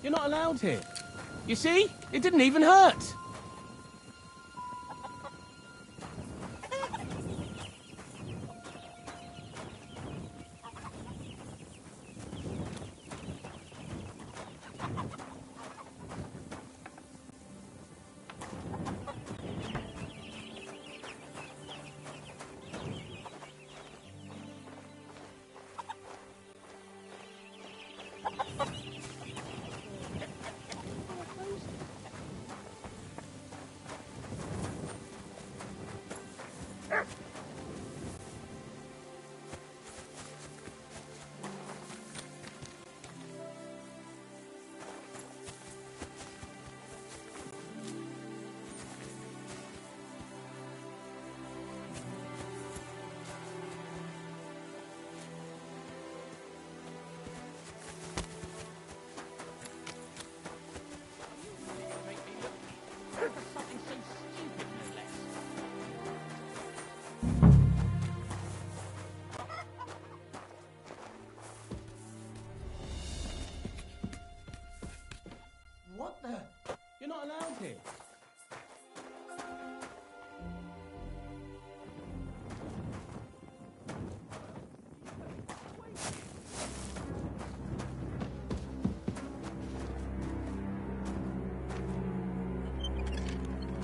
You're not allowed here. You see? It didn't even hurt. What the? You're not allowed here.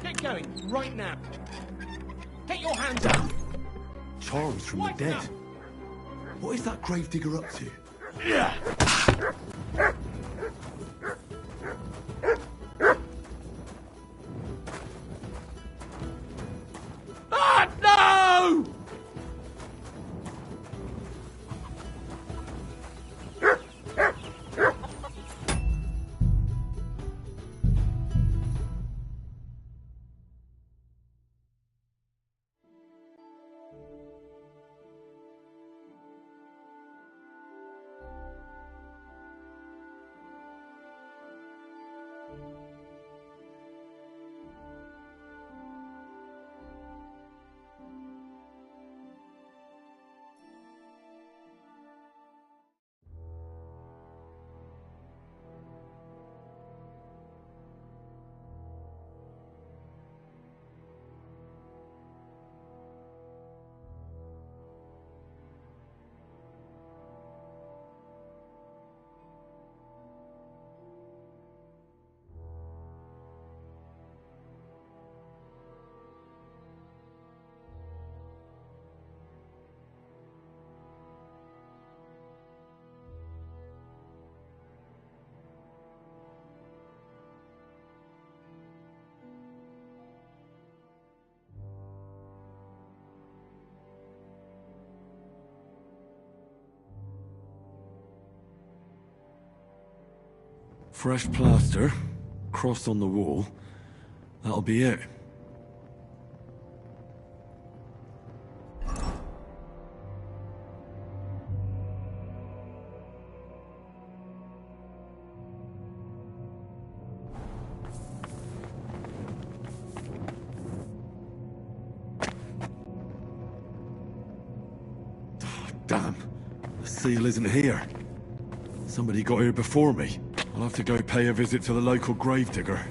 Get going, right now. Get your hands up. Charles from the dead. What is that gravedigger up to? Yeah. Ah, no! Fresh plaster, cross on the wall. That'll be it. Damn, the seal isn't here. Somebody got here before me. I'll have to go pay a visit to the local gravedigger.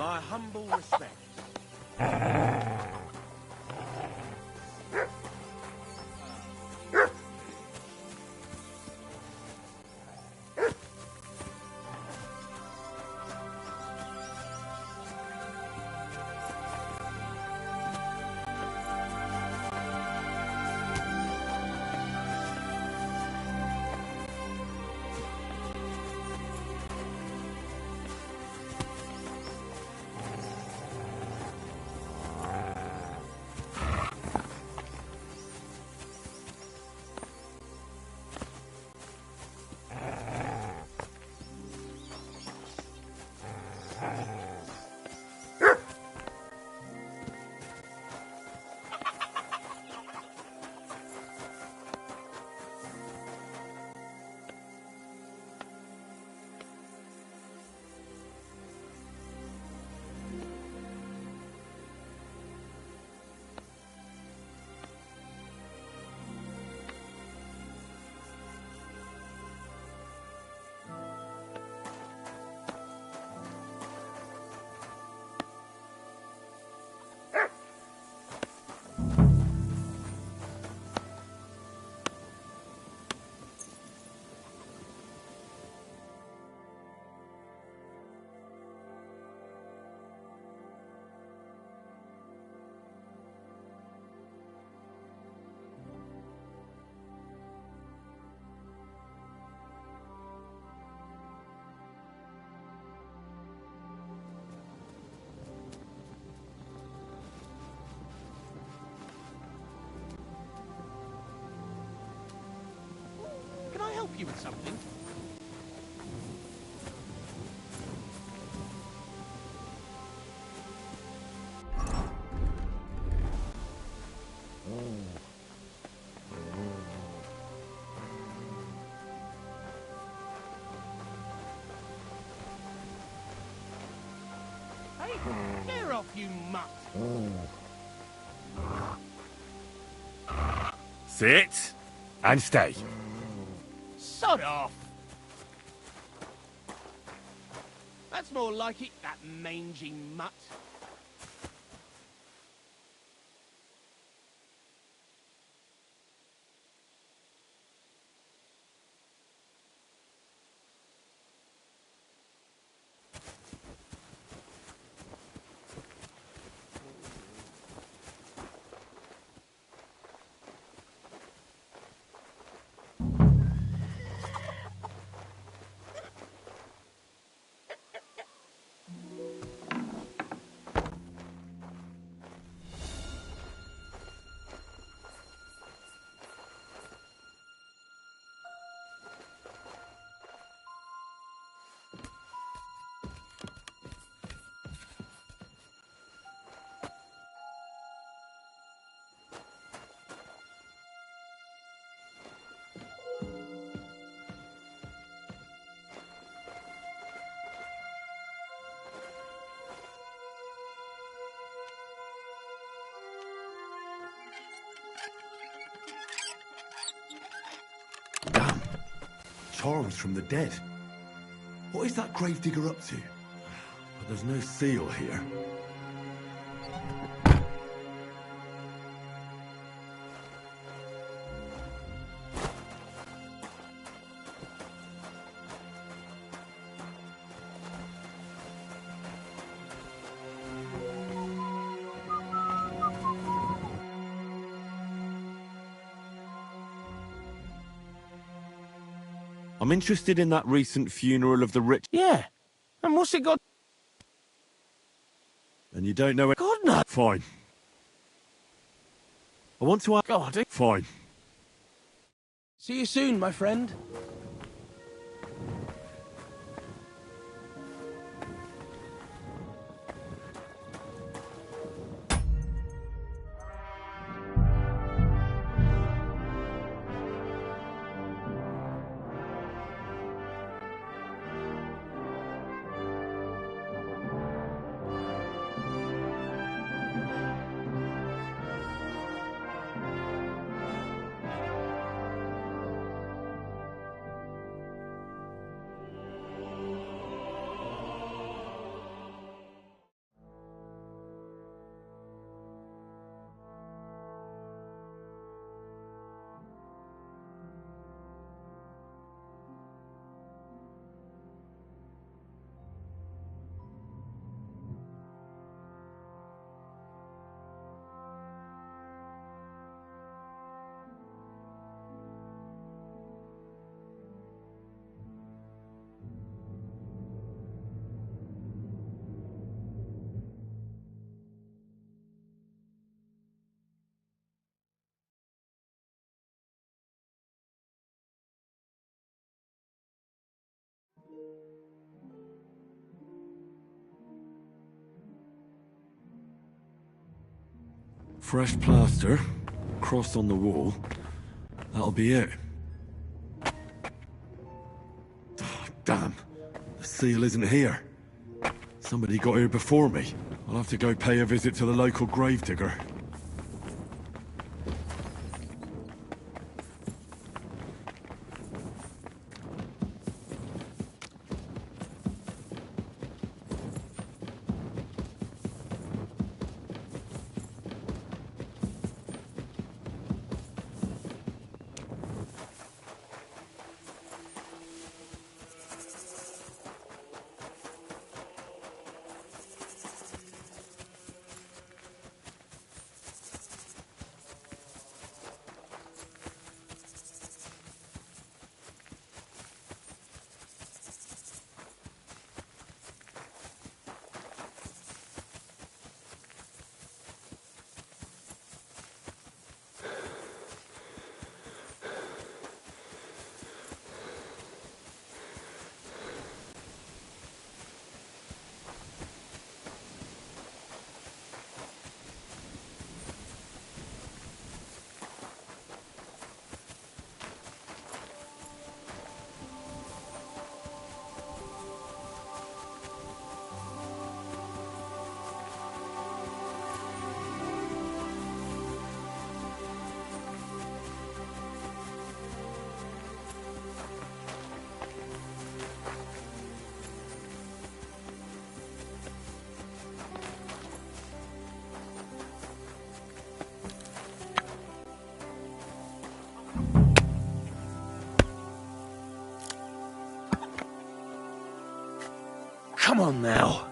My humble respect. Can I help you with something? Hey, clear off, you mutt! Sit and stay. Sod off! That's more like it, that mangy mutt. Damn. Charles from the dead. What is that gravedigger up to? But there's no seal here. I'm interested in that recent funeral of the rich. Yeah. And what's it got? And you don't know it? God, no. Fine. I want to ask. God, Fine. see you soon, my friend. Fresh plaster, cross on the wall. That'll be it. Oh, damn. The seal isn't here. Somebody got here before me. I'll have to go pay a visit to the local gravedigger. Come on now.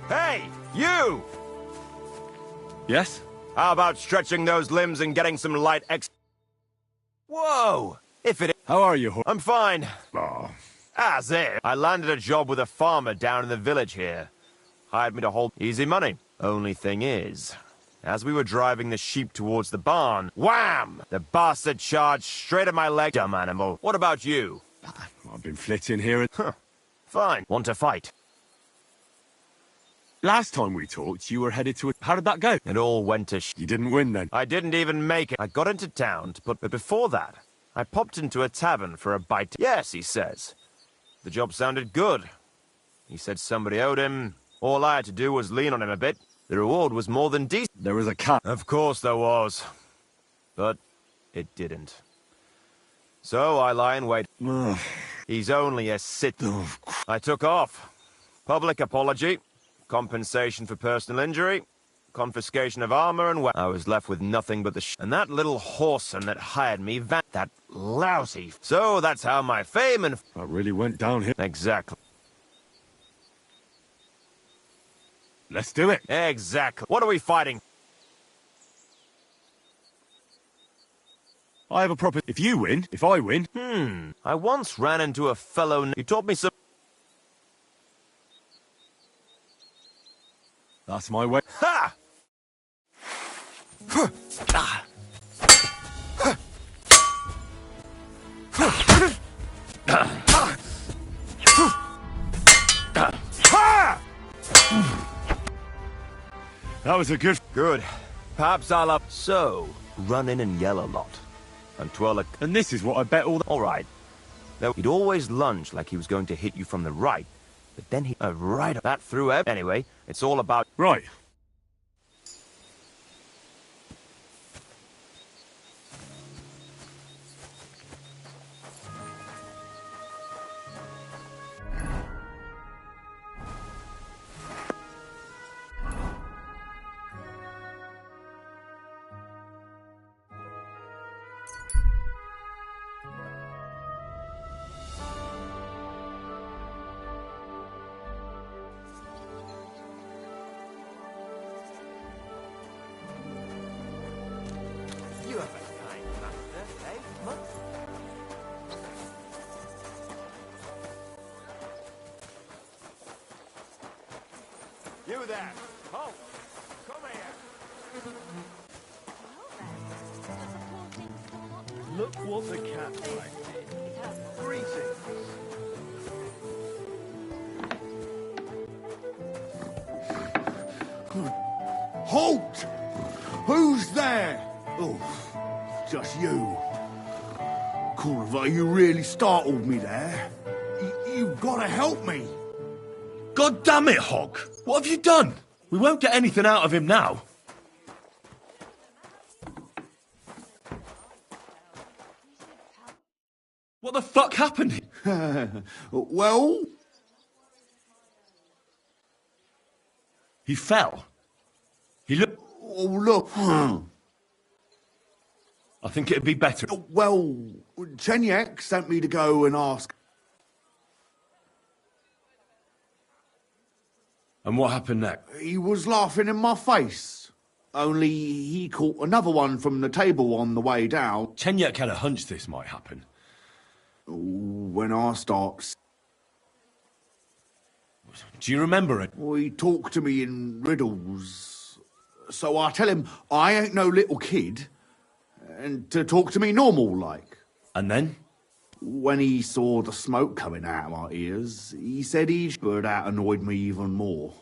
Hey, you! Yes? How about stretching those limbs and getting some light Whoa! If it... How are you, I'm fine. Oh. As if. I landed a job with a farmer down in the village here. Hired me to hold easy money. Only thing is, as we were driving the sheep towards the barn, wham! The bastard charged straight at my leg, dumb animal. What about you? I've been flitting here and... Huh. Fine. Want to fight? Last time we talked, you were headed to a... How did that go? It all went to You didn't win then? I didn't even make it. I got into town, but before that, I popped into a tavern for a bite. Yes, he says. The job sounded good. He said somebody owed him. All I had to do was lean on him a bit. The reward was more than decent. There was a cat. Of course there was. But it didn't. So I lie in wait. He's only a sit. I took off. Public apology. Compensation for personal injury, confiscation of armor, and I was left with nothing but the and that little whoreson that hired me, that lousy. So that's how my fame and... That really went downhill. Exactly. Let's do it. Exactly. What are we fighting? I have a proper... If you win, if I win... I once ran into a fellow... He taught me some... That's my way. Ha! That was a good... Good. Perhaps I'll up... So, run in and yell a lot. And twirl a... And this is what I bet all the... All right. Now, he'd always lunge like he was going to hit you from the right. But then he... right, that threw... Anyway, it's all about... Right. You there! Halt! Come here! Look what the cat like. Greetings. Halt! Who's there? Oh, just you. Corvo, you really startled me there. You've got to help me. God damn it, Hog. What have you done? We won't get anything out of him now. What the fuck happened? Well, He fell. He looked... oh, look. I think it'd be better. Well, Chenyek sent me to go and ask. And what happened next? He was laughing in my face. Only he caught another one from the table on the way down. Chenyek had a hunch this might happen. When I start... Do you remember it? Well, he talked to me in riddles. So I tell him I ain't no little kid, and to talk to me normal like. And then? When he saw the smoke coming out of my ears, he said but that annoyed me even more.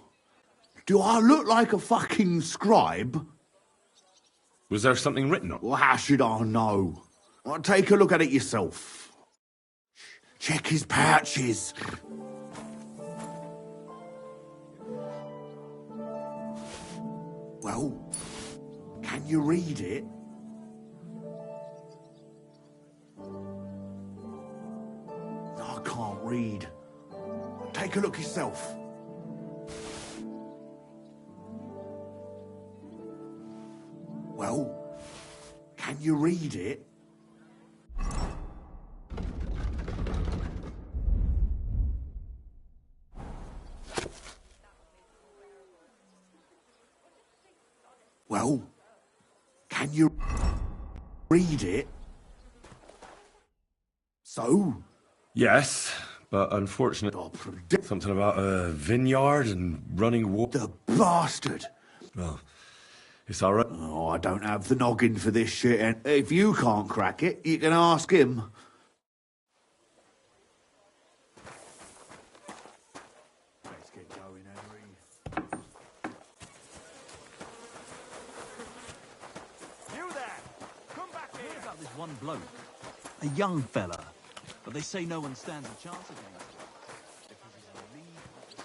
Do I look like a fucking scribe? Was there something written on? Well, how should I know? Well, take a look at it yourself. Check his pouches. Well, can you read it? I can't read. Take a look yourself. Well, can you read it? Well, can you read it? So? Yes, but unfortunately... Something about a vineyard and running water. The bastard! Well, it's all right. Oh, I don't have the noggin for this shit, and if you can't crack it, you can ask him. Let's get going, Henry. You there! Come back here! Heard about this one bloke, a young fella, but they say no one stands a chance against him. Because he's in league with the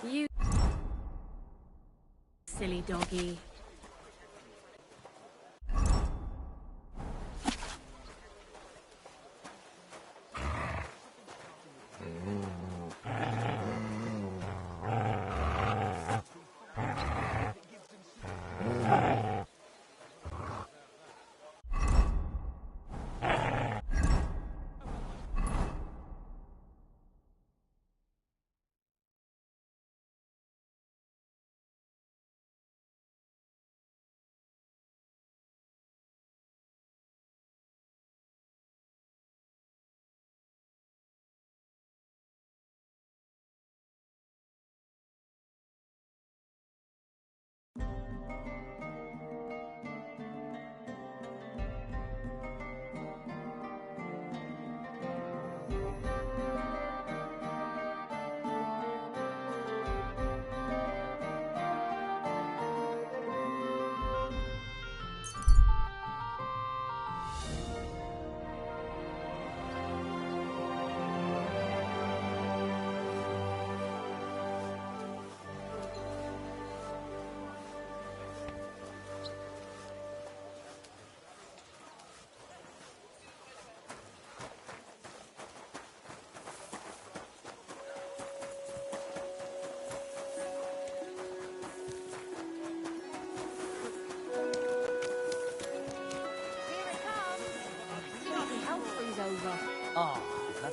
You silly doggy.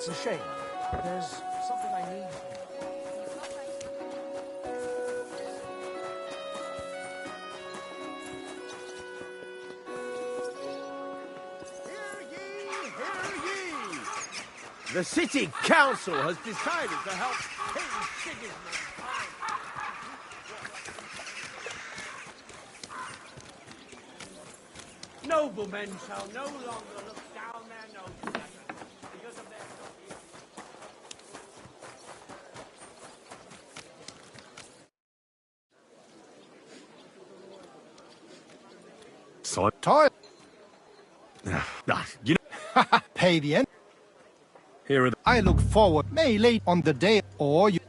That's a shame. There's something I need. The city council has decided to help King Sigismund find... Noblemen shall no longer look down their noses at them because of their... Toil. You know, Pay the end. here are the... I look forward may late on the day or you.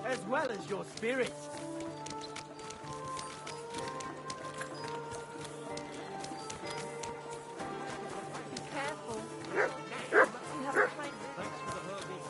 as well as your spirit. Be careful. You have to find... Thanks for the herbal.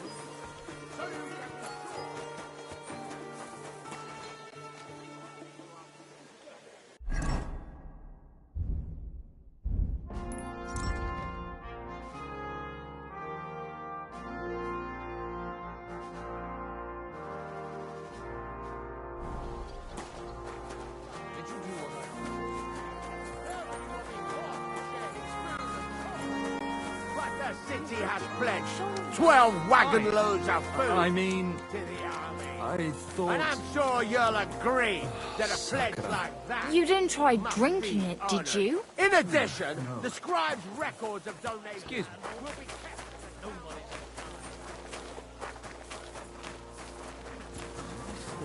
City has pledged 12 wagon loads of food I mean, to the army. I thought... And I'm sure you'll agree that a pledge like that... You didn't try must drinking be it, did honoured. you? In addition, the scribe's records of donations Excuse me. will be kept to nobody's...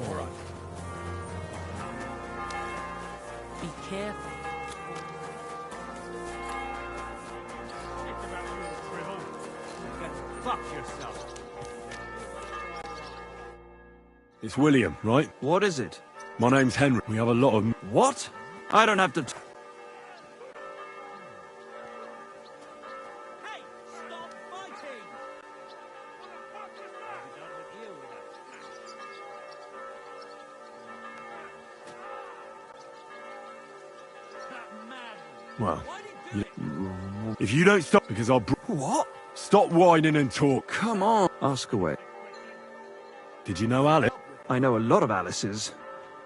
All right. Be careful. It's about you, Shrivel. You can fuck yourself. It's William, right? What is it? My name's Henry. We have a lot of... What? I don't have to... Hey, stop fighting! Well, if you don't stop, because I'll... What? Stop whining and talk. Come on. Ask away. Did you know Alice? I know a lot of Alice's.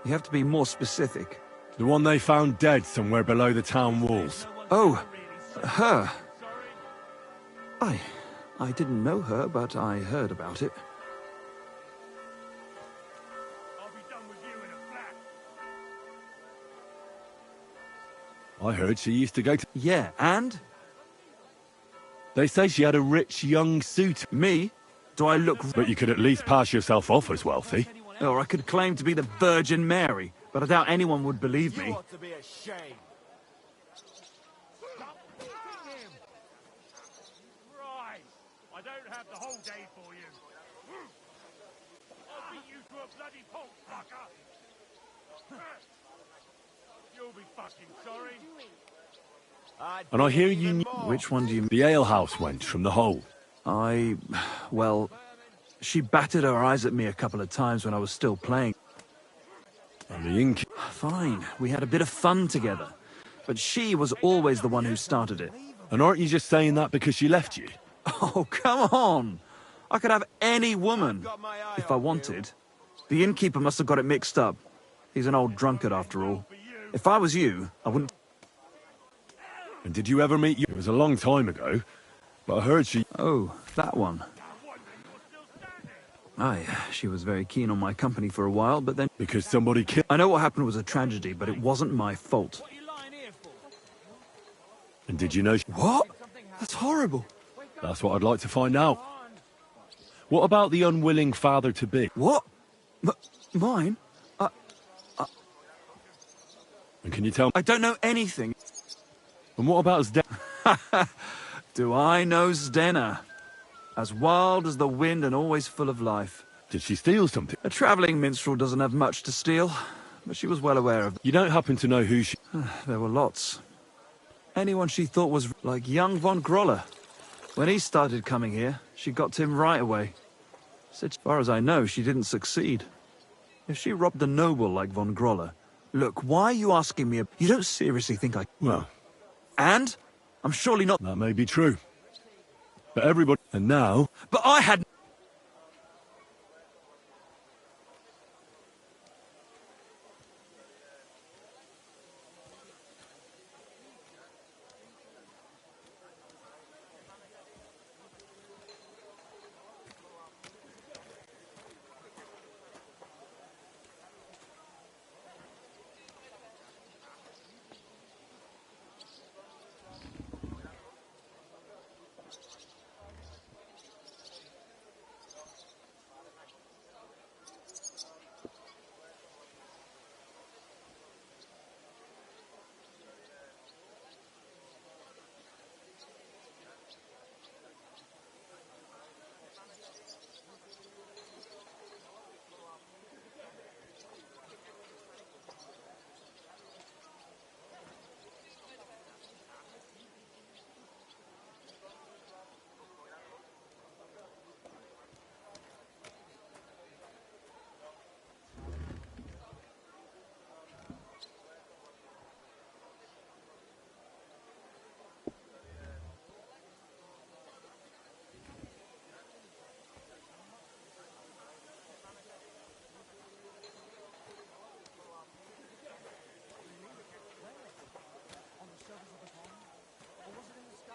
You have to be more specific. The one they found dead somewhere below the town walls. Oh, her. I didn't know her, but I heard about it. I'll be done with you in a flash. I heard she used to go to... Yeah, and? They say she had a rich young suitor. Me? Do I look... But you could at least pass yourself off as wealthy. Or I could claim to be the Virgin Mary, but I doubt anyone would believe me. You ought to be ashamed. Stop beating him! Right. I don't have the whole day for you. I'll beat you to a bloody pulp, fucker! You'll be fucking sorry. And I hear you knew... Which one do you... The alehouse wench from the hole. Well, she batted her eyes at me a couple of times when I was still playing. And the ink... Fine, we had a bit of fun together. But she was always the one who started it. And aren't you just saying that because she left you? Oh, come on! I could have any woman, if I wanted. The innkeeper must have got it mixed up. He's an old drunkard, after all. If I was you, I wouldn't... And did you ever meet you? It was a long time ago. But I heard she... Oh, that one. Aye, she was very keen on my company for a while, but then... Because somebody killed... I know what happened was a tragedy, but it wasn't my fault. And did you know... What? That's horrible. That's what I'd like to find out. What about the unwilling father-to-be? What? Mine? And can you tell me? I don't know anything. And what about Zden? Do I know Zdenna? As wild as the wind and always full of life. Did she steal something? A travelling minstrel doesn't have much to steal, but she was well aware of it. You don't happen to know who she... There were lots. Anyone she thought was like young von Groller. When he started coming here, she got him right away. Said, as far as I know, she didn't succeed. If she robbed a noble like von Groller... Look, why are you asking me? You don't seriously think I... Well... And? I'm surely not... That may be true. But everybody... And now... But I had...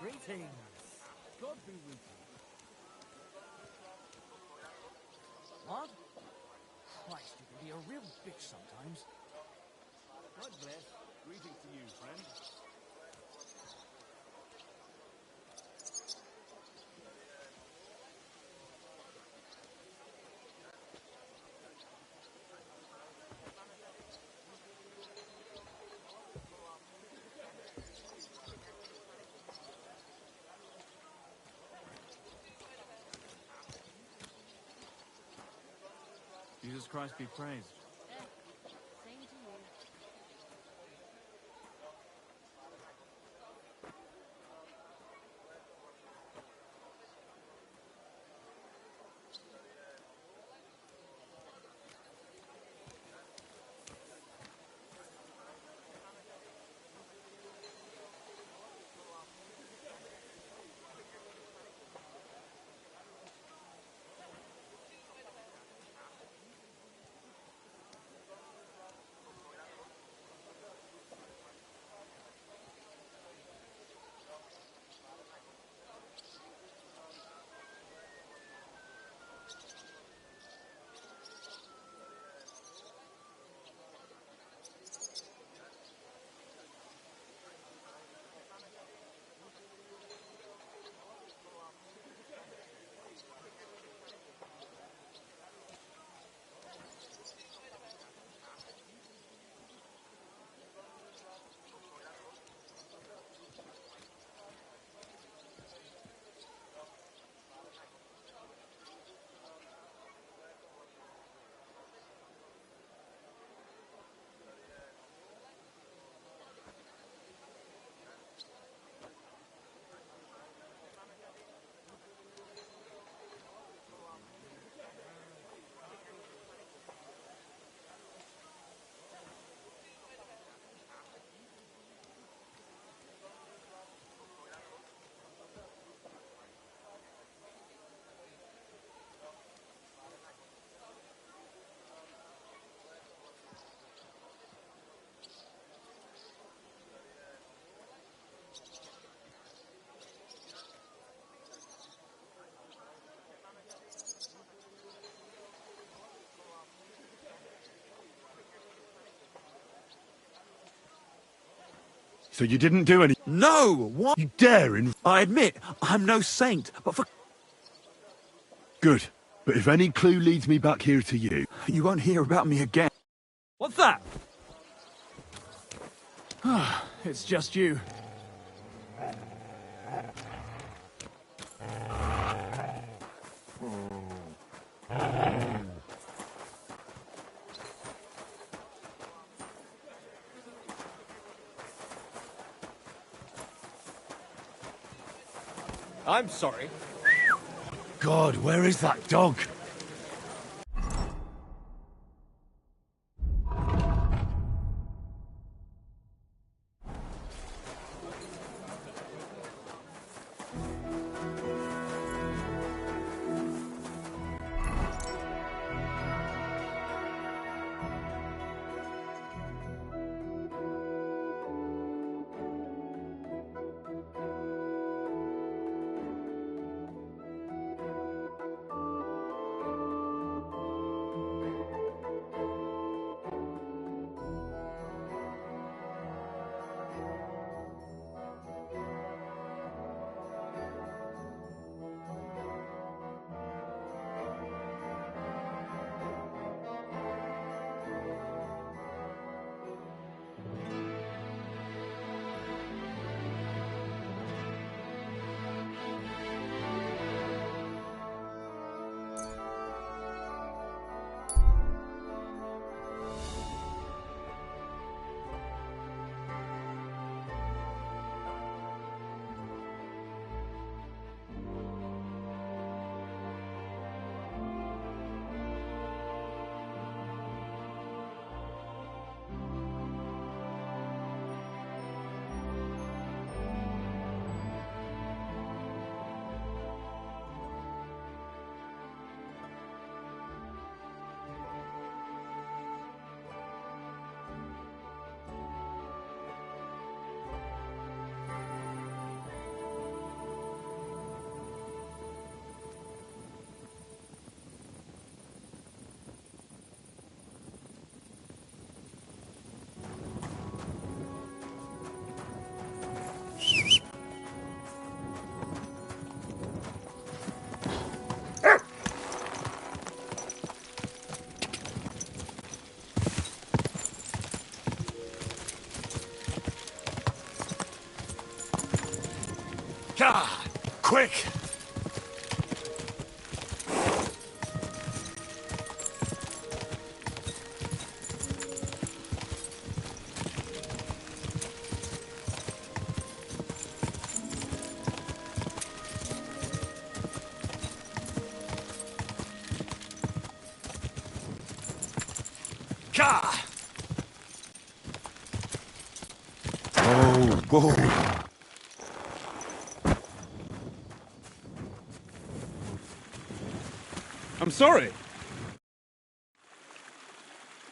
Greetings. God be with you. What? Christ, you can be a real bitch sometimes. God bless. Greetings to you, friend. Jesus Christ be praised. Same to you. So you didn't do any... No! What? You daring? I admit, I'm no saint, but for... Good. But if any clue leads me back here to you... You won't hear about me again. What's that? It's just you. I'm sorry. God, where is that dog? Ah, quick! Ka! Oh, whoa. I'm sorry.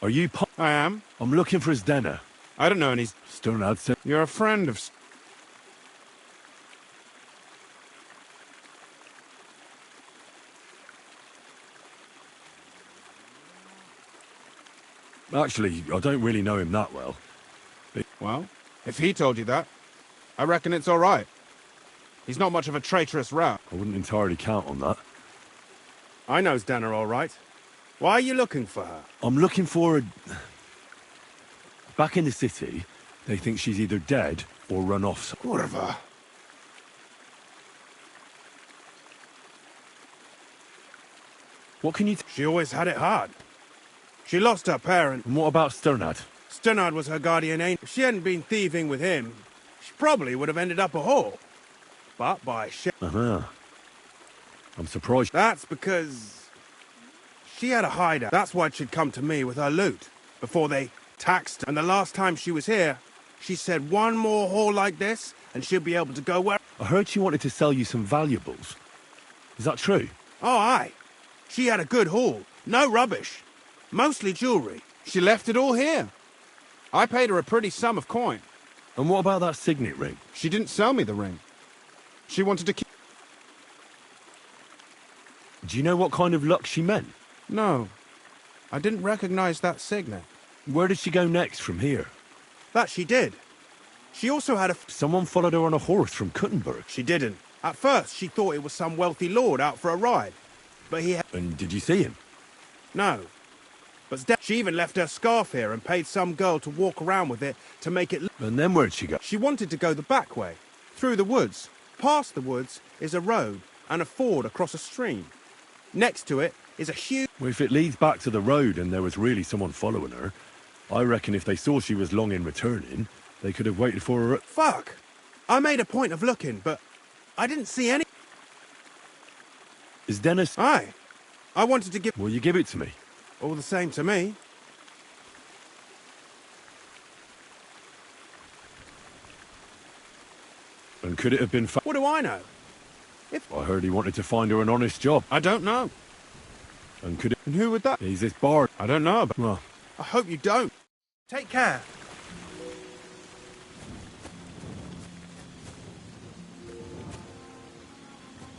Are you I am. I'm looking for his dinner. I don't know any... Sternad said... You're a friend of... Actually, I don't really know him that well. Well, if he told you that, I reckon it's all right. He's not much of a traitorous rat. I wouldn't entirely count on that. I knows Dana all right. Why are you looking for her? I'm looking for a... Back in the city, they think she's either dead or run off. Kurva. What can you... She always had it hard. She lost her parent. And what about Sternad? Sternard was her guardian angel. If she hadn't been thieving with him, she probably would have ended up a whore. But by shit. Uh-huh. I'm surprised. That's because she had a hideout. That's why she'd come to me with her loot before they taxed her. And the last time she was here, she said one more haul like this and she'll be able to go where... I heard she wanted to sell you some valuables. Is that true? Oh, aye. She had a good haul. No rubbish. Mostly jewellery. She left it all here. I paid her a pretty sum of coin. And what about that signet ring? She didn't sell me the ring. She wanted to keep... Do you know what kind of luck she meant? No. I didn't recognize that signet. Where did she go next from here? That she did. She also had a... Someone followed her on a horse from Kuttenberg. She didn't. At first, she thought it was some wealthy lord out for a ride. But he had... And did you see him? No. But she even left her scarf here and paid some girl to walk around with it to make it... And then where'd she go? She wanted to go the back way, through the woods. Past the woods is a road and a ford across a stream. Next to it is a huge... Well, if it leads back to the road and there was really someone following her, I reckon if they saw she was long in returning, they could have waited for her at... Fuck! I made a point of looking, but I didn't see any... Is Dennis... Aye. I wanted to give... Will you give it to me? All the same to me. And could it have been... What do I know? I heard he wanted to find her an honest job. I don't know. And could it... And who would that... He's this bard. I don't know, but... Well... I hope you don't. Take care.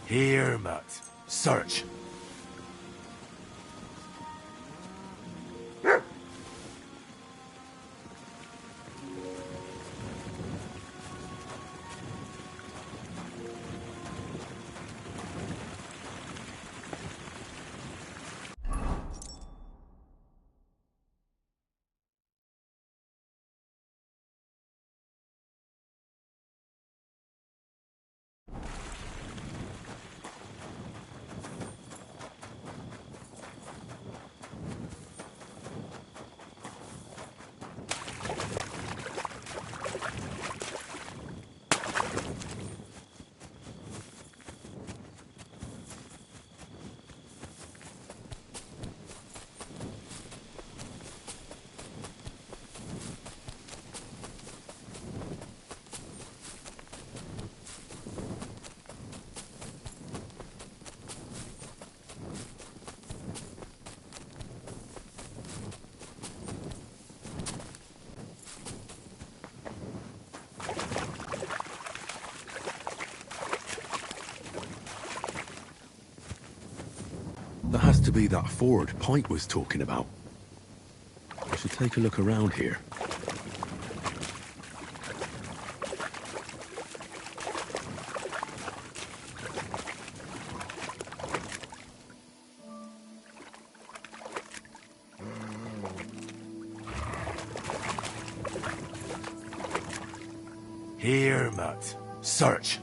Here, Matt. Search. That has to be that ford Pike was talking about. I should take a look around here. Here, Matt. Search.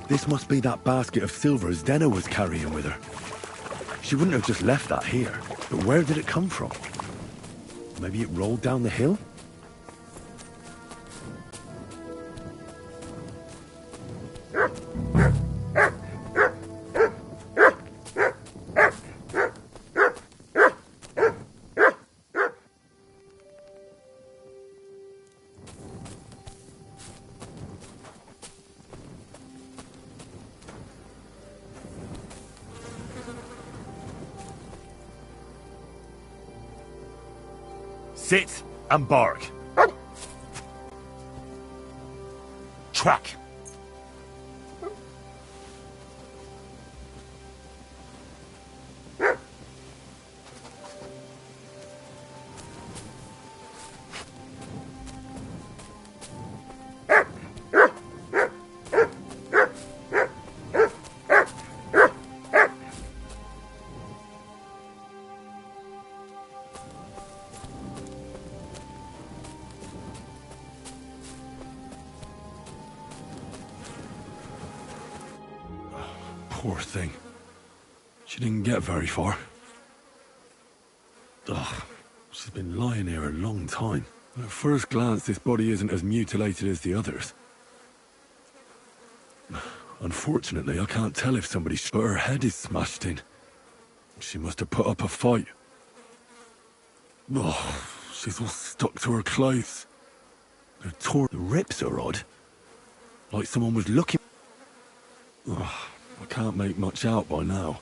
This must be that basket of silver Zdena was carrying with her. She wouldn't have just left that here, but where did it come from? Maybe it rolled down the hill? Sit and bark. Track. Poor thing. She didn't get very far. Ugh, she's been lying here a long time. At first glance, this body isn't as mutilated as the others. Unfortunately, I can't tell if somebody but her head is smashed in. She must have put up a fight. Oh, she's all stuck to her clothes. They're torn. The rips are odd. Like someone was looking... Oh, I can't make much out by now.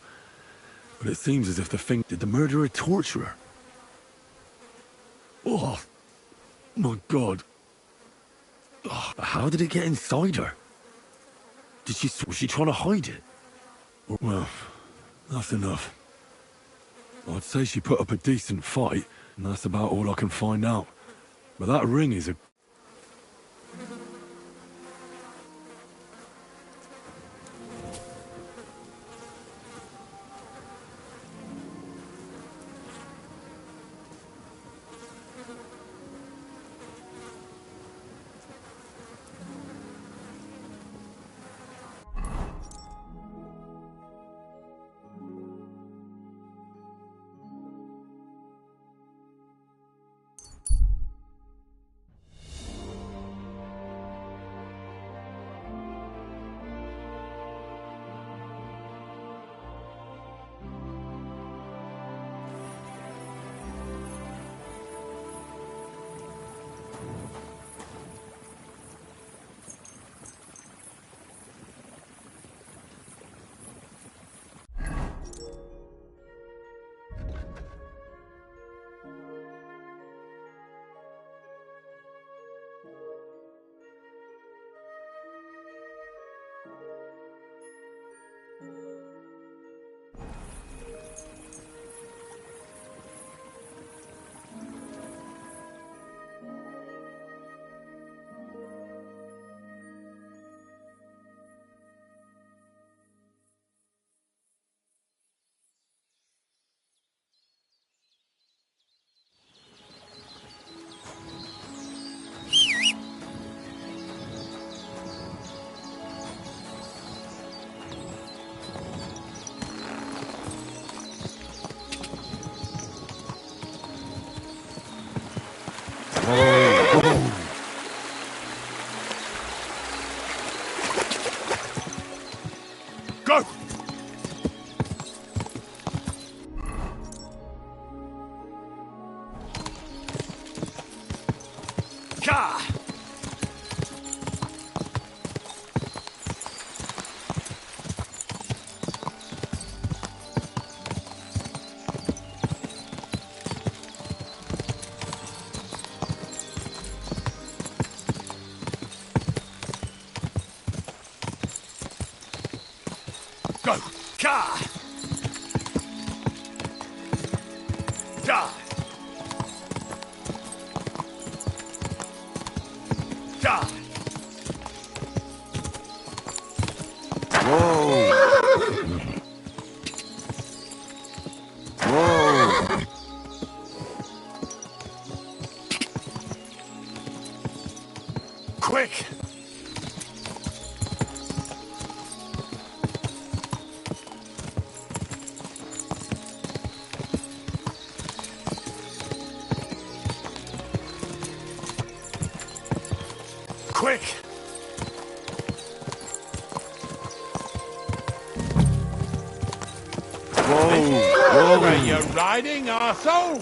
But it seems as if the thing... Did the murderer torture her? Oh, my God. Oh, how did it get inside her? Was she trying to hide it? Well, that's enough. I'd say she put up a decent fight, and that's about all I can find out. But that ring is a... Go! Ka! Go! Ka! Da! Da! Whoa! Whoa! Quick! Quick! Whoa! Where you riding, arsehole?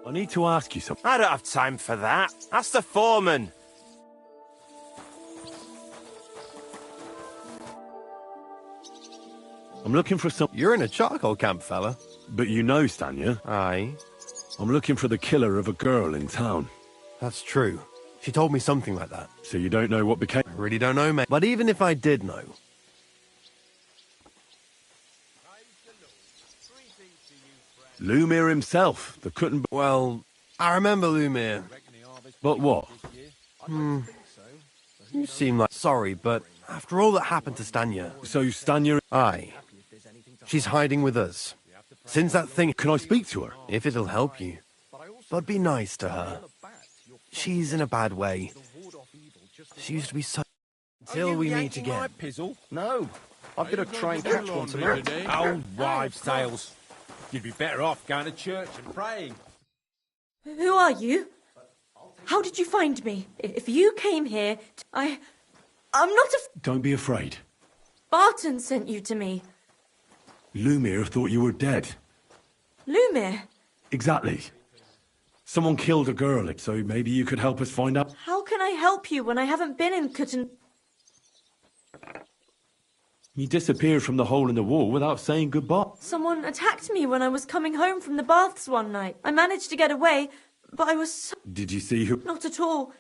I need to ask you something. I don't have time for that. Ask the foreman. I'm looking for some... You're in a charcoal camp, fella. But you know, Stanya. Aye. I'm looking for the killer of a girl in town. That's true. She told me something like that. So you don't know what became... I really don't know, mate. But even if I did know... Lumir himself, the couldn't... Well, I remember Lumir. But what? You seem like... Sorry, but after all that happened to Stanya... So Stanya... Aye. She's hiding with us. Since that thing... Can I speak to her? If it'll help you. But be nice to her. She's in a bad way. She used to be so... Until we meet again. Pizzle? No. I've got to try and catch one tomorrow. Old wives' tales. You'd be better off going to church and praying. Who are you? How did you find me? If you came here, I'm not Don't be afraid. Barton sent you to me. Lumir thought you were dead. Lumir? Exactly. Someone killed a girl, so maybe you could help us find out. How can I help you when I haven't been in Cutton? You disappeared from the hole in the wall without saying goodbye. Someone attacked me when I was coming home from the baths one night. I managed to get away, but I was so... Did you see who? Not at all.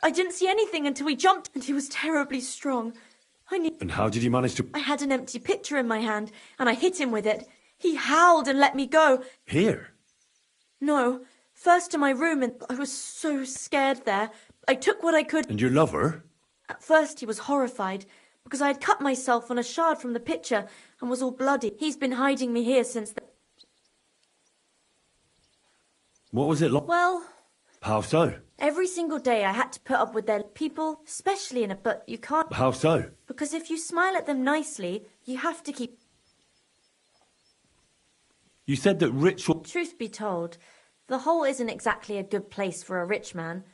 I didn't see anything until he jumped, and he was terribly strong. And how did you manage to... I had an empty pitcher in my hand, and I hit him with it. He howled and let me go. Here? No. First to my room, and I was so scared there. I took what I could... And your lover? At first he was horrified, because I had cut myself on a shard from the pitcher and was all bloody. He's been hiding me here since then. What was it like? Well... How so? Every single day I had to put up with their people, especially in a... But you can't... How so? Because if you smile at them nicely, you have to keep... You said that ritual... Truth be told, the hole isn't exactly a good place for a rich man,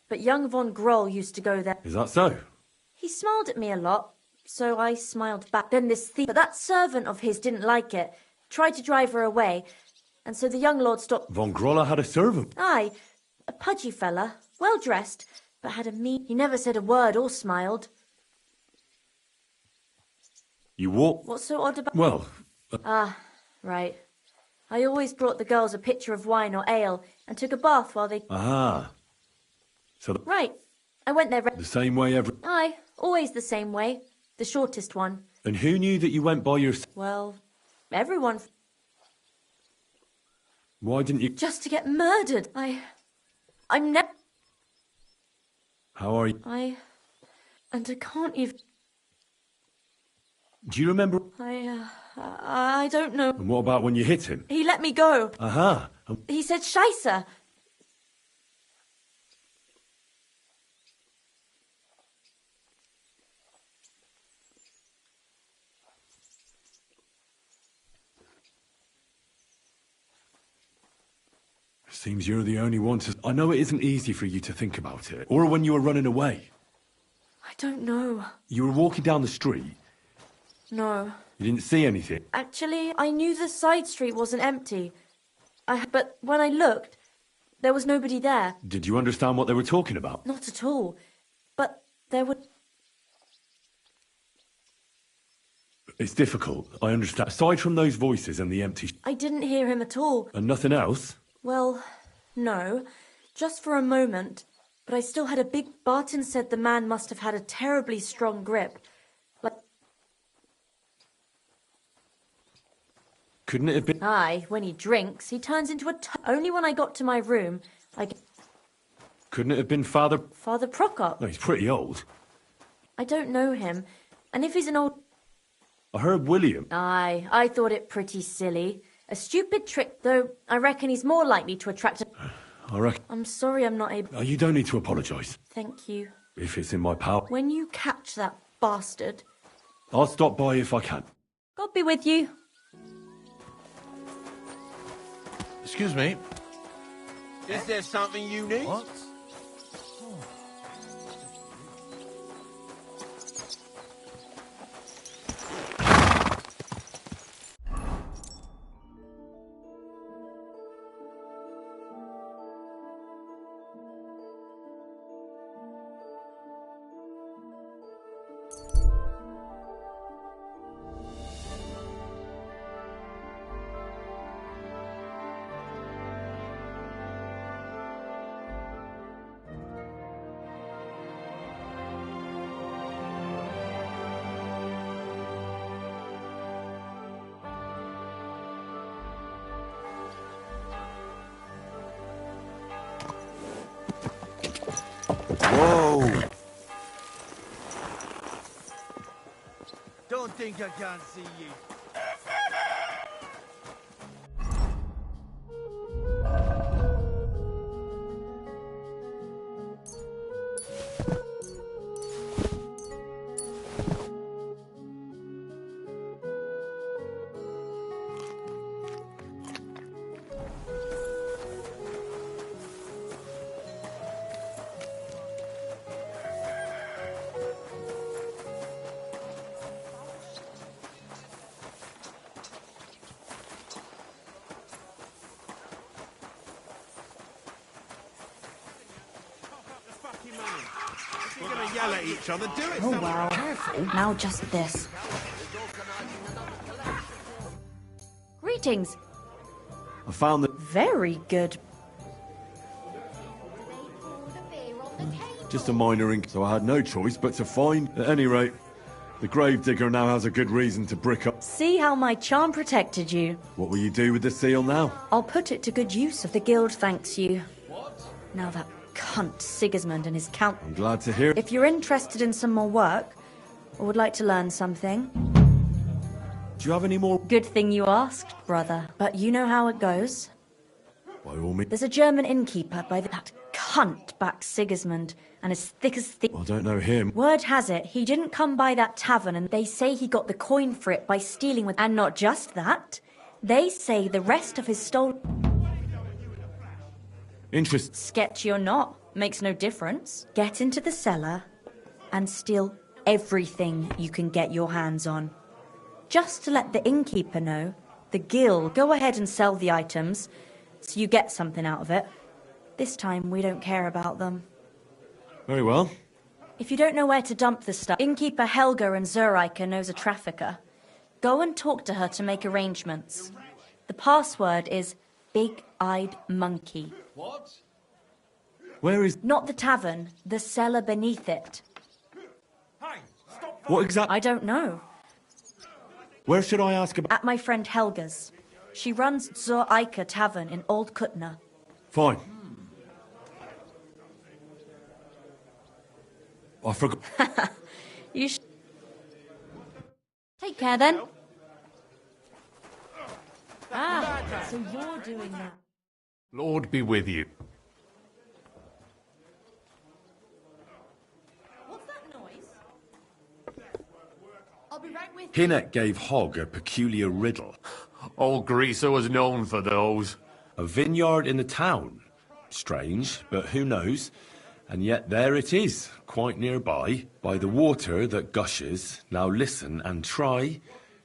but young von Groll used to go there. Is that so? He smiled at me a lot, so I smiled back. Then this thief... But that servant of his didn't like it, tried to drive her away, and so the young lord stopped... Von Groller had a servant? Aye, a pudgy fella, well-dressed, but had a mean... He never said a word or smiled. You walk... What's so odd about... Well... Ah, right. I always brought the girls a pitcher of wine or ale, and took a bath while they... Ah. So... Right. I went there... The same way every... Aye, always the same way. The shortest one. And who knew that you went by yourself? Well, everyone... Why didn't you... Just to get murdered. I'm never... How are you? And I can't even... Do you remember... I don't know. And what about when you hit him? He let me go. Aha. He said Scheisse. Seems you're the only one to... I know it isn't easy for you to think about it. Or when you were running away. I don't know. You were walking down the street. No. You didn't see anything. Actually, I knew the side street wasn't empty. But when I looked, there was nobody there. Did you understand what they were talking about? Not at all. But there were... It's difficult, I understand. Aside from those voices and the empty... I didn't hear him at all. And nothing else? Well, no. Just for a moment. But I still had a big... Barton said the man must have had a terribly strong grip. Like... Couldn't it have been... Aye, when he drinks, he turns into a... Only when I got to my room, Couldn't it have been Father... Father Prokop? No, he's pretty old. I don't know him. And if he's an old... I heard William. Aye, I thought it pretty silly. A stupid trick, though I reckon he's more likely to attract a... I reckon... I'm sorry I'm not able... Oh, you don't need to apologise. Thank you. If it's in my power. When you catch that bastard... I'll stop by if I can. God be with you. Excuse me. Is there something you need? What? Whoa! Don't think I can't see you. If you're gonna yell at each other, do it Oh, somewhere. wow. Careful. Now just this. Greetings. I found the... Very good. Just a minor ink, so I had no choice but to find... At any rate, the gravedigger now has a good reason to brick up. See how my charm protected you. What will you do with the seal now? I'll put it to good use if the guild thanks you. Now that cunt Sigismund and his count... I'm glad to hear... If you're interested in some more work, or would like to learn something... Do you have any more... Good thing you asked, brother. But you know how it goes. By all means... There's a German innkeeper by that cunt back Sigismund, and as thick as thick... I don't know him. Word has it, he didn't come by that tavern, and they say he got the coin for it by stealing with... And not just that, they say the rest of his stole... Interest... Sketchy or not, makes no difference. Get into the cellar and steal everything you can get your hands on. Just to let the innkeeper know, the guild go ahead and sell the items, so you get something out of it. This time, we don't care about them. Very well. If you don't know where to dump the stuff, innkeeper Helga in Zurich knows a trafficker. Go and talk to her to make arrangements. The password is Big-Eyed Monkey. What? Where is... Not the tavern, the cellar beneath it. What exactly... I don't know. Where should I ask about... At my friend Helga's. She runs Zur Eiche Tavern in Old Kutna. Fine. I forgot... You Take care then. Ah, so you're doing that. Lord be with you. What's that noise? I'll be right with Hinnet gave Hogg a peculiar riddle. Old Greaser was known for those. A vineyard in the town. Strange, but who knows? And yet there it is, quite nearby, by the water that gushes. Now listen and try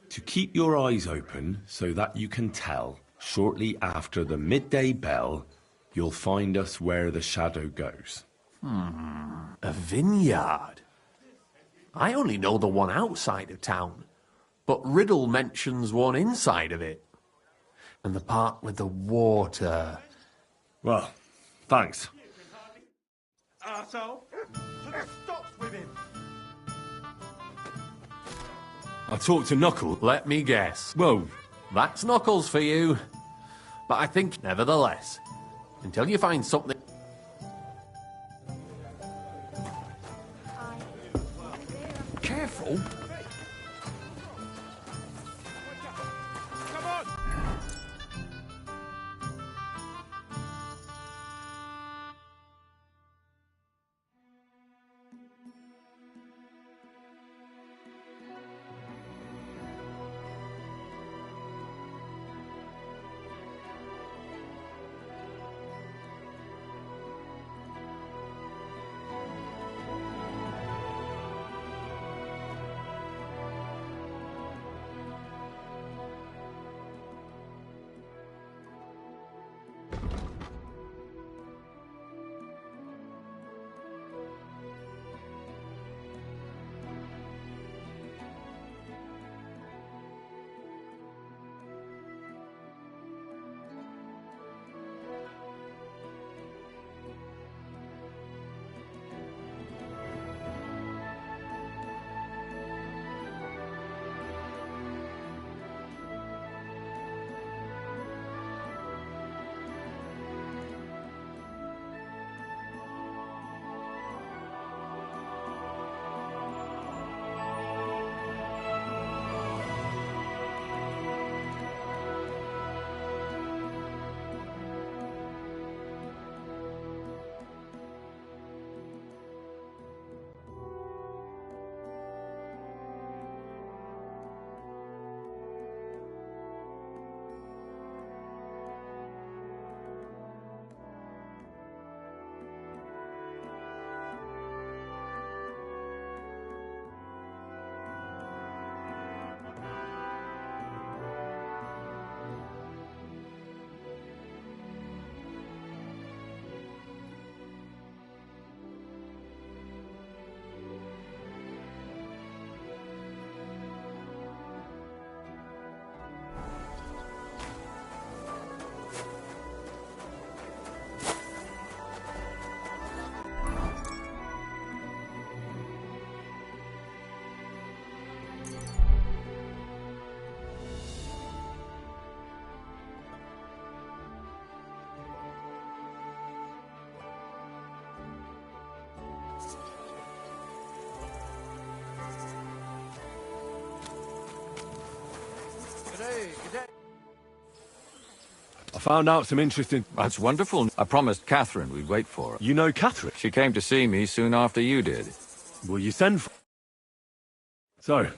to keep your eyes open so that you can tell. Shortly after the midday bell, you'll find us where the shadow goes. A vineyard? I only know the one outside of town, but Riddle mentions one inside of it. And the part with the water. Well, thanks. Arsehole. Put a stop with him. I talked to Knuckle. Let me guess. Well... That's Knuckles for you. But I think, nevertheless, until you find something... Careful. I found out some interesting... That's wonderful. I promised Catherine we'd wait for her. You know Catherine? She came to see me soon after you did. Will you send for... So,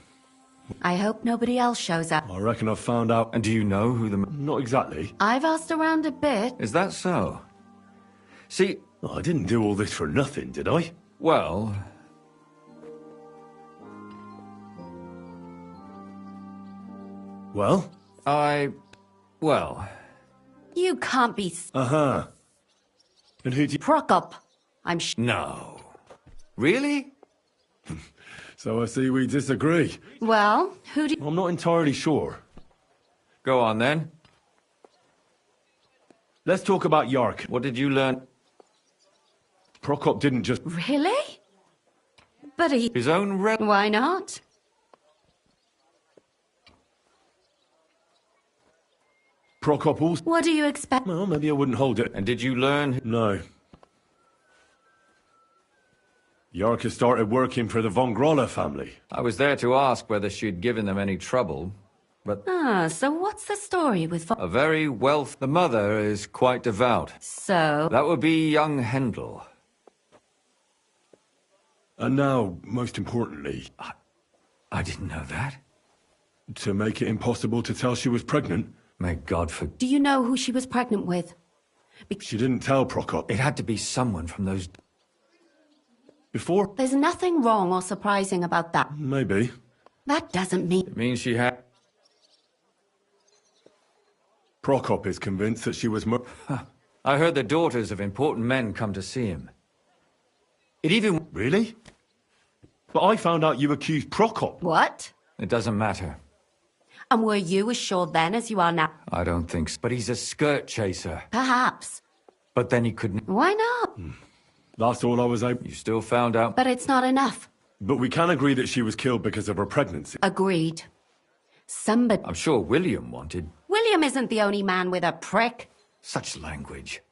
I hope nobody else shows up. I reckon I've found out... And do you know who the... Not exactly. I've asked around a bit. Is that so? See... I didn't do all this for nothing, did I? Well... Well? Well... You can't be... Uh-huh. And who do you... Prokop. No. Really? So I see we disagree. Well, who do... I'm not entirely sure. Go on, then. Let's talk about Yark. What did you learn? Prokop didn't just... Really? But he... His own Why not? Prokop also... What do you expect? Well, maybe I wouldn't hold it. And did you learn... No. Yark has started working for the Von Grolla family. I was there to ask whether she'd given them any trouble, but... Ah, so what's the story with... A very wealthy... The mother is quite devout. So... That would be young Hendel. And now, most importantly... I didn't know that. To make it impossible to tell she was pregnant. May God forgive... Do you know who she was pregnant with? She didn't tell Prokop. It had to be someone from those... Before? There's nothing wrong or surprising about that. Maybe. That doesn't mean... It means she had... Prokop is convinced that she was I heard the daughters of important men come to see him. It even... Really? But I found out you accused Prokop. What? It doesn't matter. And were you as sure then as you are now? I don't think so. But he's a skirt chaser. Perhaps. But then he couldn't... Why not? That's all I was able... You still found out... But it's not enough. But we can agree that she was killed because of her pregnancy. Agreed. Somebody... I'm sure William wanted... William isn't the only man with a prick. Such language.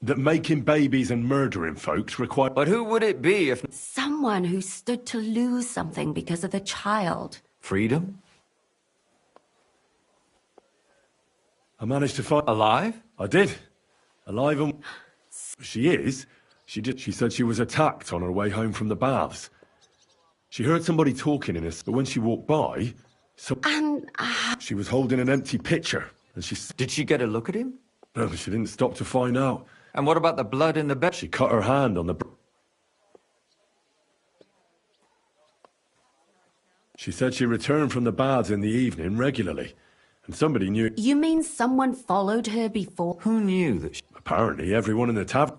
That making babies and murdering folks require... But who would it be if... Someone who stood to lose something because of the child. Freedom? I managed to find... Alive? I did. Alive and... She is. She said she was attacked on her way home from the baths. She heard somebody talking in us, but when she walked by... And... She was holding an empty pitcher, and she... Did she get a look at him? No, she didn't stop to find out. And what about the blood in the bed? She cut her hand on the... She said she returned from the baths in the evening regularly, and somebody knew... You mean someone followed her before? Who knew that she... Apparently everyone in the tavern...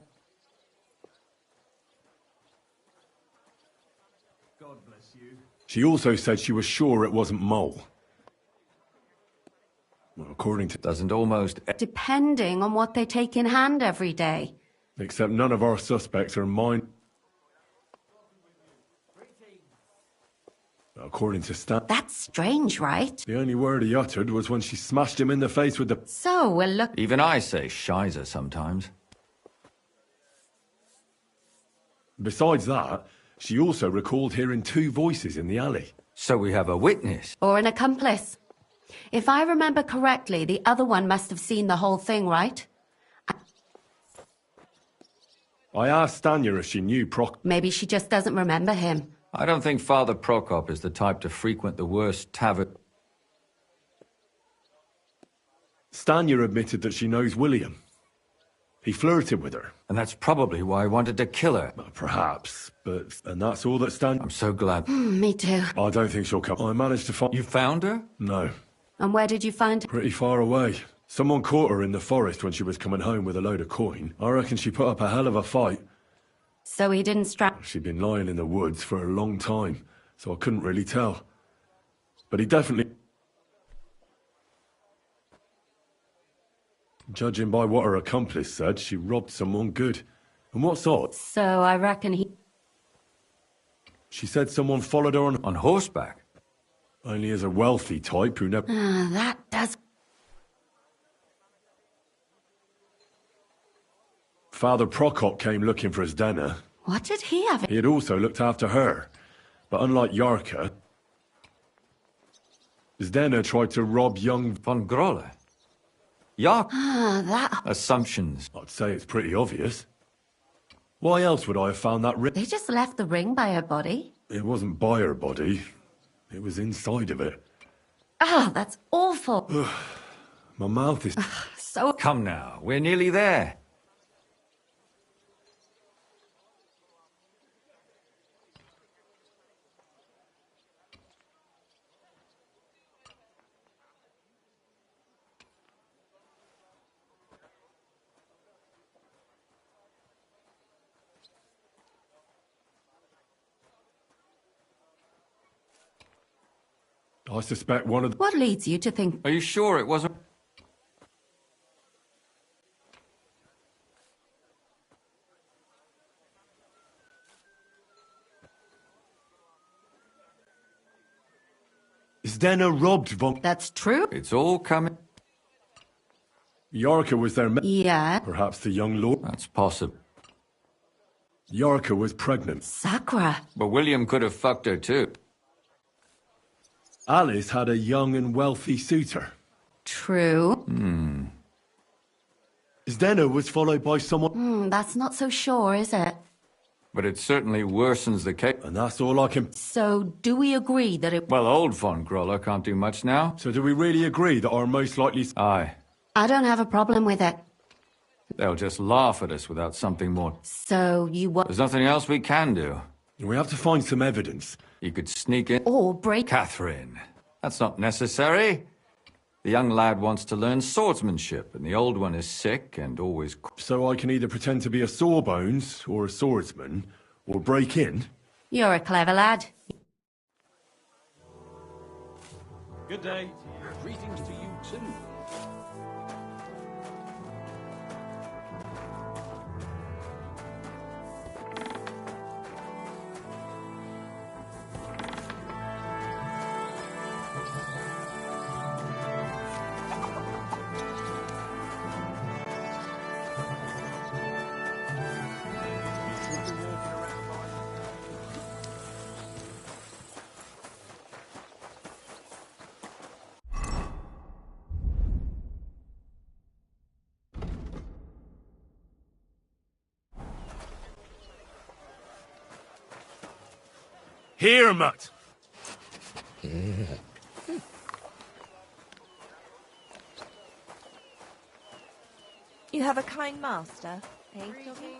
God bless you. She also said she was sure it wasn't Mole. Well, according to... Doesn't almost... Depending on what they take in hand every day. Except none of our suspects are mine. According to Stan... That's strange, right? The only word he uttered was when she smashed him in the face with the... So, well, look... Even I say shizer sometimes. Besides that, she also recalled hearing two voices in the alley. So we have a witness. Or an accomplice. If I remember correctly, the other one must have seen the whole thing, right? I asked Stanya if she knew Maybe she just doesn't remember him. I don't think Father Prokop is the type to frequent the worst tavern. Stanya admitted that she knows William. He flirted with her. And that's probably why I wanted to kill her. Well, perhaps, but... And that's all that Stanya... I'm so glad. Me too. I don't think she'll come. I managed to find... You found her? No. And where did you find her? Pretty far away. Someone caught her in the forest when she was coming home with a load of coin. I reckon she put up a hell of a fight. So he didn't strap... She'd been lying in the woods for a long time, so I couldn't really tell. But he definitely... Judging by what her accomplice said, she robbed someone good. And what's odd? So I reckon he... She said someone followed her on horseback. Only as a wealthy type who never... that does... Father Prokop came looking for Zdena. What did he have? He had also looked after her. But unlike Yarka, Zdena tried to rob young Von Grolle. Yarka. Ah, that... Assumptions. I'd say it's pretty obvious. Why else would I have found that ring? They just left the ring by her body. It wasn't by her body. It was inside of it. Ah, that's awful. My mouth is... So... Come now, we're nearly there. I suspect one of the... What leads you to think... Are you sure it wasn't... Zdena robbed Von... That's true? It's all coming... Yarka was their... Yeah. Perhaps the young lord... That's possible. Yarka was pregnant. Sakura. But William could have fucked her too. Alice had a young and wealthy suitor. True. Zdena was followed by someone... That's not so sure, is it? But it certainly worsens the case. And that's all I can... So, do we agree that it... Well, old Von Grolle can't do much now. So do we really agree that our most likely... Aye. I don't have a problem with it. They'll just laugh at us without something more. So, you want... There's nothing else we can do. We have to find some evidence. You could sneak in... Or break... Catherine. That's not necessary. The young lad wants to learn swordsmanship, and the old one is sick and always... So I can either pretend to be a sawbones, or a swordsman, or break in? You're a clever lad. Good day. Greetings to you too. Here, mutt. You have a kind master, eh, Doggy?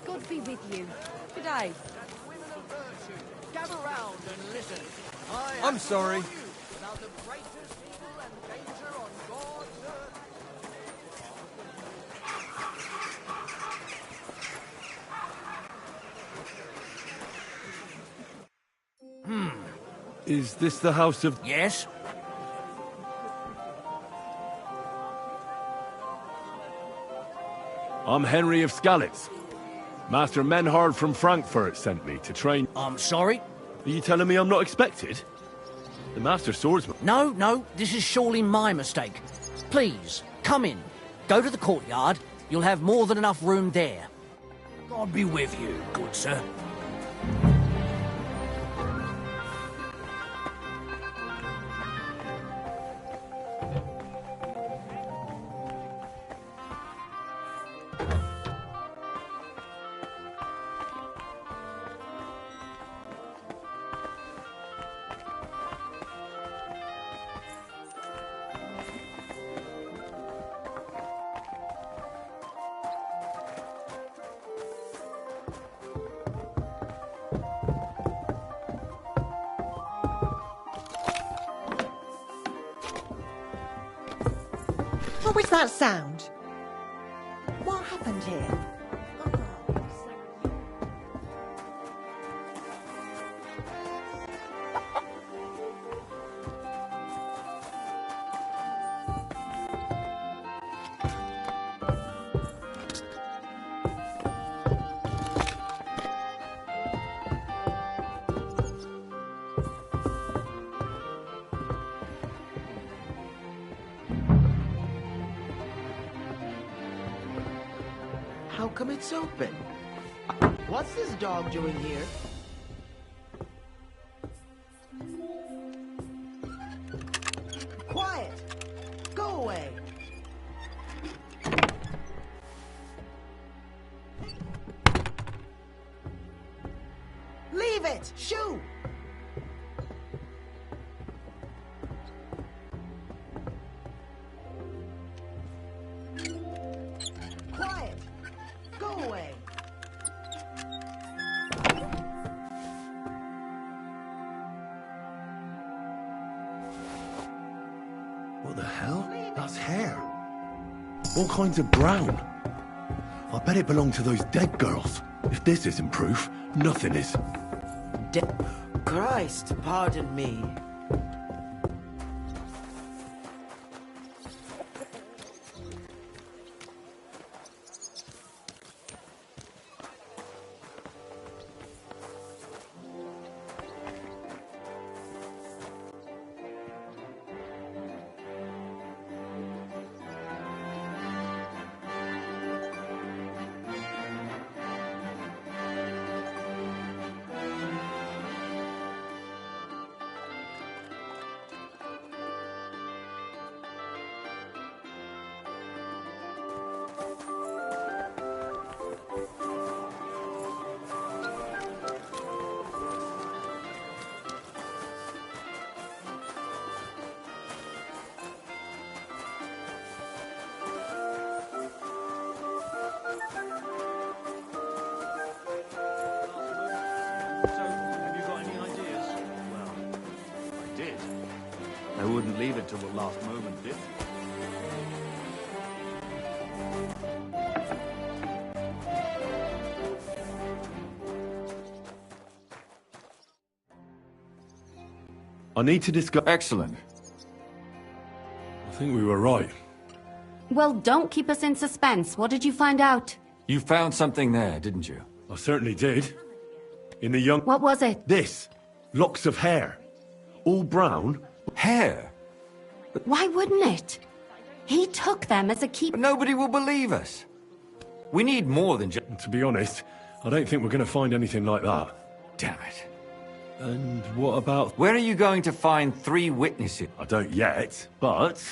God be with you. Good day. Gather round and listen. I'm sorry. About the greatest evil and danger on God's earth. Is this the house of... Yes? I'm Henry of Skalitz. Master Menhard from Frankfurt sent me to train... I'm sorry? Are you telling me I'm not expected? The Master Swordsman... No, this is surely my mistake. Please, come in. Go to the courtyard. You'll have more than enough room there. God be with you, good sir. What was that sound? What happened here? How come it's open? What's this dog doing here? Quiet! Go away! Leave it! Shoo! Quiet! Go away! What the hell? That's hair. All kinds of brown. I bet it belonged to those dead girls. If this isn't proof, nothing is. Christ, pardon me. I wouldn't leave it till the last moment, did I? I need to discuss... Excellent. I think we were right. Well, don't keep us in suspense. What did you find out? You found something there, didn't you? I certainly did. In the young... What was it? This. Locks of hair. All brown. Hair? Why wouldn't it? He took them as a keep... But nobody will believe us. We need more than just... To be honest, I don't think we're going to find anything like that. Damn it. And what about... Where are you going to find 3 witnesses? I don't yet, but...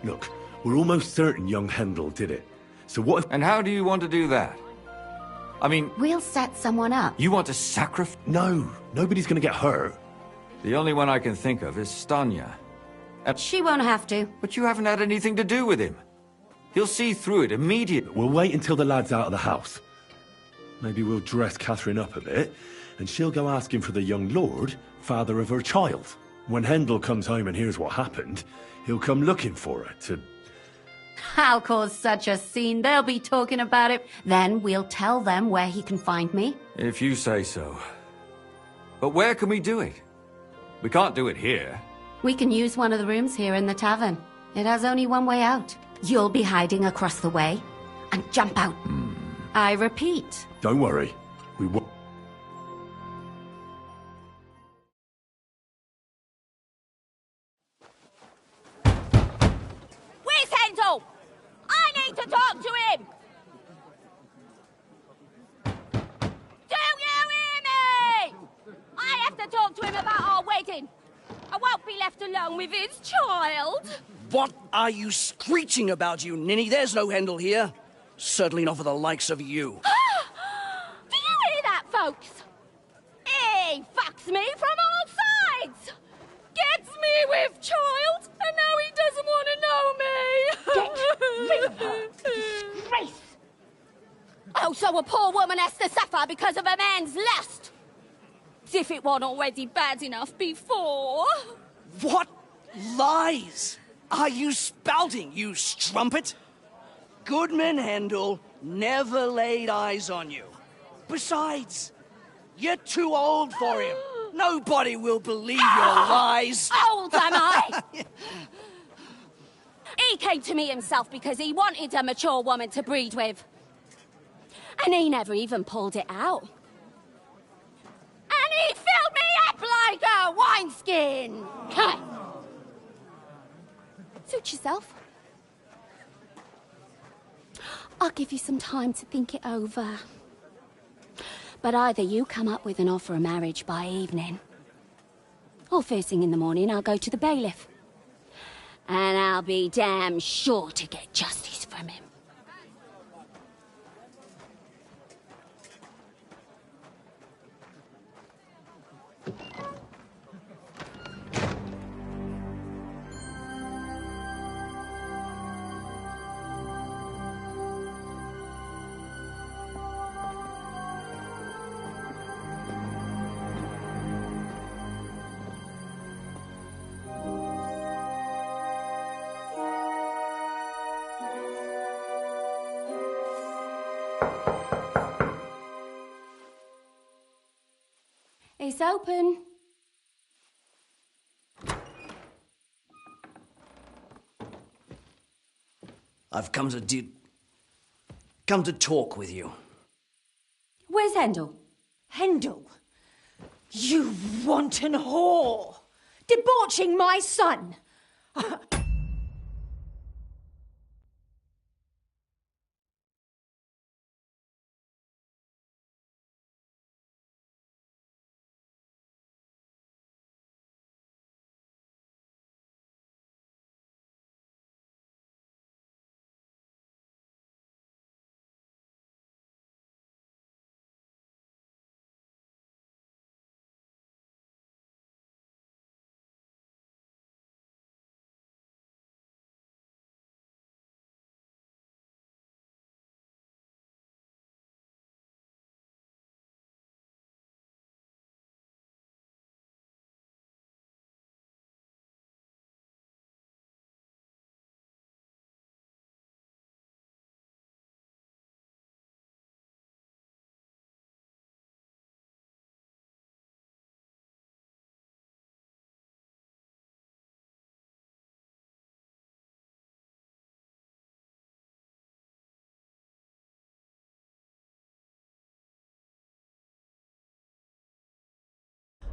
Look, we're almost certain young Hendel did it. So what if... And how do you want to do that? I mean... We'll set someone up. You want to sacrifice... No, nobody's going to get hurt. The only one I can think of is Stanya. She won't have to. But you haven't had anything to do with him. He'll see through it immediately. We'll wait until the lad's out of the house. Maybe we'll dress Catherine up a bit, and she'll go asking for the young lord, father of her child. When Hendel comes home and hears what happened, he'll come looking for her to... I'll cause such a scene. They'll be talking about it. Then we'll tell them where he can find me. If you say so. But where can we do it? We can't do it here. We can use one of the rooms here in the tavern. It has only one way out. You'll be hiding across the way and jump out. I repeat. Don't worry. We will... Where's Hendel? I need to talk to him! Do you hear me? I have to talk to him about our wedding. I won't be left alone with his child. What are you screeching about, you ninny? There's no Hendel here. Certainly not for the likes of you. Do you hear that, folks? He fucks me from all sides. Gets me with child, and now he doesn't want to know me. Get rid of her. Disgrace. Oh, so a poor woman has to suffer because of a man's lust. As if it wasn't already bad enough before. What lies are you spouting, you strumpet? Goodman Hendel never laid eyes on you. Besides, you're too old for him. Nobody will believe your lies. Old am I? He came to me himself because he wanted a mature woman to breed with. And he never even pulled it out. And he filled me up like a wineskin. Suit yourself. I'll give you some time to think it over. But either you come up with an offer of marriage by evening, or first thing in the morning I'll go to the bailiff. And I'll be damn sure to get justice from him. It's open. I've come to talk with you. Where's Hendel? Hendel? You wanton whore! Debauching my son!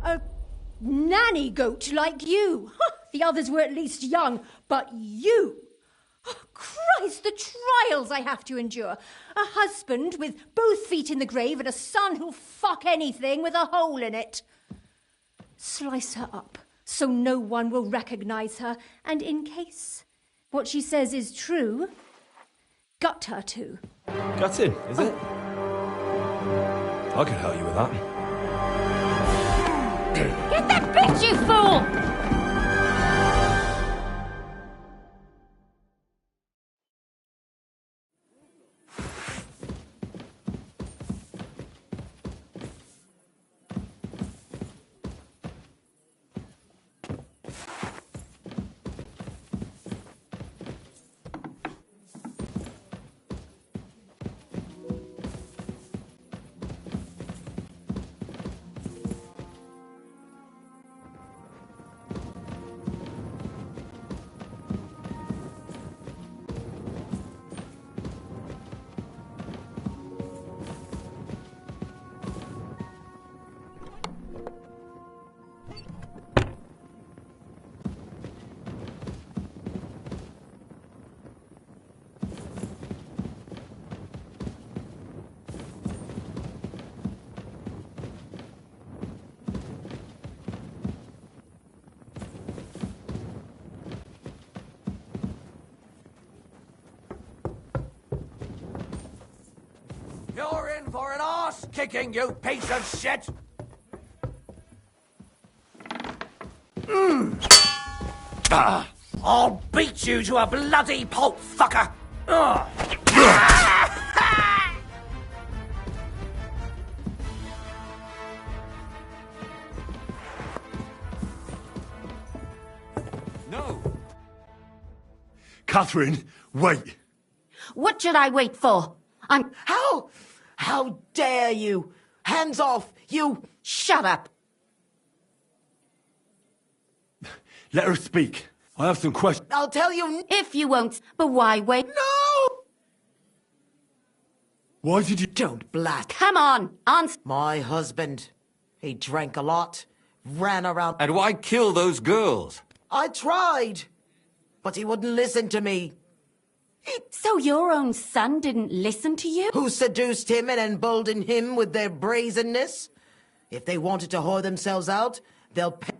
A nanny goat like you. The others were at least young, but you... Oh, Christ, the trials I have to endure. A husband with both feet in the grave and a son who'll fuck anything with a hole in it. Slice her up so no one will recognize her, and in case what she says is true, gut her too. Gutting, is it? I could help you with that. Get that bitch, you fool! You're in for an arse-kicking, you piece of shit! I'll beat you to a bloody pulp, fucker! No! Catherine, wait! What should I wait for? How dare you? Hands off, you... Shut up! Let her speak. I have some questions. I'll tell you... If you won't, but why wait? No! Why did you... Don't blast. Come on, answer. My husband. He drank a lot, ran around... And why kill those girls? I tried, but he wouldn't listen to me. So your own son didn't listen to you? Who seduced him and emboldened him with their brazenness? If they wanted to whore themselves out, they'll pay.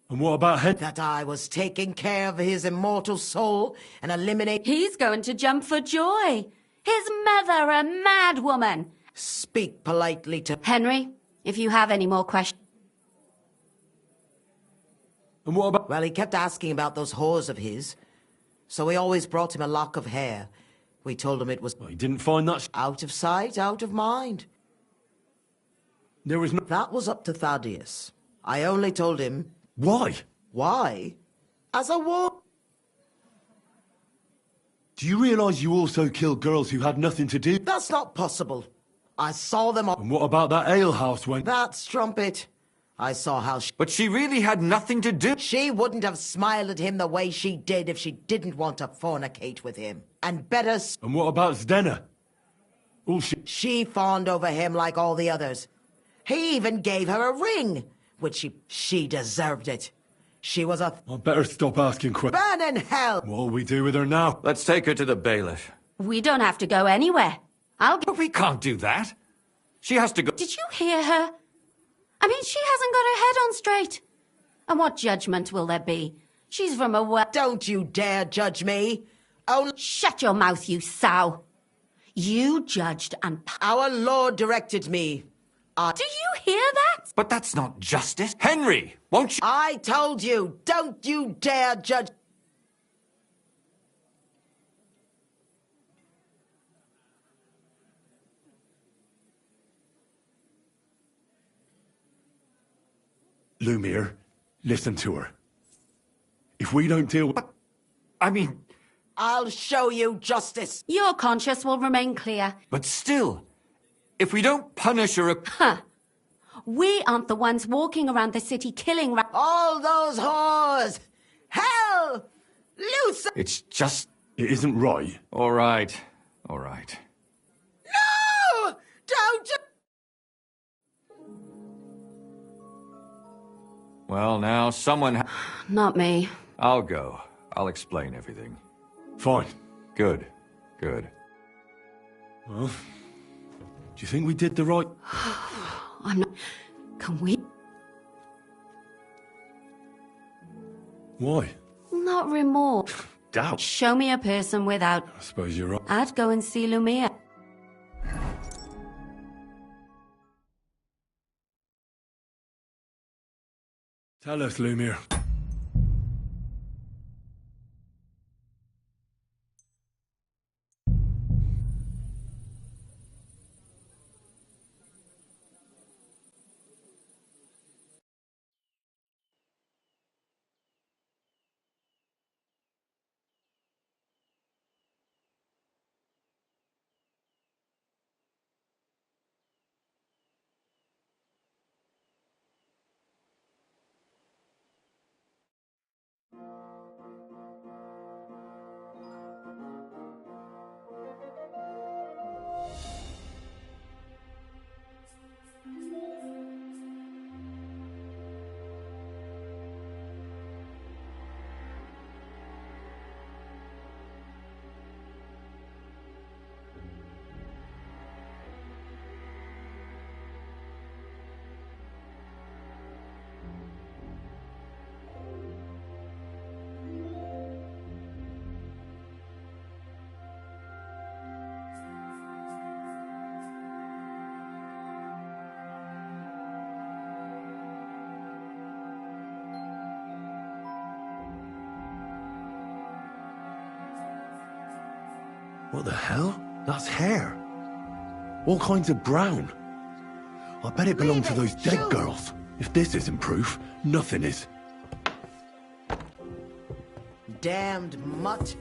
And what about Hen? That I was taking care of his immortal soul and eliminate. He's going to jump for joy. His mother, a mad woman. Speak politely to Henry, if you have any more questions. And what about? Well, he kept asking about those whores of his. So we always brought him a lock of hair. We told him it was... Well, he didn't find that... Out of sight, out of mind. There was no... That was up to Thaddeus. I only told him... Why? Why? As a war... Do you realise you also killed girls who had nothing to do? That's not possible. I saw them all... And what about that alehouse when... That strumpet. I saw how she... But she really had nothing to do... She wouldn't have smiled at him the way she did if she didn't want to fornicate with him. And better... And what about Zdena? All She fawned over him like all the others. He even gave her a ring, which she deserved it. She was a... I better stop asking questions. Burn in hell! What'll we do with her now? Let's take her to the bailiff. We don't have to go anywhere. But we can't do that. She has to go... Did you hear her? I mean, she hasn't got her head on straight. And what judgment will there be? She's from a well... Don't you dare judge me. Only... Shut your mouth, you sow. You judged and... Our Lord directed me. Do you hear that? But that's not justice. Henry, won't you... I told you, don't you dare judge... Lumiere, listen to her. If we don't deal with... But, I mean... I'll show you justice. Your conscience will remain clear. But still, if we don't punish her... Huh. We aren't the ones walking around the city killing... All those whores! Hell! Luther! It's just... It isn't right. All right. All right. No! Don't... Well, now, someone... Not me. I'll go. I'll explain everything. Fine. Good. Good. Well, do you think we did the right... I'm not... Can we... Why? Not remorse. Doubt. Show me a person without... I suppose you're right. I'd go and see Lumiere. Tell us, Lumiere. What the hell? That's hair. All kinds of brown. I bet it belonged to those dead girls. If this isn't proof, nothing is. Damned mutt.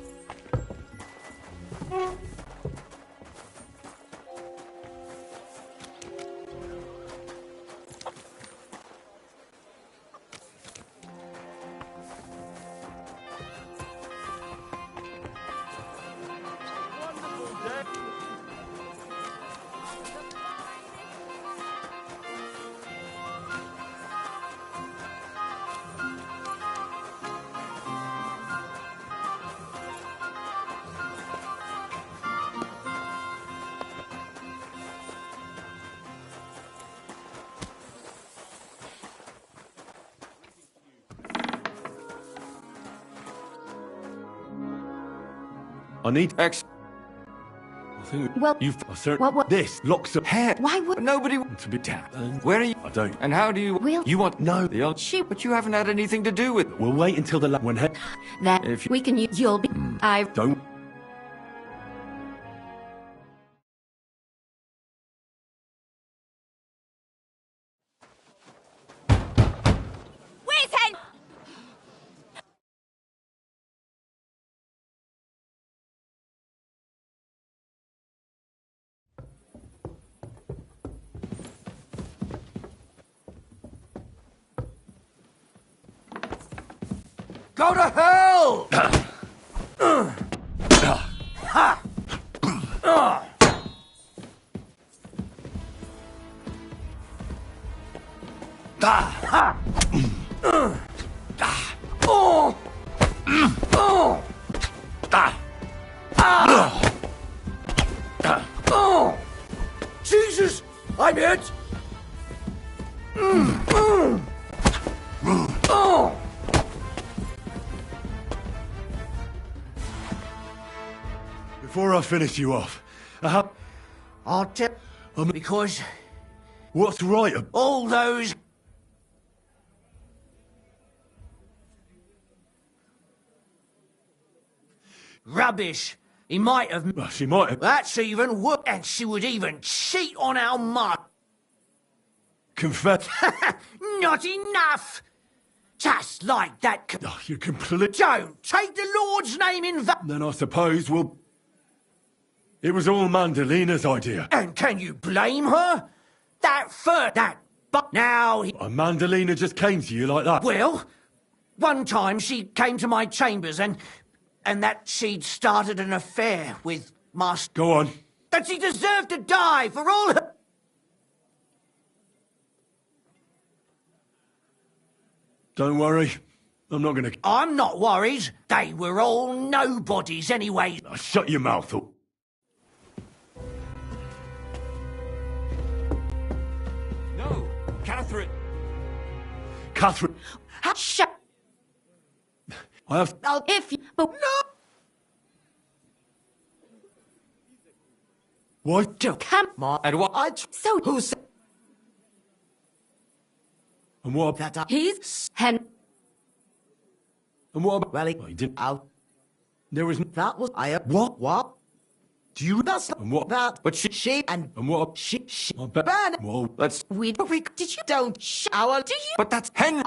I need X. I think Well, you've what? This locks up Hair. Why would nobody to be down. Where are you? I don't. And how do you? You want no the old sheep, but you haven't had anything to do with. We'll wait until the when head. That If we can use. You'll be. I don't. Where's Hen? Go to hell! Ha! Ha! Oh! Oh! Oh! Jesus! I'm hit! Oh! Before I finish you off, I'll tip because what's right? All those rubbish. He might have. Well, she might have. That's even worse. And she would even cheat on our mother. Confess. Not enough. Just like that. Oh, you complete. Don't take the Lord's name in vain. Then I suppose we'll. It was all Mandalina's idea. And can you blame her? But now he... And Mandalina just came to you like that? Well, one time she came to my chambers and that she'd started an affair with Master... Go on. That she deserved to die for all her... Don't worry. I'm not gonna... I'm not worried. They were all nobodies anyway. Now shut your mouth up. No, Catherine. Catherine. shut. I have... If you... But no. What? Come on. And what? So who's... And what about... He's... Hen... And what about... Well, he didn't... out. There was... That was... What? What? Do you... That's And what... that. But she... And And what... she I bet... burn. Well, Let's. We... Did you don't shower? Do you? But that's Hen.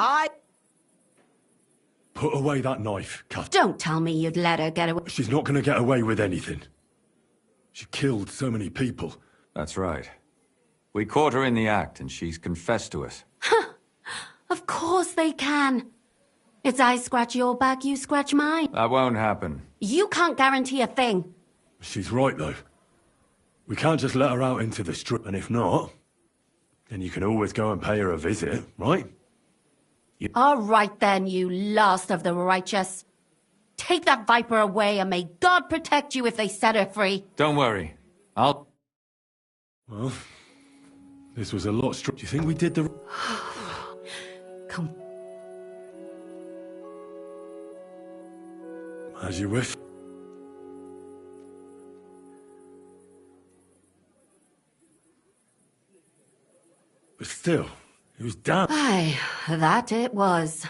put away that knife, Catherine. Don't tell me you'd let her get away. She's not gonna get away with anything. She killed so many people. That's right. We caught her in the act, and she's confessed to us. Of course they can. It's I scratch your back, you scratch mine. That won't happen. You can't guarantee a thing. She's right, though. We can't just let her out into the street, and if not, then you can always go and pay her a visit, right? All right then, you last of the righteous. Take that viper away, and may God protect you if they set her free. Don't worry. I'll... Well, this was a lot Do you think we did the... Come. As you wish. But still, it was damn... Aye, that it was.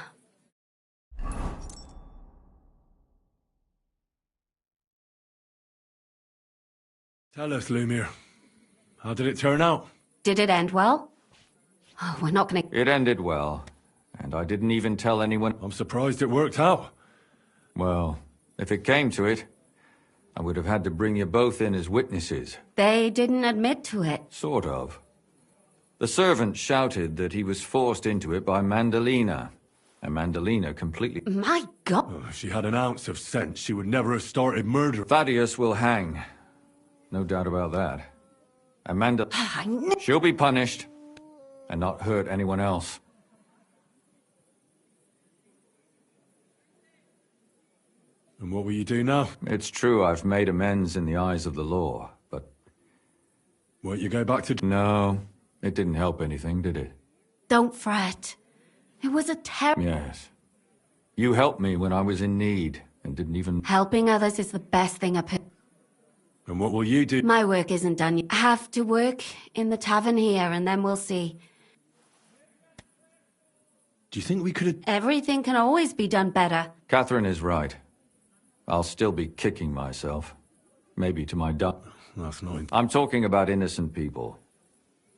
Tell us, Lumiere. How did it turn out? Did it end well? Oh, we're not gonna... It ended well, and I didn't even tell anyone. I'm surprised it worked out. Well, if it came to it, I would have had to bring you both in as witnesses. They didn't admit to it. Sort of. The servant shouted that he was forced into it by Mandalina, and Mandalina completely... My God! Oh, if she had an ounce of sense, she would never have started murder. Thaddeus will hang. No doubt about that. Amanda... She'll be punished, and not hurt anyone else. And what will you do now? It's true I've made amends in the eyes of the law, but... Won't you go back to... No, it didn't help anything, did it? Don't fret. It was a terrible... Yes. You helped me when I was in need, and didn't even... Helping others is the best thing a... And what will you do? My work isn't done yet. I have to work in the tavern here, and then we'll see. Do you think we could have... Everything can always be done better. Catherine is right. I'll still be kicking myself. Maybe to my That's not... I'm talking about innocent people.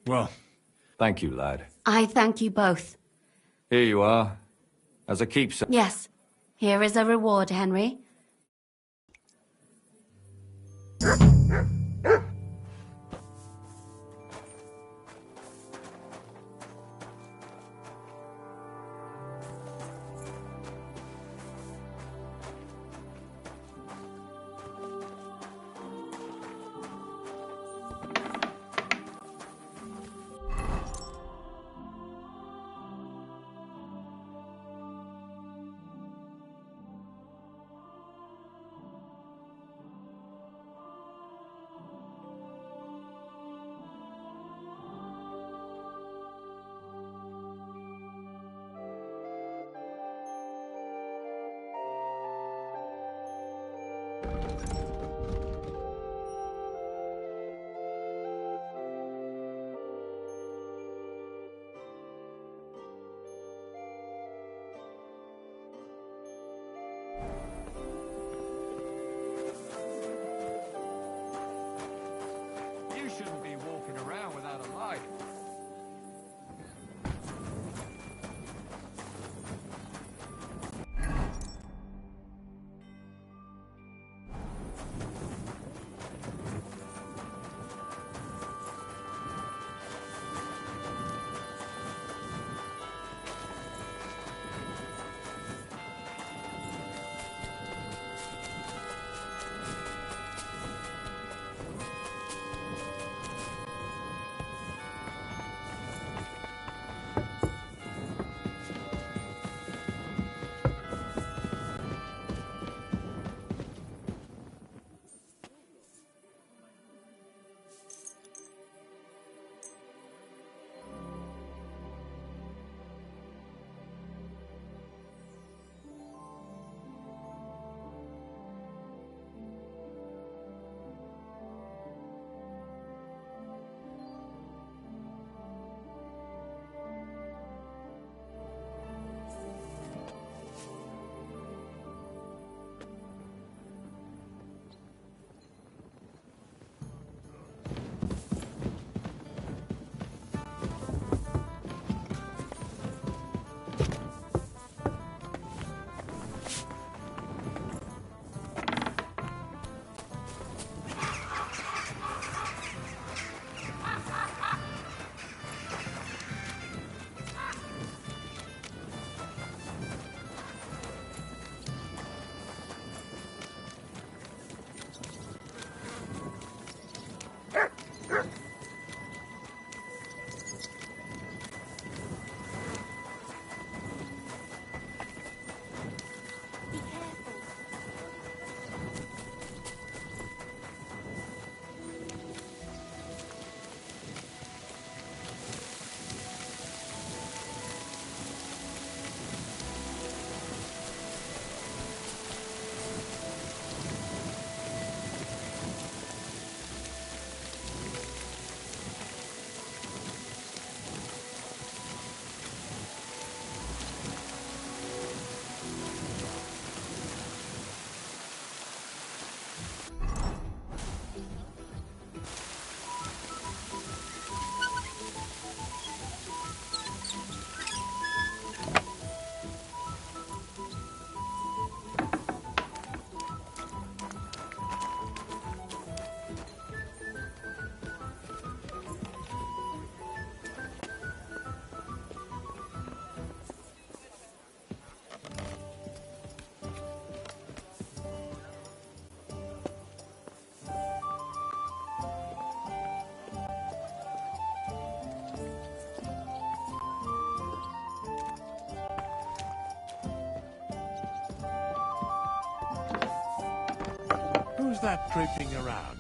Well... Thank you, lad. I thank you both. Here you are. As a keepsake. Yes. Here is a reward, Henry. You shouldn't be walking around without a light. Who's that creeping around?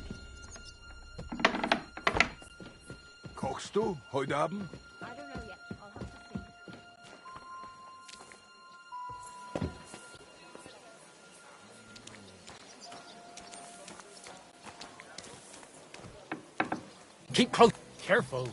Kochst du heute Abend? I don't know yet. I'll have to see. Keep close. Careful.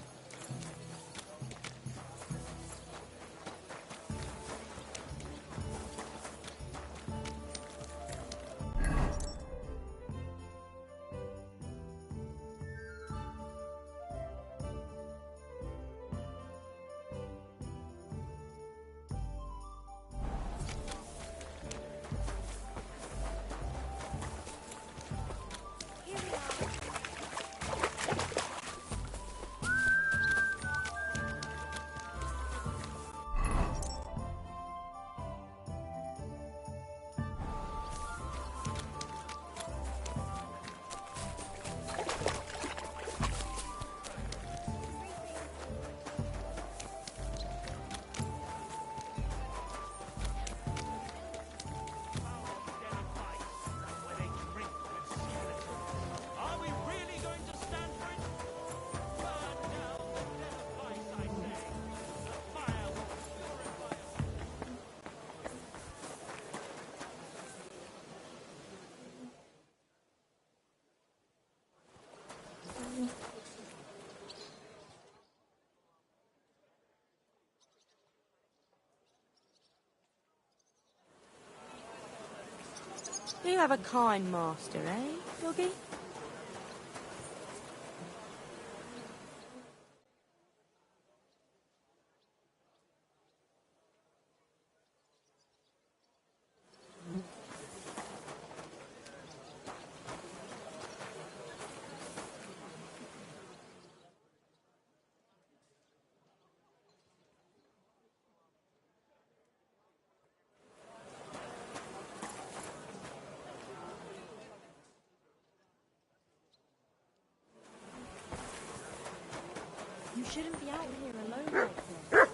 You have a kind master, eh, doggy? You shouldn't be out here alone like this.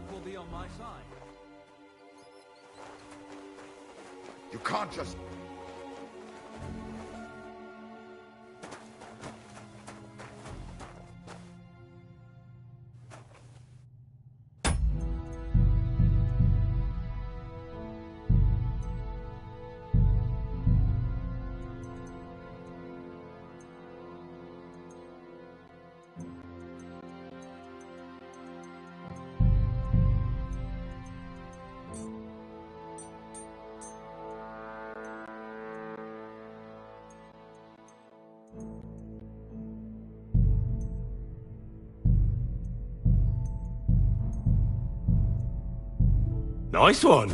Luck will be on my side. You can't just... Nice one.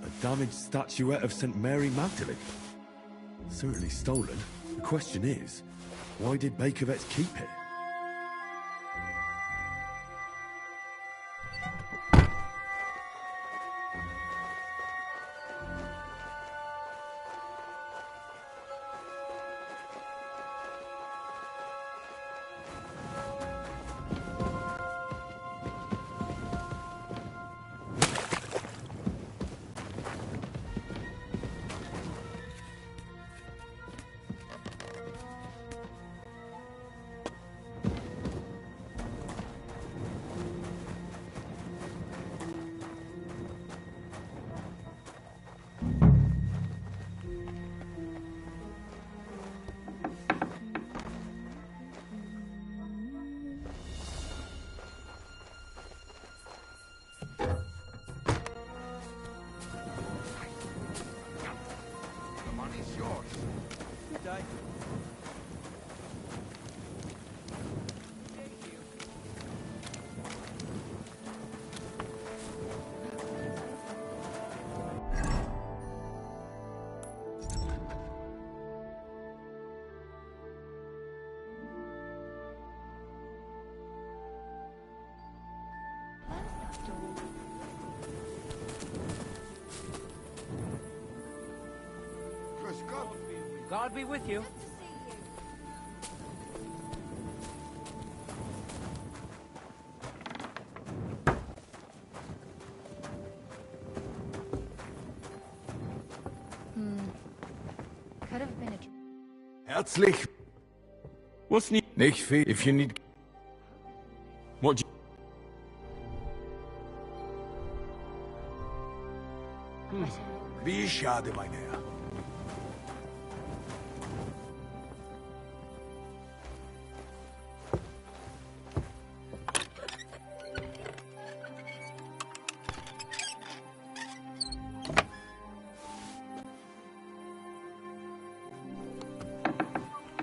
A damaged statuette of St. Mary Magdalene. Certainly stolen. The question is, why did Bakovets keep it? God be with you. Could have been a... Herzlich. What's need? Nicht viel. If you need. What do you... Wie schade, mein Herr.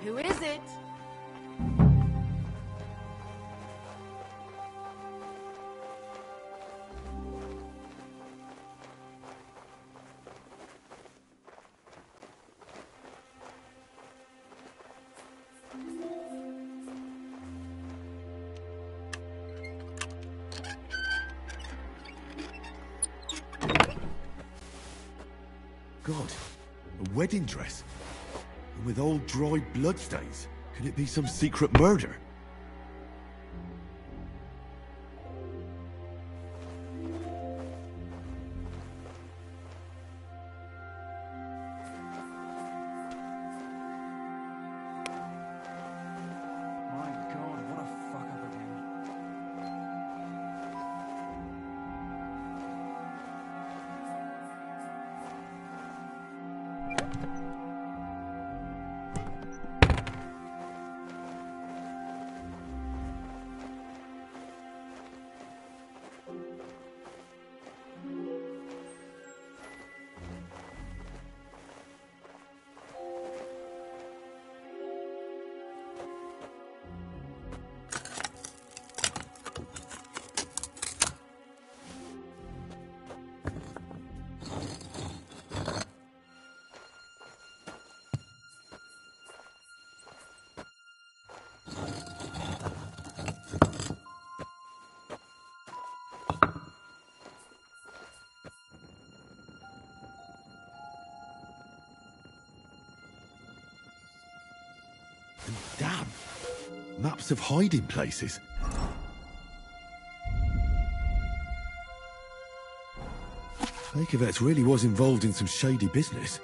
Who is it? God, a wedding dress? And with old dry bloodstains? Could it be some secret murder? My God, what a fuck up again. Damn! Maps of hiding places. Bakervet's really was involved in some shady business.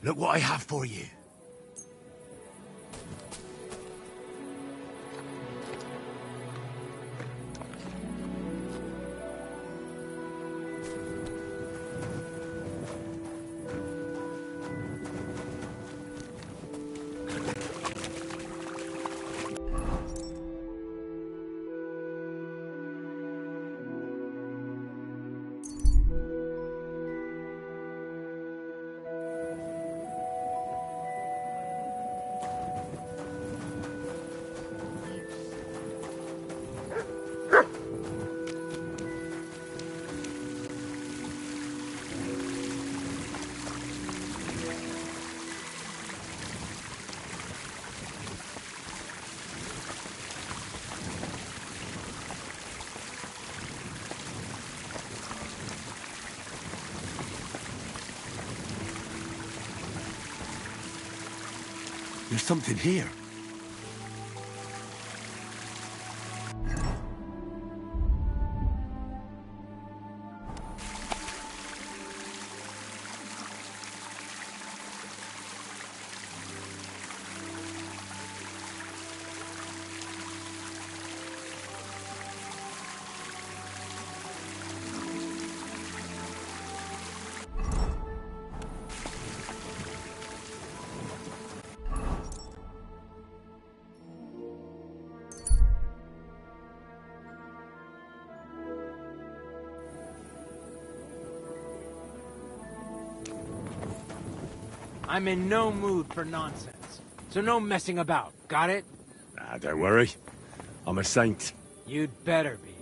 Look what I have for you. There's something here. I'm in no mood for nonsense. So no messing about, got it? Ah, don't worry. I'm a saint. You'd better be.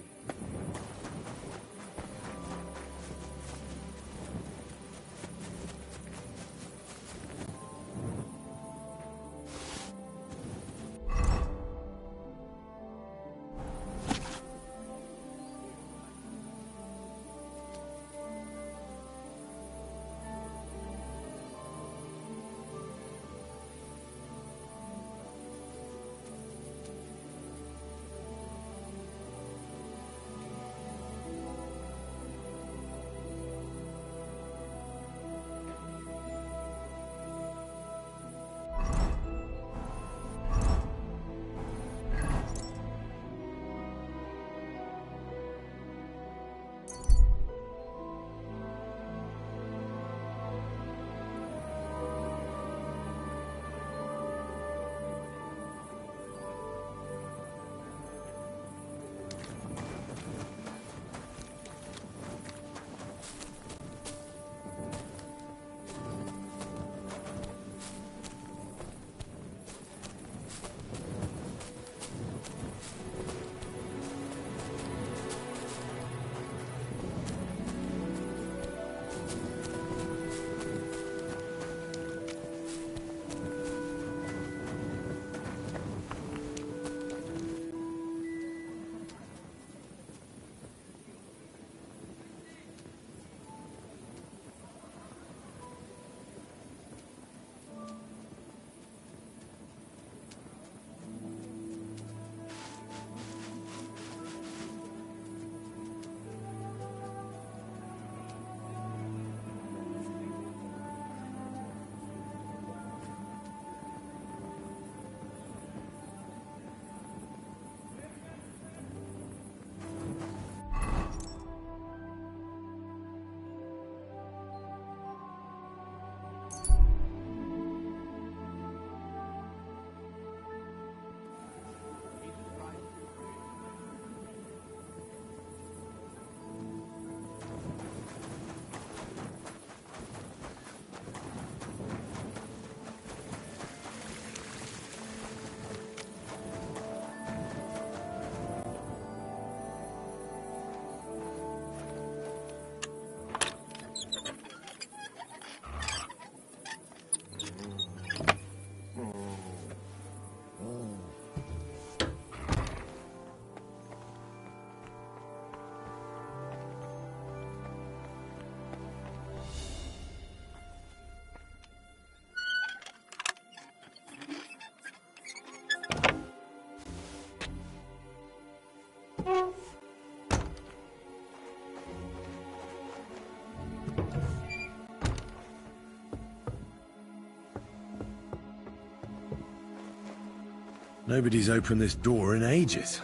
Nobody's opened this door in ages.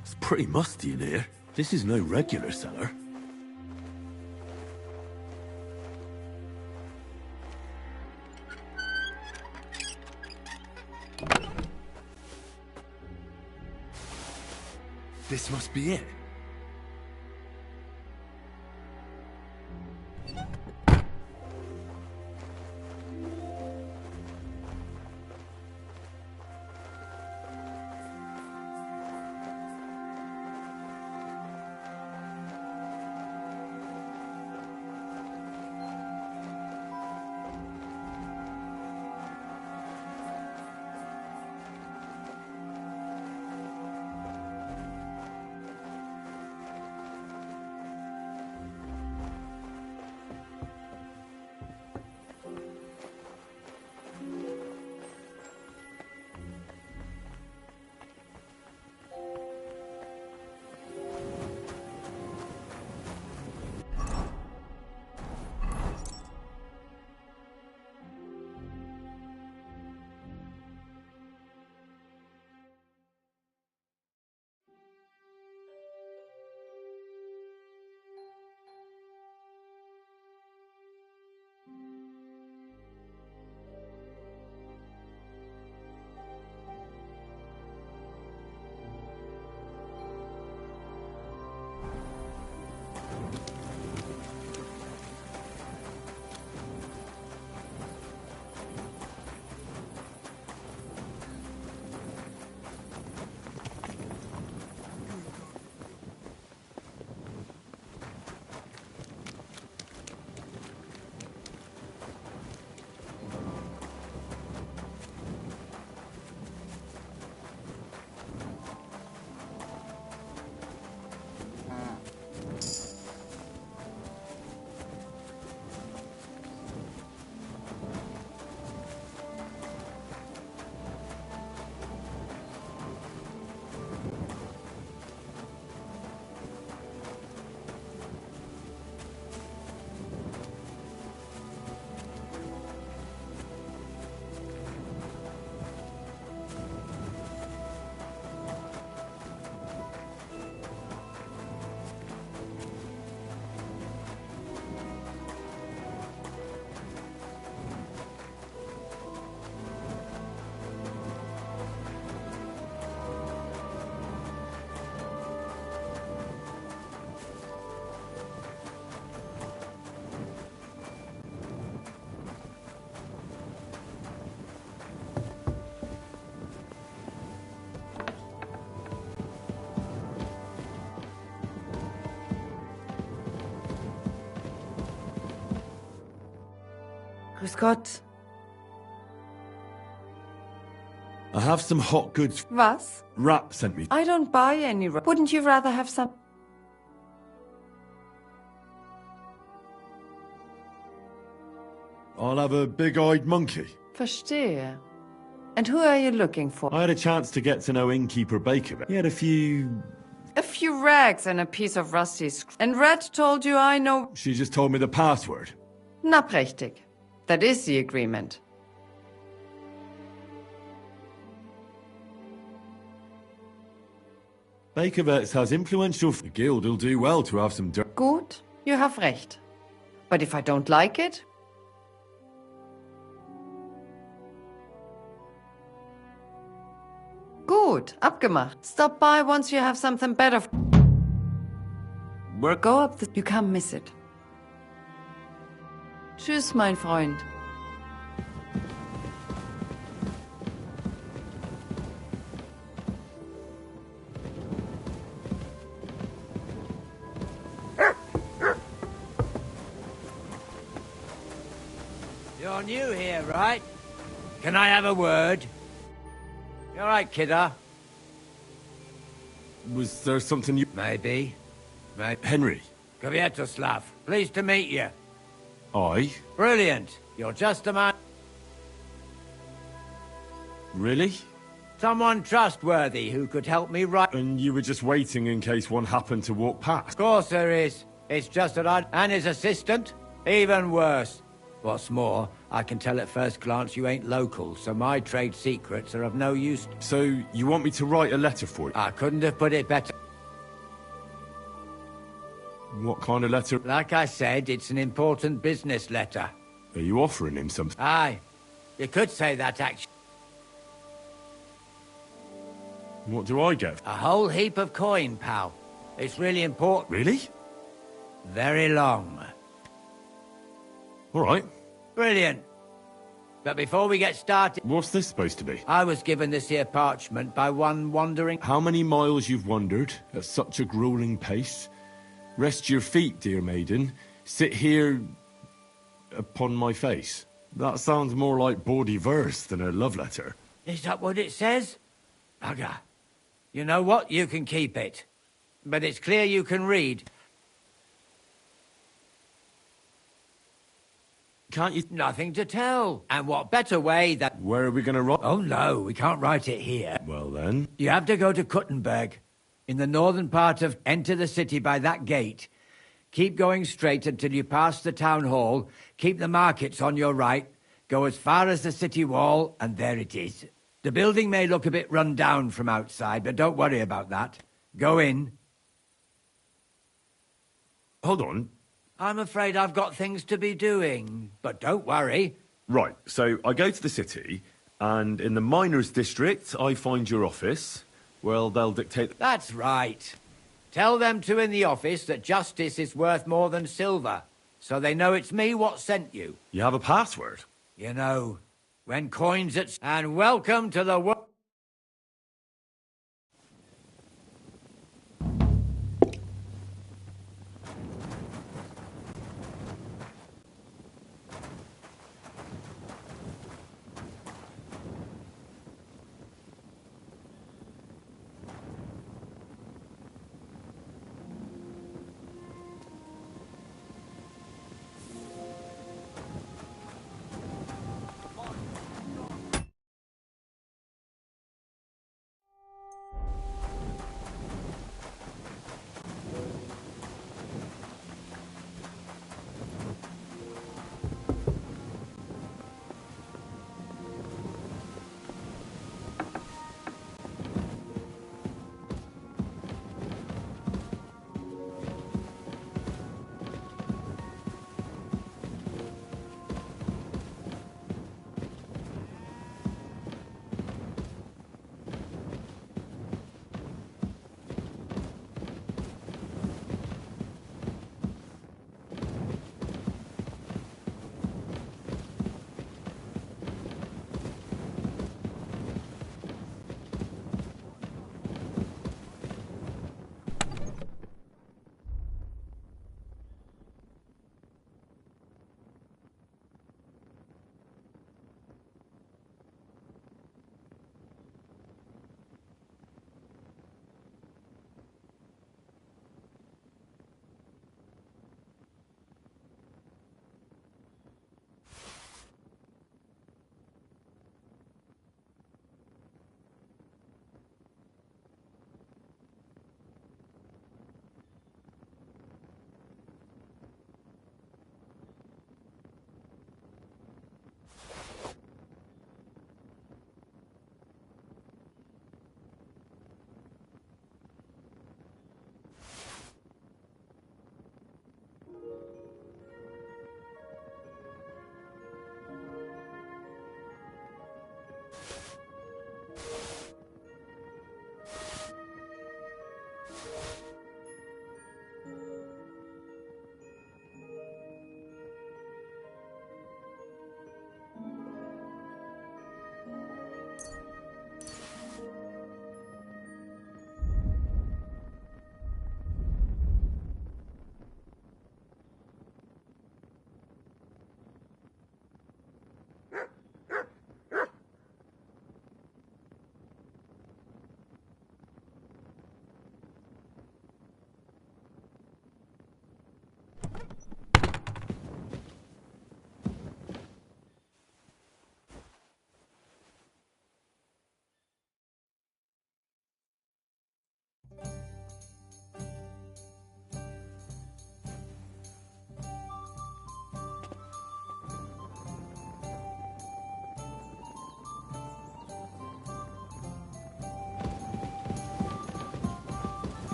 It's pretty musty in here. This is no regular cellar. This must be it. Grüß Gott. I have some hot goods. Was? Rap sent me. I don't buy any. Wouldn't you rather have some? I'll have a big-eyed monkey. Verstehe. And who are you looking for? I had a chance to get to know innkeeper Baker. He had a few... A few rags and a piece of rusty And Red told you I know... She just told me the password. Na prächtig. That is the agreement. Bakervetz has influential... The guild will do well to have some dirt. Gut, you have recht. But if I don't like it... Gut, abgemacht. Stop by once you have something better. Go up the... You can't miss it. Tschüss, mein Freund. You're new here, right? Can I have a word? You alright, kidder? Was there something you... Maybe. Henry. Kvietoslav, pleased to meet you. I? Brilliant. You're just the man... Really? Someone trustworthy who could help me right... And you were just waiting in case one happened to walk past? Of course there is. It's just that And his assistant? Even worse. What's more, I can tell at first glance you ain't local, so my trade secrets are of no use. So, you want me to write a letter for you? I couldn't have put it better. What kind of letter? Like I said, it's an important business letter. Are you offering him something? Aye. You could say that, actually. What do I get? A whole heap of coin, pal. It's really important. Really? Very long. All right. Brilliant. But before we get started... What's this supposed to be? I was given this here parchment by one wandering... How many miles you've wandered at such a grueling pace? Rest your feet, dear maiden. Sit here... upon my face. That sounds more like bawdy verse than a love letter. Is that what it says? Bugger. You know what? You can keep it. But it's clear you can read. Can't you... Nothing to tell. And what better way that... Where are we going to write? Oh, no, we can't write it here. Well, then... You have to go to Kuttenberg. In the northern part of... Enter the city by that gate. Keep going straight until you pass the town hall. Keep the markets on your right. Go as far as the city wall, and there it is. The building may look a bit run down from outside, but don't worry about that. Go in. Hold on. I'm afraid I've got things to be doing, but don't worry. Right, so I go to the city, and in the miners' district, I find your office. Well, they'll dictate... That's right. Tell them two in the office that justice is worth more than silver, so they know it's me what sent you. You have a password? You know, when coins at... And welcome to the world...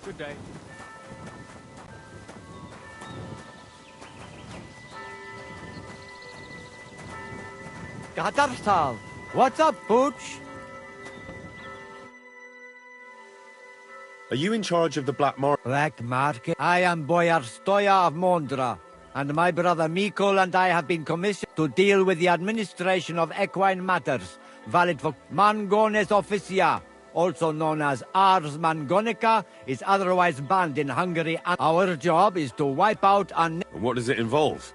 Good day. Gadarstal, what's up, Pooch? Are you in charge of the Black Market? Black Market? I am Boyar Stoya of Mondra, and my brother Mikol and I have been commissioned to deal with the administration of equine matters, valid for Mangones Officia, also known as Ars Mangonica, is otherwise banned in Hungary, and our job is to wipe out and What does it involve?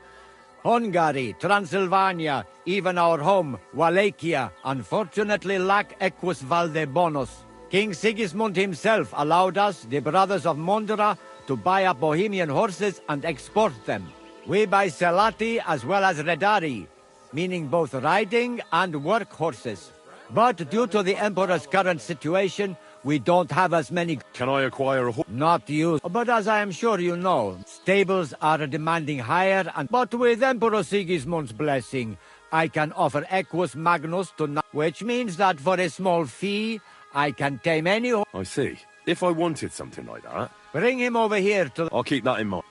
Hungary, Transylvania, even our home, Wallachia, unfortunately lack Equus Valdebonos. King Sigismund himself allowed us, the brothers of Mondra, to buy up Bohemian horses and export them. We buy Selati as well as Redari, meaning both riding and work horses. But due to the Emperor's current situation, we don't have as many. Can I acquire a horse? Not you, but as I am sure you know, stables are demanding higher, but with Emperor Sigismund's blessing, I can offer Equus Magnus to which means that for a small fee, I can tame any horse. I see. If I wanted something like that... Bring him over here to... I'll keep that in mind.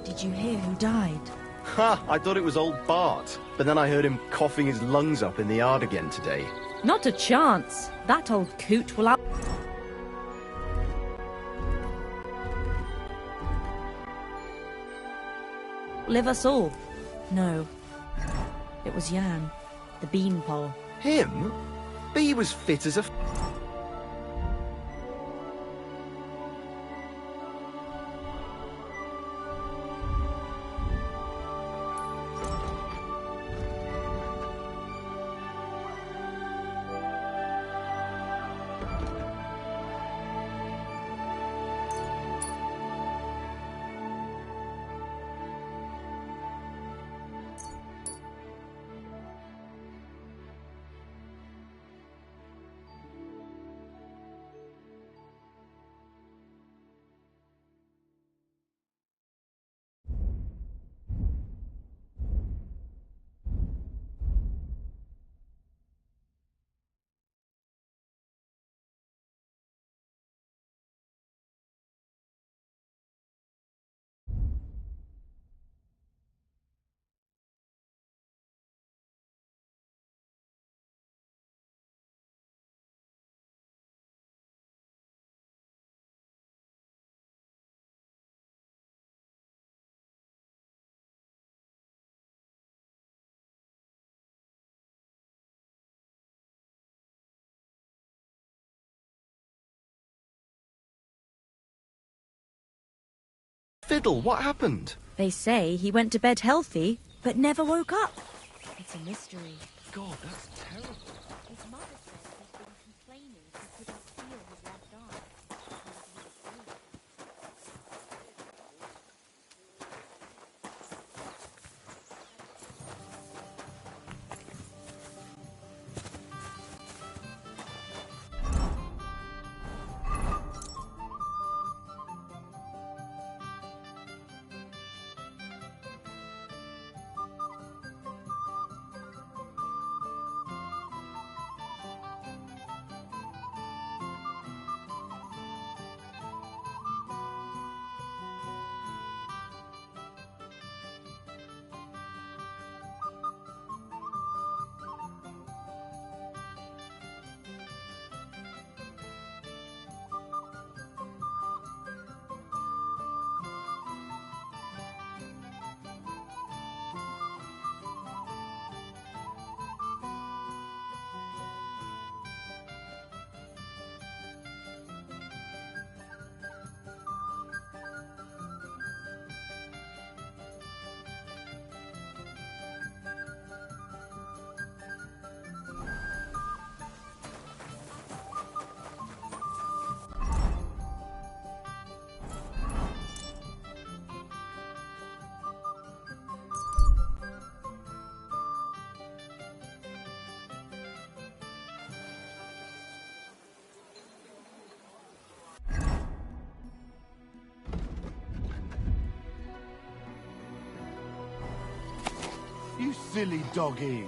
Did you hear who died? Ha! I thought it was old Bart, but then I heard him coughing his lungs up in the yard again today. Not a chance. That old coot will live us all. No. It was Jan, the beanpole. Him? But he was fit as a... Fiddle, what happened? They say he went to bed healthy, but never woke up. It's a mystery. God, that's terrible. His mother says he's been complaining he couldn't feel his left arm. You silly doggy.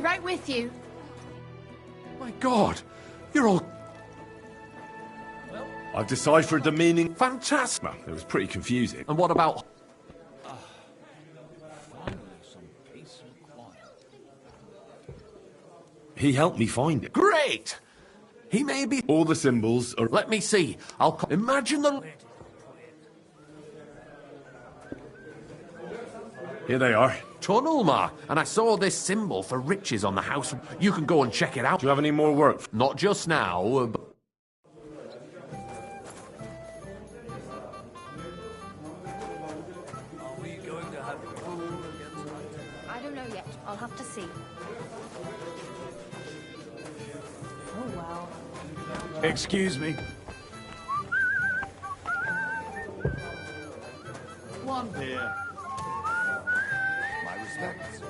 be right with you. My God, you're all I've deciphered the meaning. fantastic. Well, it was pretty confusing. And what about... He helped me find it. Great! He may be... All the symbols are... Let me see. Imagine the... Here they are. Tunnel mark. And I saw this symbol for riches on the house. You can go and check it out. Do you have any more work? Not just now, but... I don't know yet. I'll have to see. Oh, well. Excuse me. One here. My respects.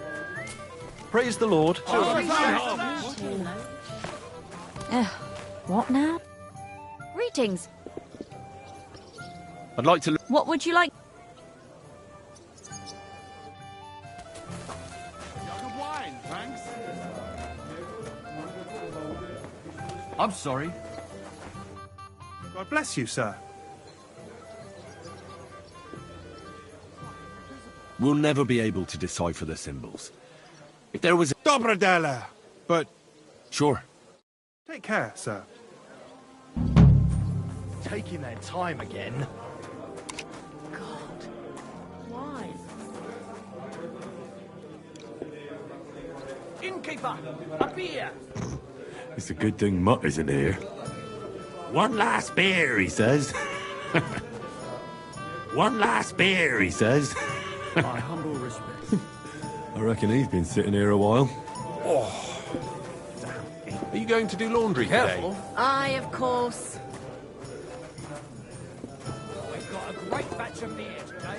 Praise the Lord. What now? Greetings. I'd like to... What would you like? Jug of wine, thanks. I'm sorry. God bless you, sir. We'll never be able to decipher the symbols. If there was... Dobrodela! But... Sure. Take care, sir. Taking their time again. Why? Innkeeper, up here. It's a good thing Mutt isn't here. One last beer, he says. One last beer, he says. My humble respect. I reckon he's been sitting here a while. Are you going to do laundry today? Aye, of course. We've got a great batch of beer today.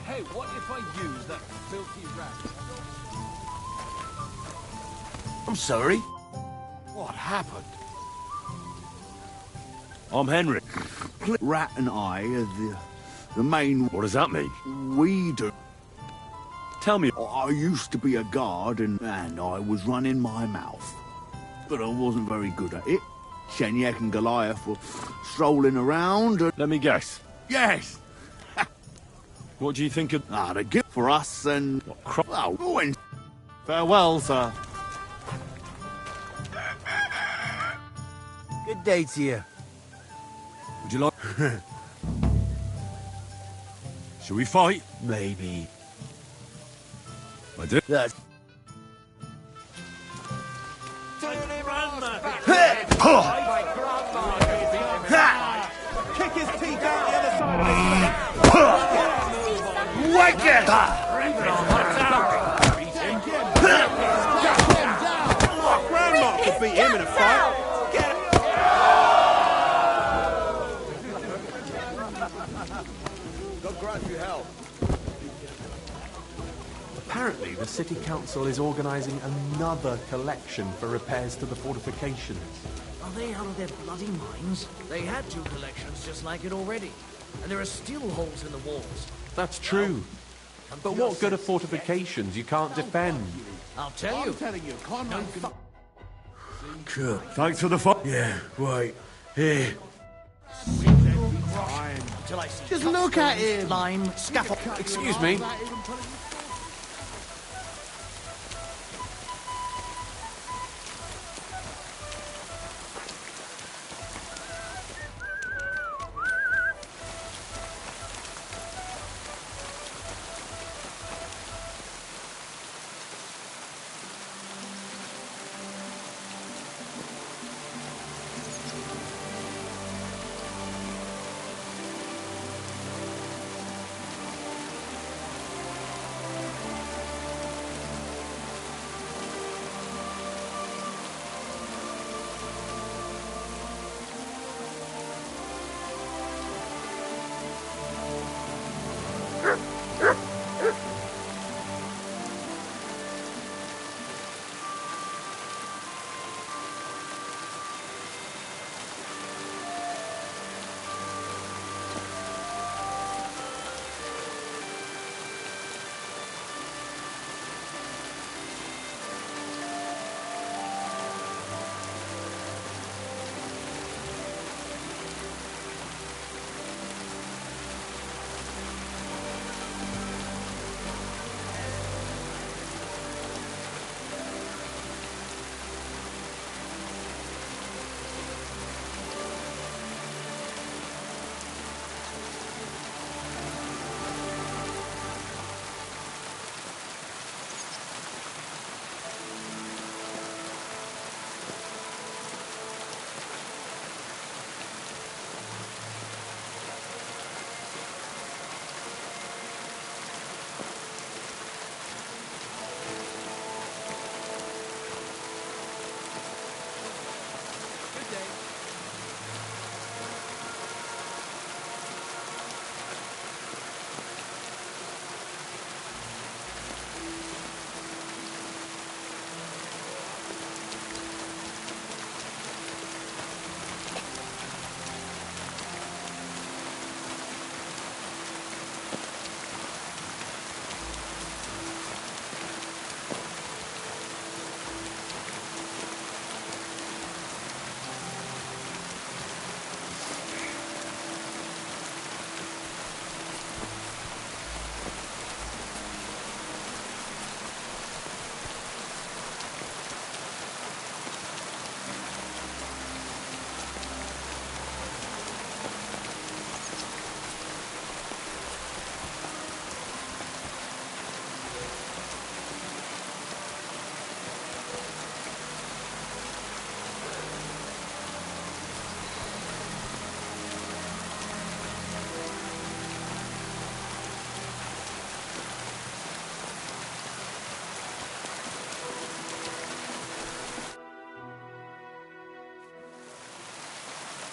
Hey, what if I use that filthy rat? I'm sorry. What happened? I'm Henry. Rat and I are the main... What does that mean? We do. Tell me. I used to be a guard and I was running my mouth. But I wasn't very good at it. Shenyek and Goliath were strolling around and... Let me guess. Yes! What do you think of... the gift for us and... Oh, Farewell, sir. Good day to you. Would you like... Shall we fight? Maybe. I do. That's... Kick his teeth out the other side of his Wake it! Grandma could beat him in a fight. God grant you help. Apparently, the city council is organising another collection for repairs to the fortifications. Are they out of their bloody minds? They had 2 collections just like it already. And there are still holes in the walls. That's true. But what good are fortifications you can't defend? I'll tell you. I'm telling you, Conrad can... Sure. Thanks for the fight. Yeah, right. Here. Till I see Just look at him. lime, scaffold. Excuse me.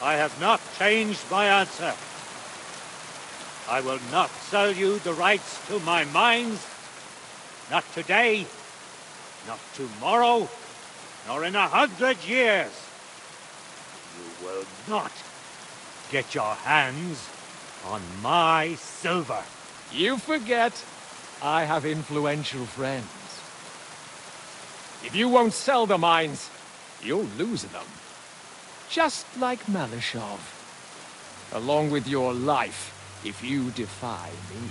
I have not changed my answer. I will not sell you the rights to my mines. Not today, not tomorrow, nor in 100 years. You will not get your hands on my silver. You forget I have influential friends. If you won't sell the mines, you'll lose them. Just like Malishov. Along with your life, if you defy me.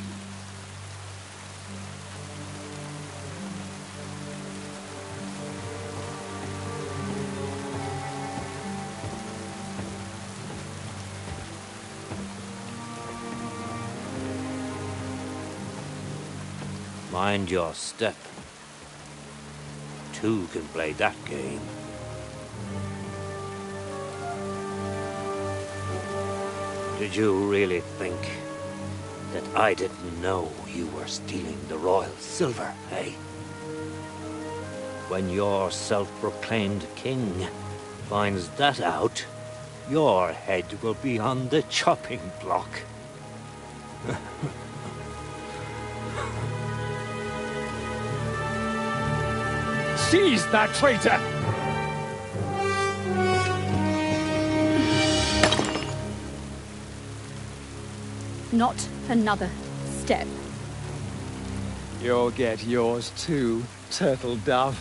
Mind your step. Two can play that game. Did you really think that I didn't know you were stealing the royal silver, eh? When your self-proclaimed king finds that out, your head will be on the chopping block. Seize that traitor! Not another step. You'll get yours too, turtle dove.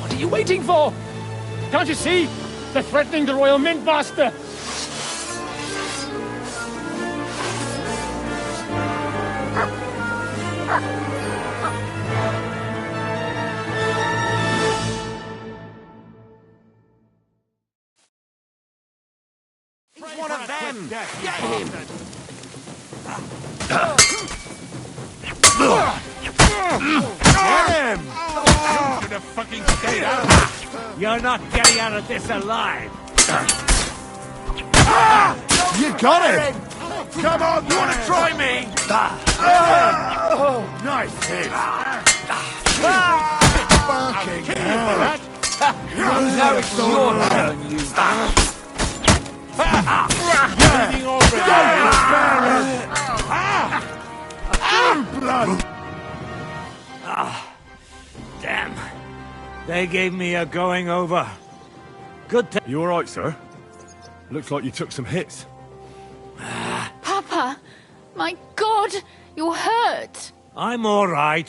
What are you waiting for? Can't you see? They're threatening the Royal Mint Master! One of them! Get him! Get him! You should have fucking stayed out. You're not getting out of this alive. You got him! Come on, you want to try me? Nice hit! Fucking hell! Now it's your turn, you Bleeding over blood! Damn. They gave me a going over. Good to... You alright, sir? Looks like you took some hits. Papa! My God! You're hurt! I'm all right.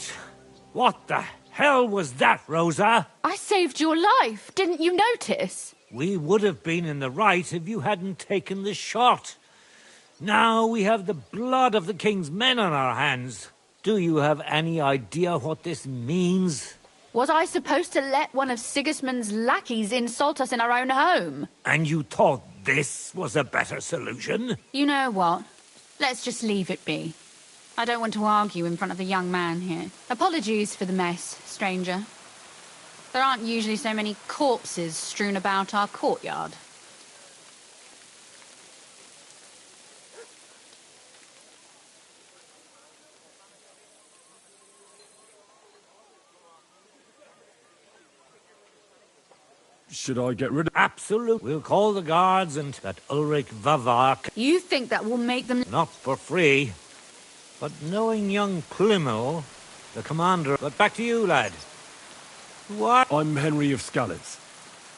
What the hell was that, Rosa? I saved your life. Didn't you notice? We would have been in the right if you hadn't taken the shot. Now we have the blood of the king's men on our hands. Do you have any idea what this means? Was I supposed to let one of Sigismund's lackeys insult us in our own home? And you thought this was a better solution? You know what? Let's just leave it be. I don't want to argue in front of the young man here. Apologies for the mess, stranger. There aren't usually so many corpses strewn about our courtyard. Should I get rid of... Absolutely. We'll call the guards and that Ulrich Vavark. You think that will make them... Not for free. But knowing young Plymel, the commander... But back to you, lad. What? I'm Henry of Skalitz,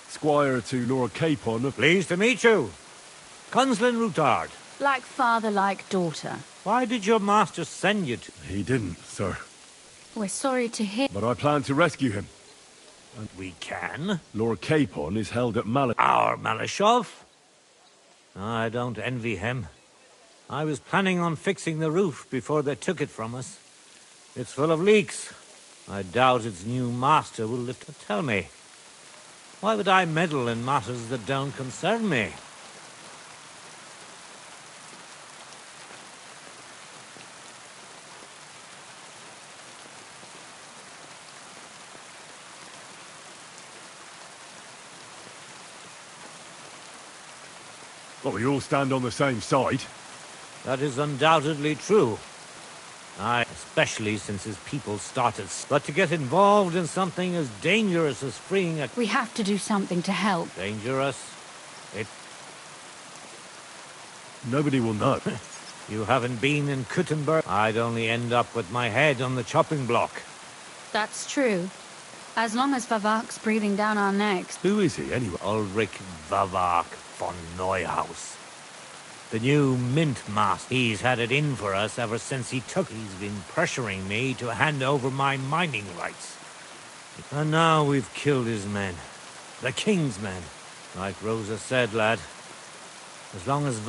squire to Lord Capon of... Pleased to meet you. Conslin Routard. Like father, like daughter. Why did your master send you to... He didn't, sir. We're sorry to hear... But I plan to rescue him. And we can? Lord Capon is held at Malishov. Our Malishov? I don't envy him. I was planning on fixing the roof before they took it from us. It's full of leaks. I doubt its new master will live to tell me. Why would I meddle in matters that don't concern me? Well, we all stand on the same side. That is undoubtedly true. I especially since his people started. But to get involved in something as dangerous as freeing a... We have to do something to help. Dangerous? It... Nobody will know. You haven't been in Kuttenberg. I'd only end up with my head on the chopping block. That's true. As long as Vavak's breathing down our necks. Who is he, anyway? Ulrich Vavak von Neuhaus. The new mint master. He's had it in for us ever since he took. He's been pressuring me to hand over my mining rights. And now we've killed his men. The king's men. Like Rosa said, lad. As long as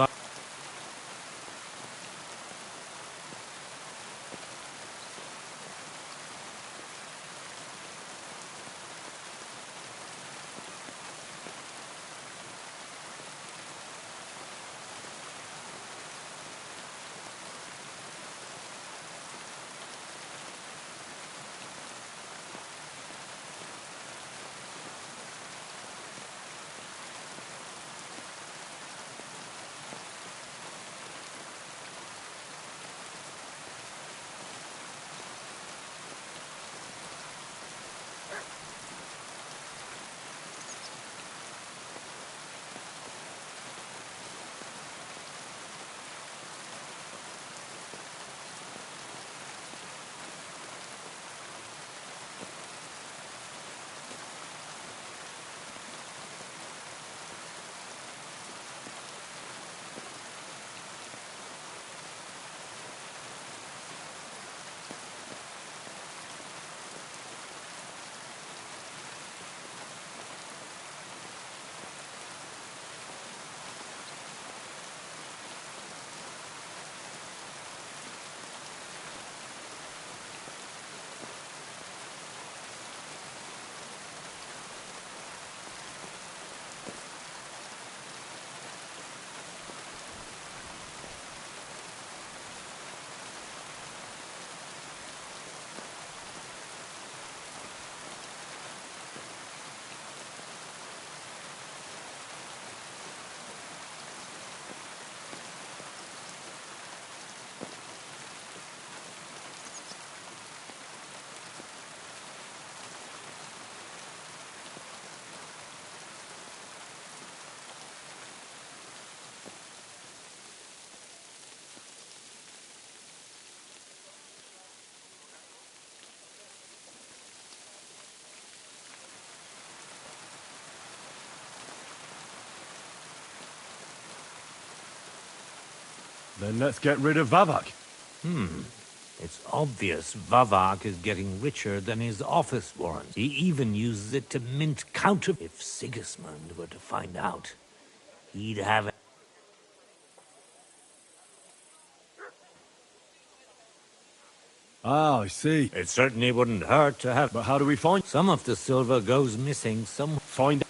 Then let's get rid of Vavak. It's obvious Vavak is getting richer than his office warrant. He even uses it to mint counter... If Sigismund were to find out, he'd have... Ah, I see. It certainly wouldn't hurt to have... But how do we find... Some of the silver goes missing. Some... Find...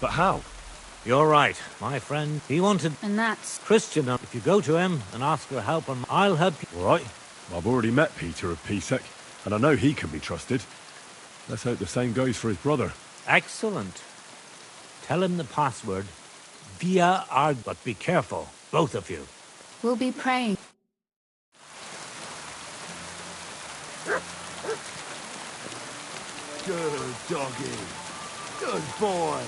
But how? You're right, my friend. He wanted... And that's... Christian. If you go to him and ask for help, I'll help you. All right. I've already met Peter of Pisek, and I know he can be trusted. Let's hope the same goes for his brother. Excellent. Tell him the password via our... But be careful, both of you. We'll be praying. Good doggy. Good boy.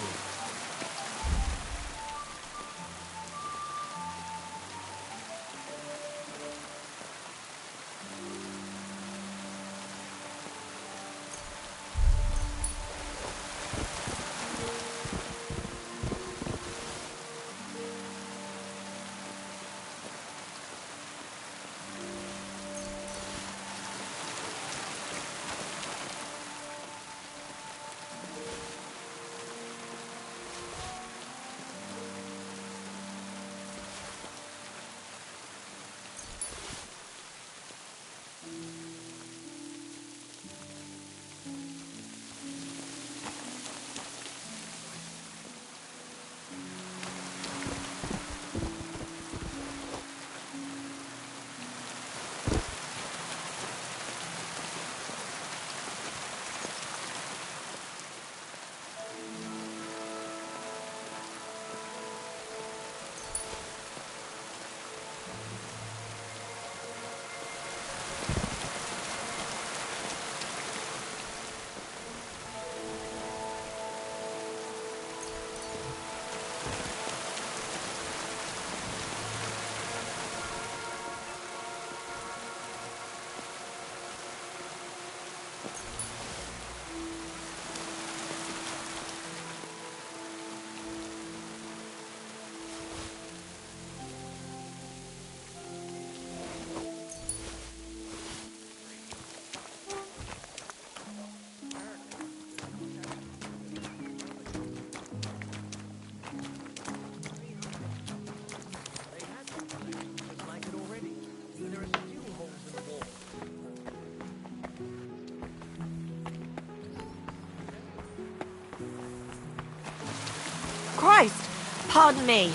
Christ! Pardon me.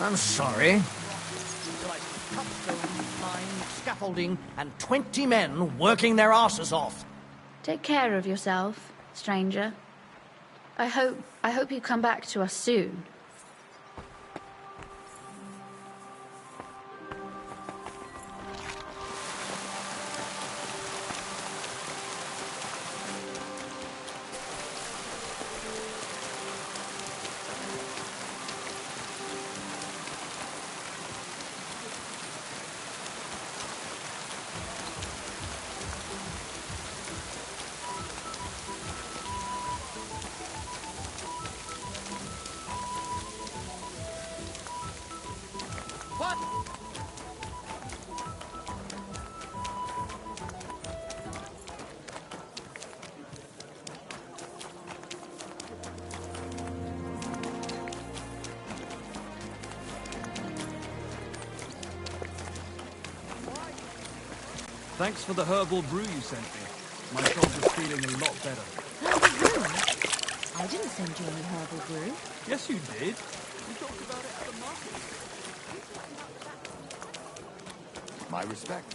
I'm sorry. Scaffolding and 20 men working their asses off. Take care of yourself, stranger. I hope you come back to us soon. Thanks for the herbal brew you sent me. My shoulder's feeling a lot better. Herbal brew? I didn't send you any herbal brew. Yes, you did. We talked about it at the market. My respect.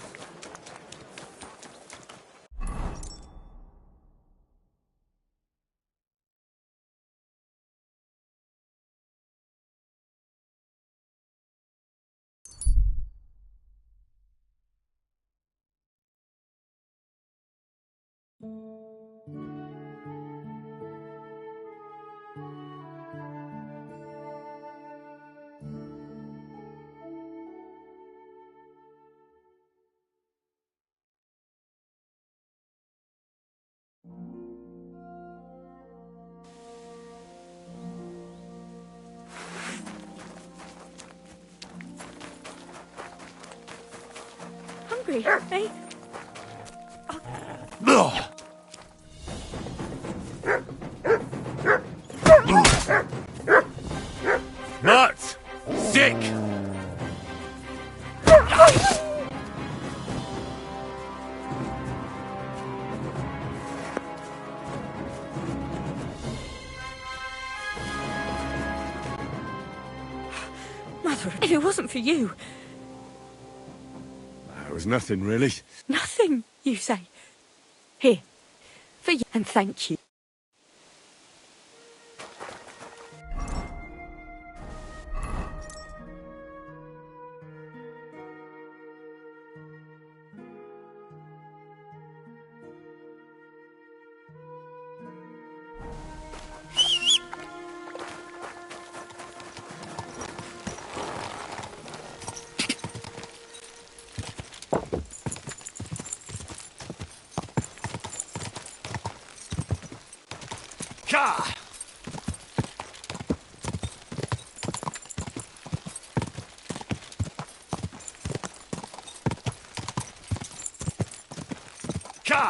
Hungry, eh? Nuts! Sick! brother. If it wasn't for you, It was nothing, really. nothing, you say. Here, for you, and thank you. Ka! Ka!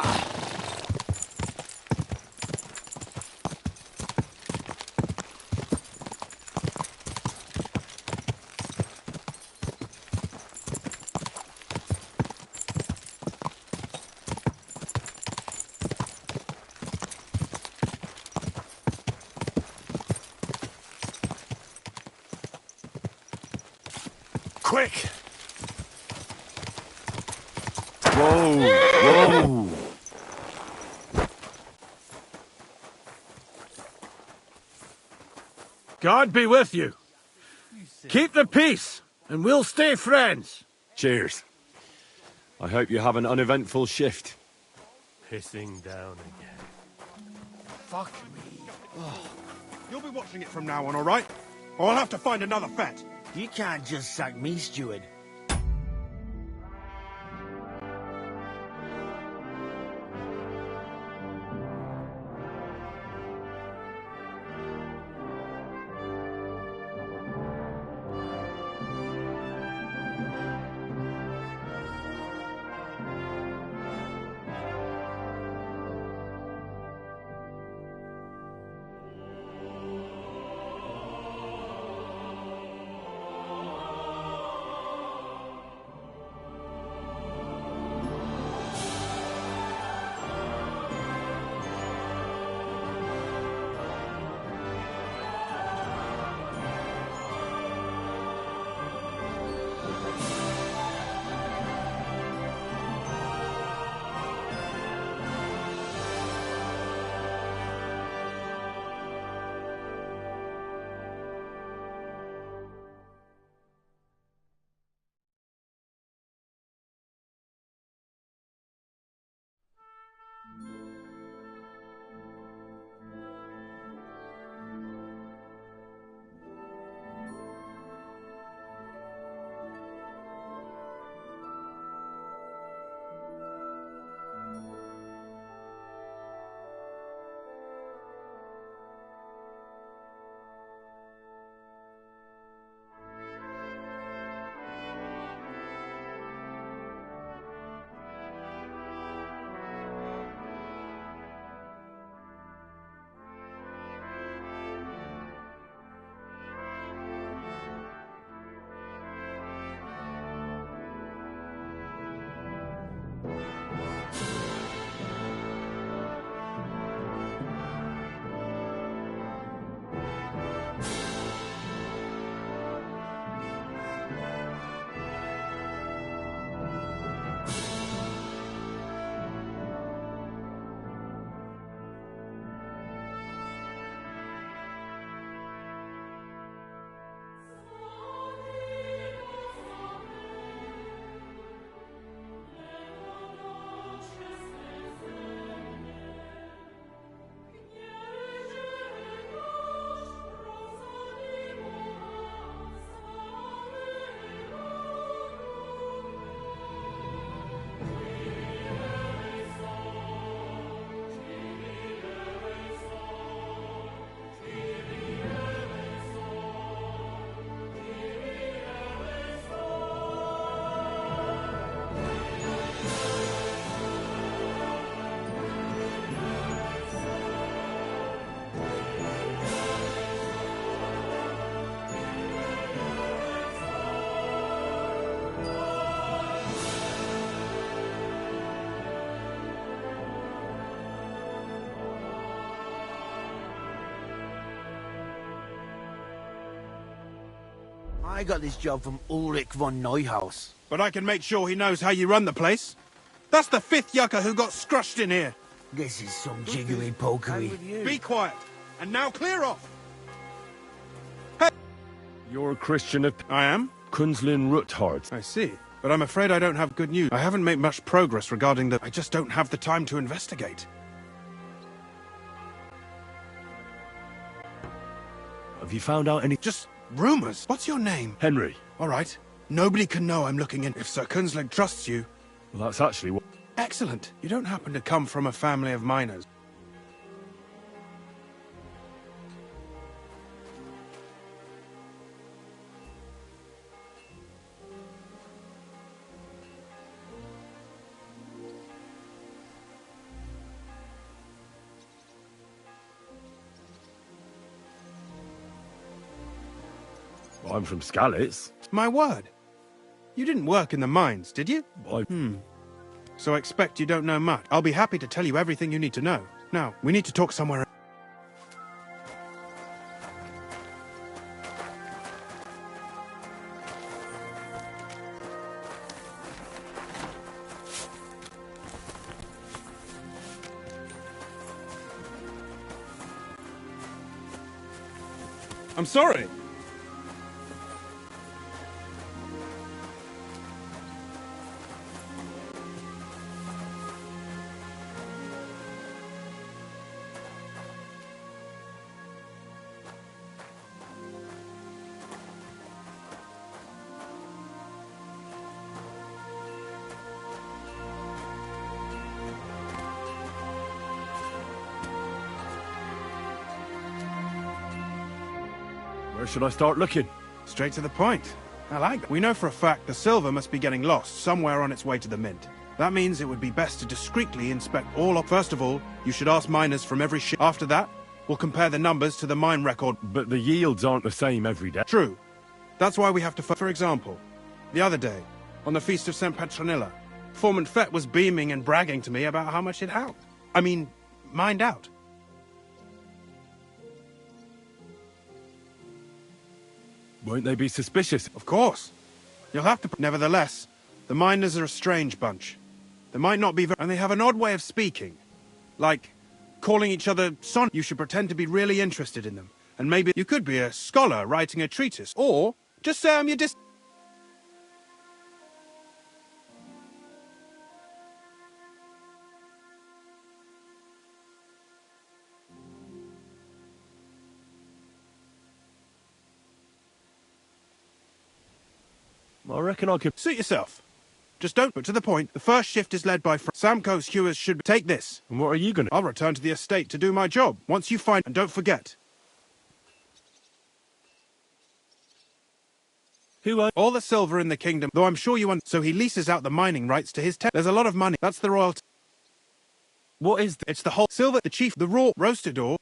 Quick! Whoa! Whoa! God be with you. Keep the peace, and we'll stay friends. Cheers. I hope you have an uneventful shift. Pissing down again. Fuck me. You'll be watching it from now on, all right? Or I'll have to find another vet. You can't just sack me, steward. I got this job from Ulrich von Neuhaus. But I can make sure he knows how you run the place. That's the 5th yucca who got scrushed in here. This is some jiggery pokery. Be quiet. And now clear off. You're a Christian of... I am? Kunzlin Ruthard. I see. But I'm afraid I don't have good news. I haven't made much progress regarding the... I just don't have the time to investigate. Have you found out any... Just rumors. What's your name? Henry. All right. Nobody can know I'm looking in. If Sir Kunzling trusts you... Well, that's actually what... Excellent. You don't happen to come from a family of miners. I'm from Skalitz. My word. You didn't work in the mines, did you? So I expect you don't know much. I'll be happy to tell you everything you need to know. Now, we need to talk somewhere. I'm sorry. Where should I start looking? Straight to the point. I like that. We know for a fact the silver must be getting lost somewhere on its way to the mint. That means it would be best to discreetly inspect all of... First of all, you should ask miners from every ship. After that, we'll compare the numbers to the mine record. But the yields aren't the same every day. True. That's why we have to... For example, the other day, on the Feast of St. Petronilla, Foreman Fett was beaming and bragging to me about how much it helped. I mean, mined out. Won't they be suspicious? Of course. You'll have to... Nevertheless, the miners are a strange bunch. They might not be very... And they have an odd way of speaking. Like, calling each other son. You should pretend to be really interested in them. And maybe you could be a scholar writing a treatise. Or, just say I'm your I reckon I could... Suit yourself. Just don't put to the point. The first shift is led by Samco's hewers should take this. And what are you gonna... I'll return to the estate to do my job. Once you find... And don't forget. Who owns... All the silver in the kingdom, though I'm sure you want... So he leases out the mining rights to his... There's a lot of money. That's the royalty. What is... It's the whole... Silver, the chief, the raw, roasted ore.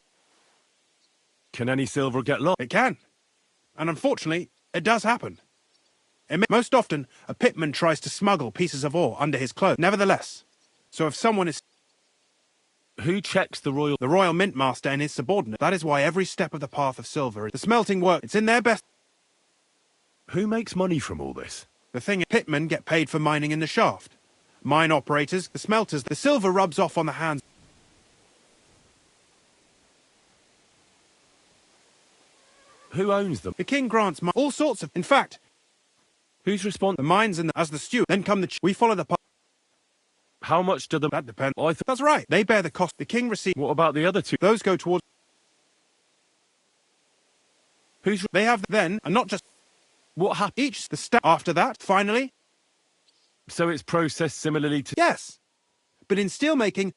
Can any silver get lost? It can. And unfortunately, it does happen. Most often, a pitman tries to smuggle pieces of ore under his clothes. Nevertheless, so if someone is... Who checks the royal... The royal mint master and his subordinate. That is why every step of the path of silver is... The smelting work, it's in their best... Who makes money from all this? The thing is, pitmen get paid for mining in the shaft. Mine operators, the smelters, the silver rubs off on the hands. Who owns them? The king grants all sorts of... In fact... Who's responsible? The mines and as the steward. Then come the... We follow the... How much do the... That depends. That's right. They bear the cost. The king receives... What about the other two? Those go towards... They have then, and not just... What happens? Each the step after that, finally... So it's processed similarly to... Yes. But in steelmaking...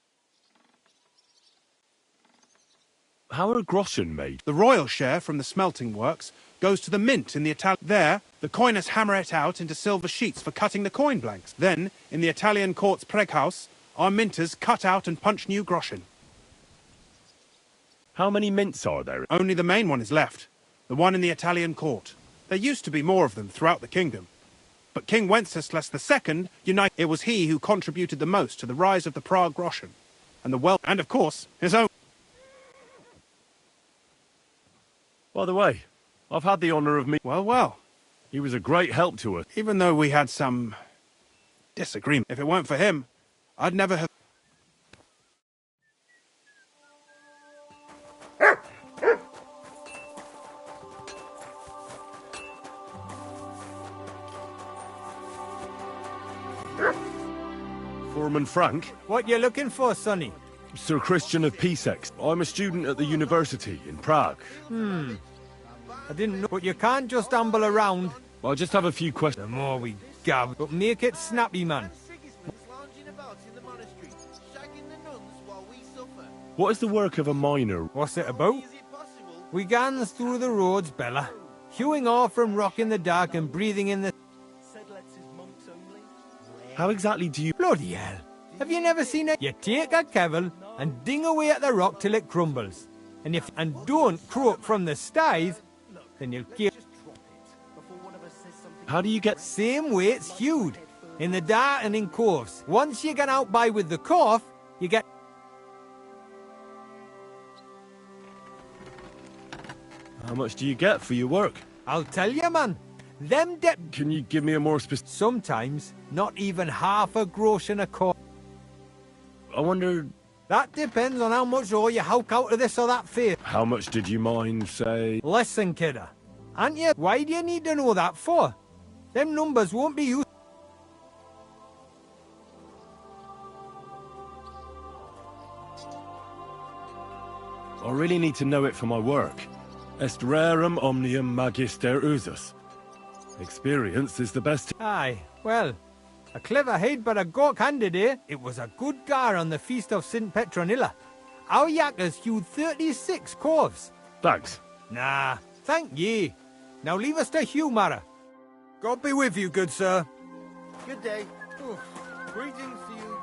How are groschen made? The royal share from the smelting works goes to the mint in the Italian... There, the coiners hammer it out into silver sheets for cutting the coin blanks. Then, in the Italian court's preghouse, our minters cut out and punch new groschen. How many mints are there? Only the main one is left. The one in the Italian court. There used to be more of them throughout the kingdom. But King Wenceslas II united... It was he who contributed the most to the rise of the Prague groschen. And the wealth... And, of course, his own... By the way, I've had the honour of me... Well, well. He was a great help to us. Even though we had some disagreement. If it weren't for him, I'd never have... Foreman Frank? What you looking for, Sonny? Sir Christian of Pisex. I'm a student at the university in Prague. I didn't know, but you can't just amble around. I just have a few questions. The more we gab, but make it snappy, man. What is the work of a miner? What's it about? We gans through the roads, Bella, hewing off from rock in the dark and breathing in the... How exactly do you... Bloody hell. Have you never seen it? You take a kevel and ding away at the rock till it crumbles. And don't croak from the stythe, then you'll keep... How do you get... Same way it's hewed. In the dark and in coves. Once you get out by with the cough, you get... How much do you get for your work? I'll tell you, man. Them Can you give me a more specific... Sometimes, not even half a grosh in a cough. I wonder... That depends on how much ore you howk out of this or that face. How much did you mine, say... Listen, kidder. Aren't you? Why do you need to know that for? Them numbers won't be used. I really need to know it for my work. Est rerum omnium magister usus. Experience is the best... Aye, well, a clever head but a gawk-handed, eh? It was a good gar on the feast of St. Petronilla. Our yakkers hewed 36 corves. Thanks. Nah, thank ye. Now leave us to hew, Mara. God be with you, good sir. Good day. Greetings to you.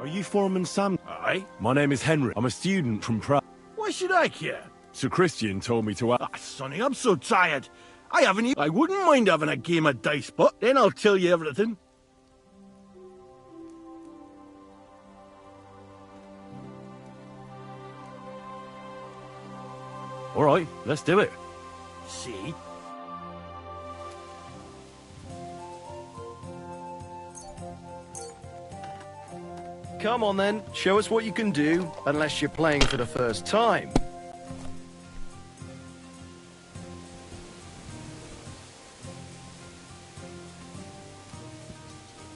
Are you Foreman Sam? Aye. My name is Henry. I'm a student from Prague. Why should I care? Sir Christian told me to... Sonny, I'm so tired. I wouldn't mind having a game of dice, but then I'll tell you everything. All right, let's do it. See? Come on then, show us what you can do, unless you're playing for the first time.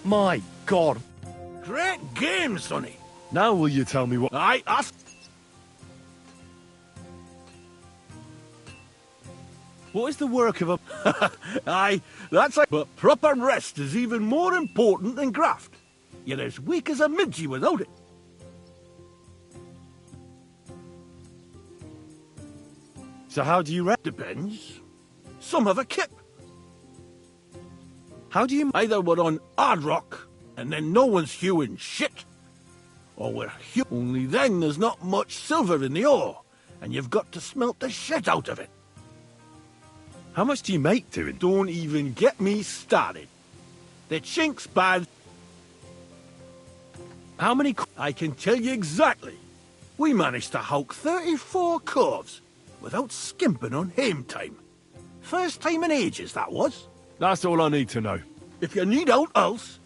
My God. Great game, Sonny. Now will you tell me what... Aye, ask... What is the work of a... Aye, that's like... But proper rest is even more important than graft. You're as weak as a midgie without it. So how do you... Depends. Some have a kip. How do you... Either we're on hard rock, and then no one's hewing shit. Or we're only then there's not much silver in the ore, and you've got to smelt the shit out of it. How much do you make doing? Don't even get me started. The chink's bad. How many... I can tell you exactly. We managed to howk 34 corves without skimping on hame time. First time in ages, that was. That's all I need to know. If you need out else...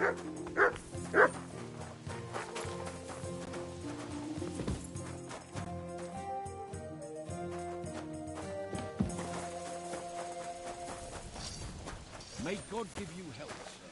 May God give you help, sir.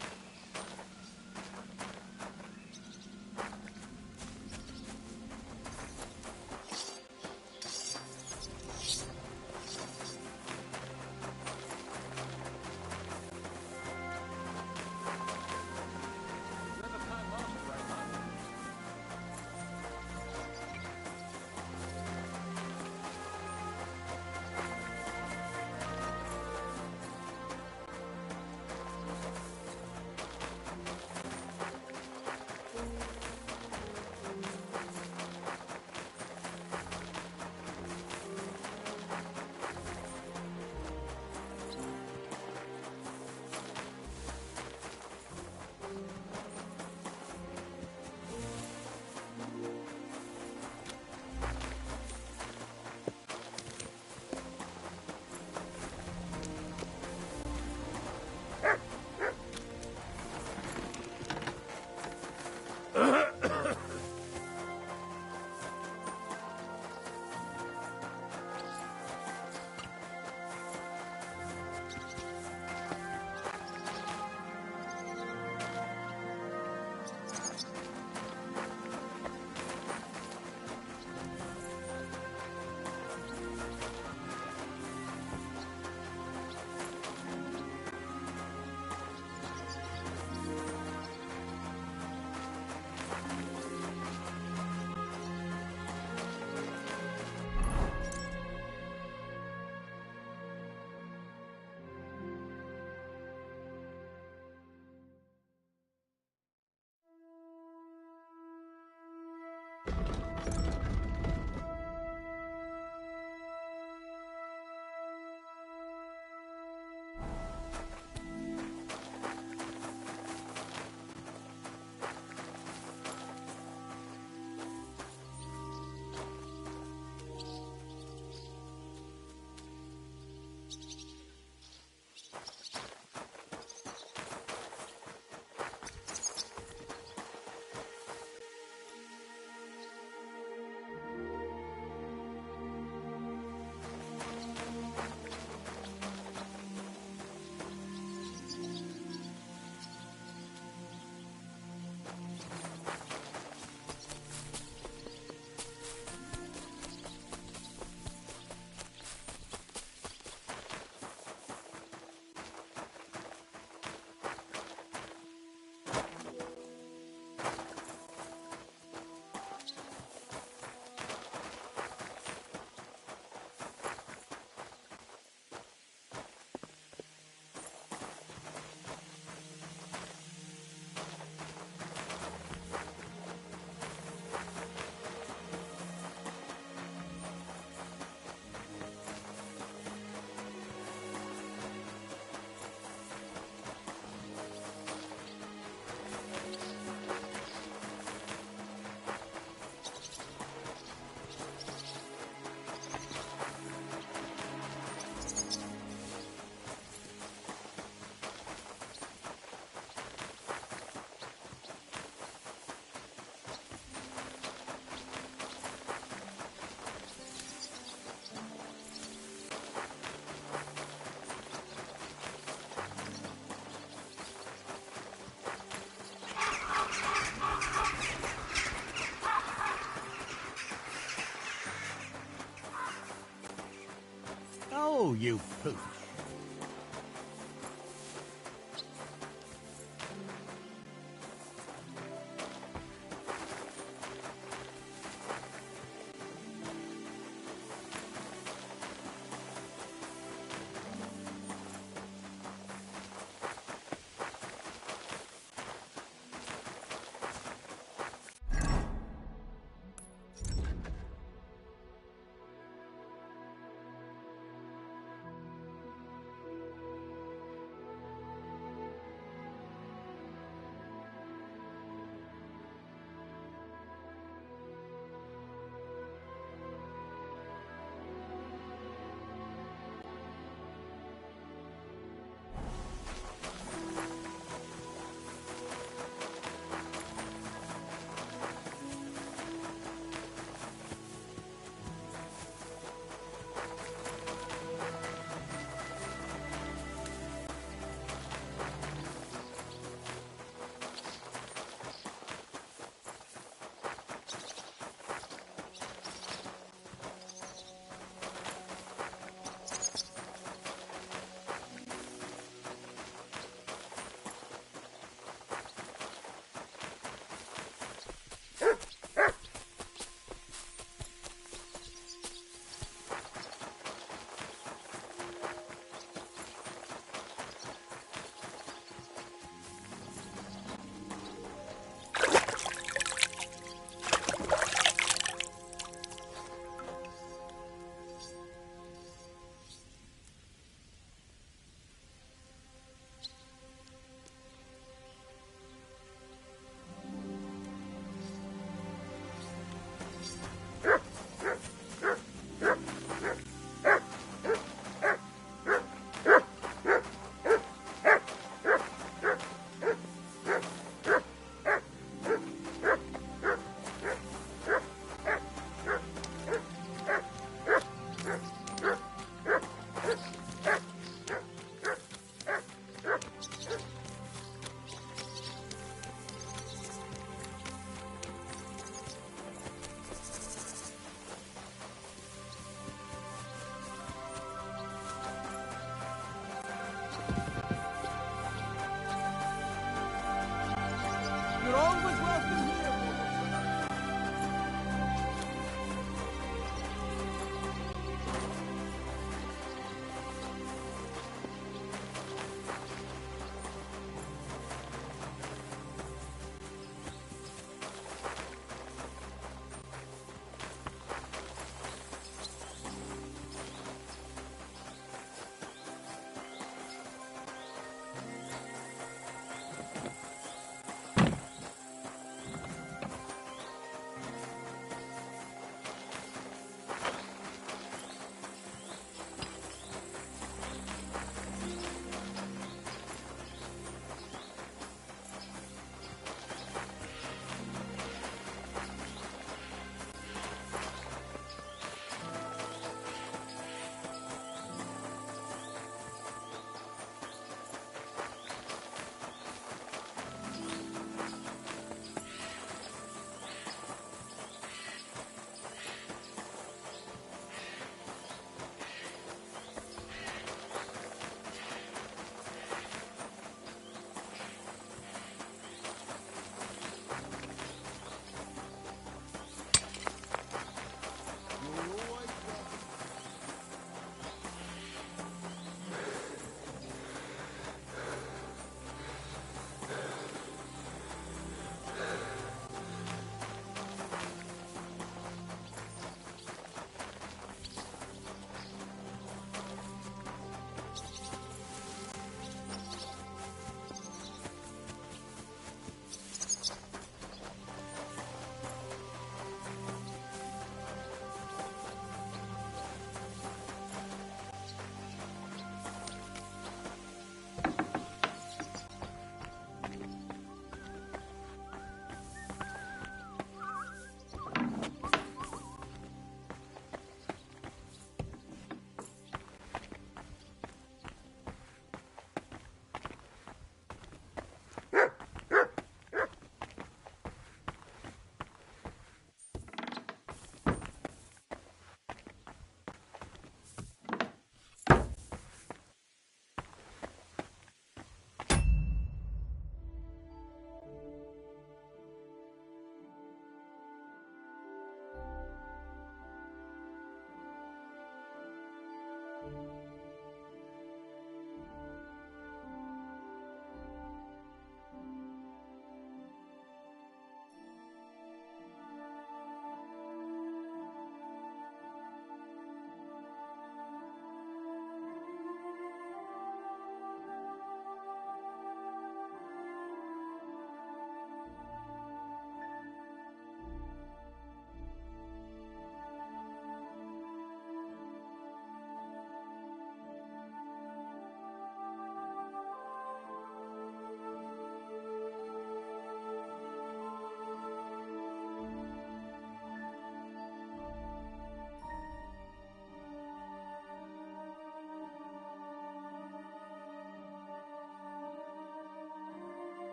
Oh, you pooch.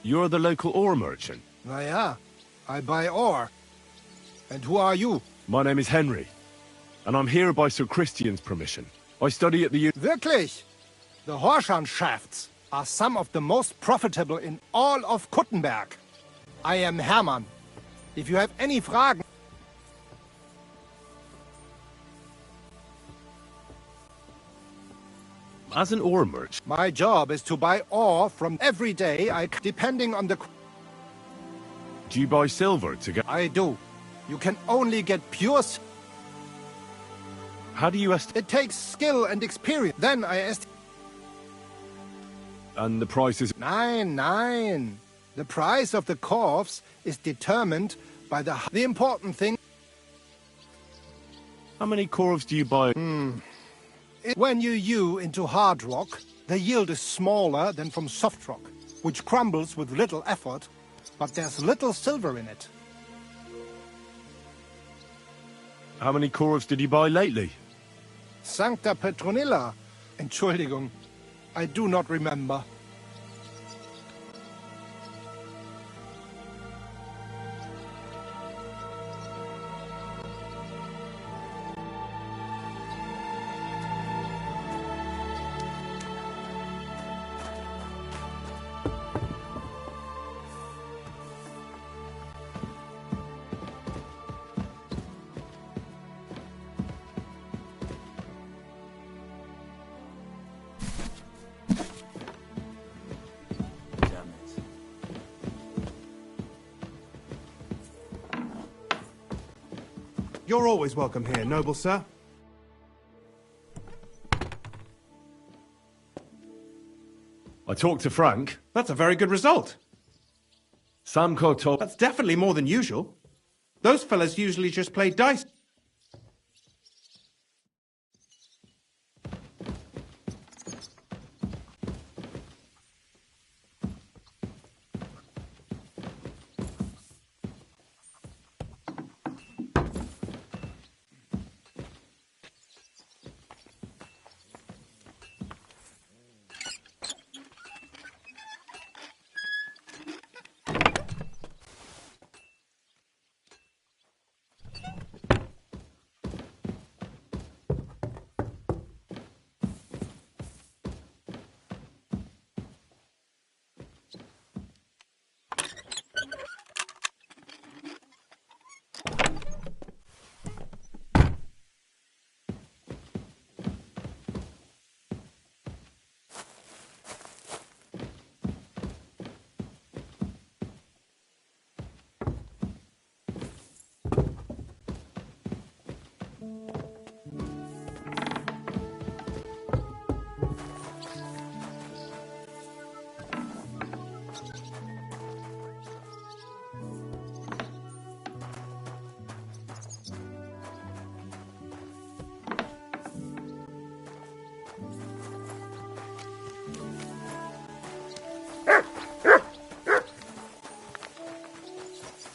You're the local ore merchant? Ja, I buy ore. And who are you? My name is Henry, and I'm here by Sir Christian's permission. I study at the Wirklich? The Horschan shafts are some of the most profitable in all of Kuttenberg. I am Hermann. If you have any Fragen... As an ore merchant... My job is to buy ore from every day, depending on the... Do you buy silver to get... I do. You can only get pure... How do you It takes skill and experience. Then I estimate... And the price is... Nein. The price of the corpse is determined by the important thing... How many corves do you buy? When you hew into hard rock, the yield is smaller than from soft rock, which crumbles with little effort, but there's little silver in it. How many corves did you buy lately? Sancta Petronilla. Entschuldigung, I do not remember. You're always welcome here, noble sir. I talked to Frank. That's a very good result. Samko told... That's definitely more than usual. Those fellas usually just play dice.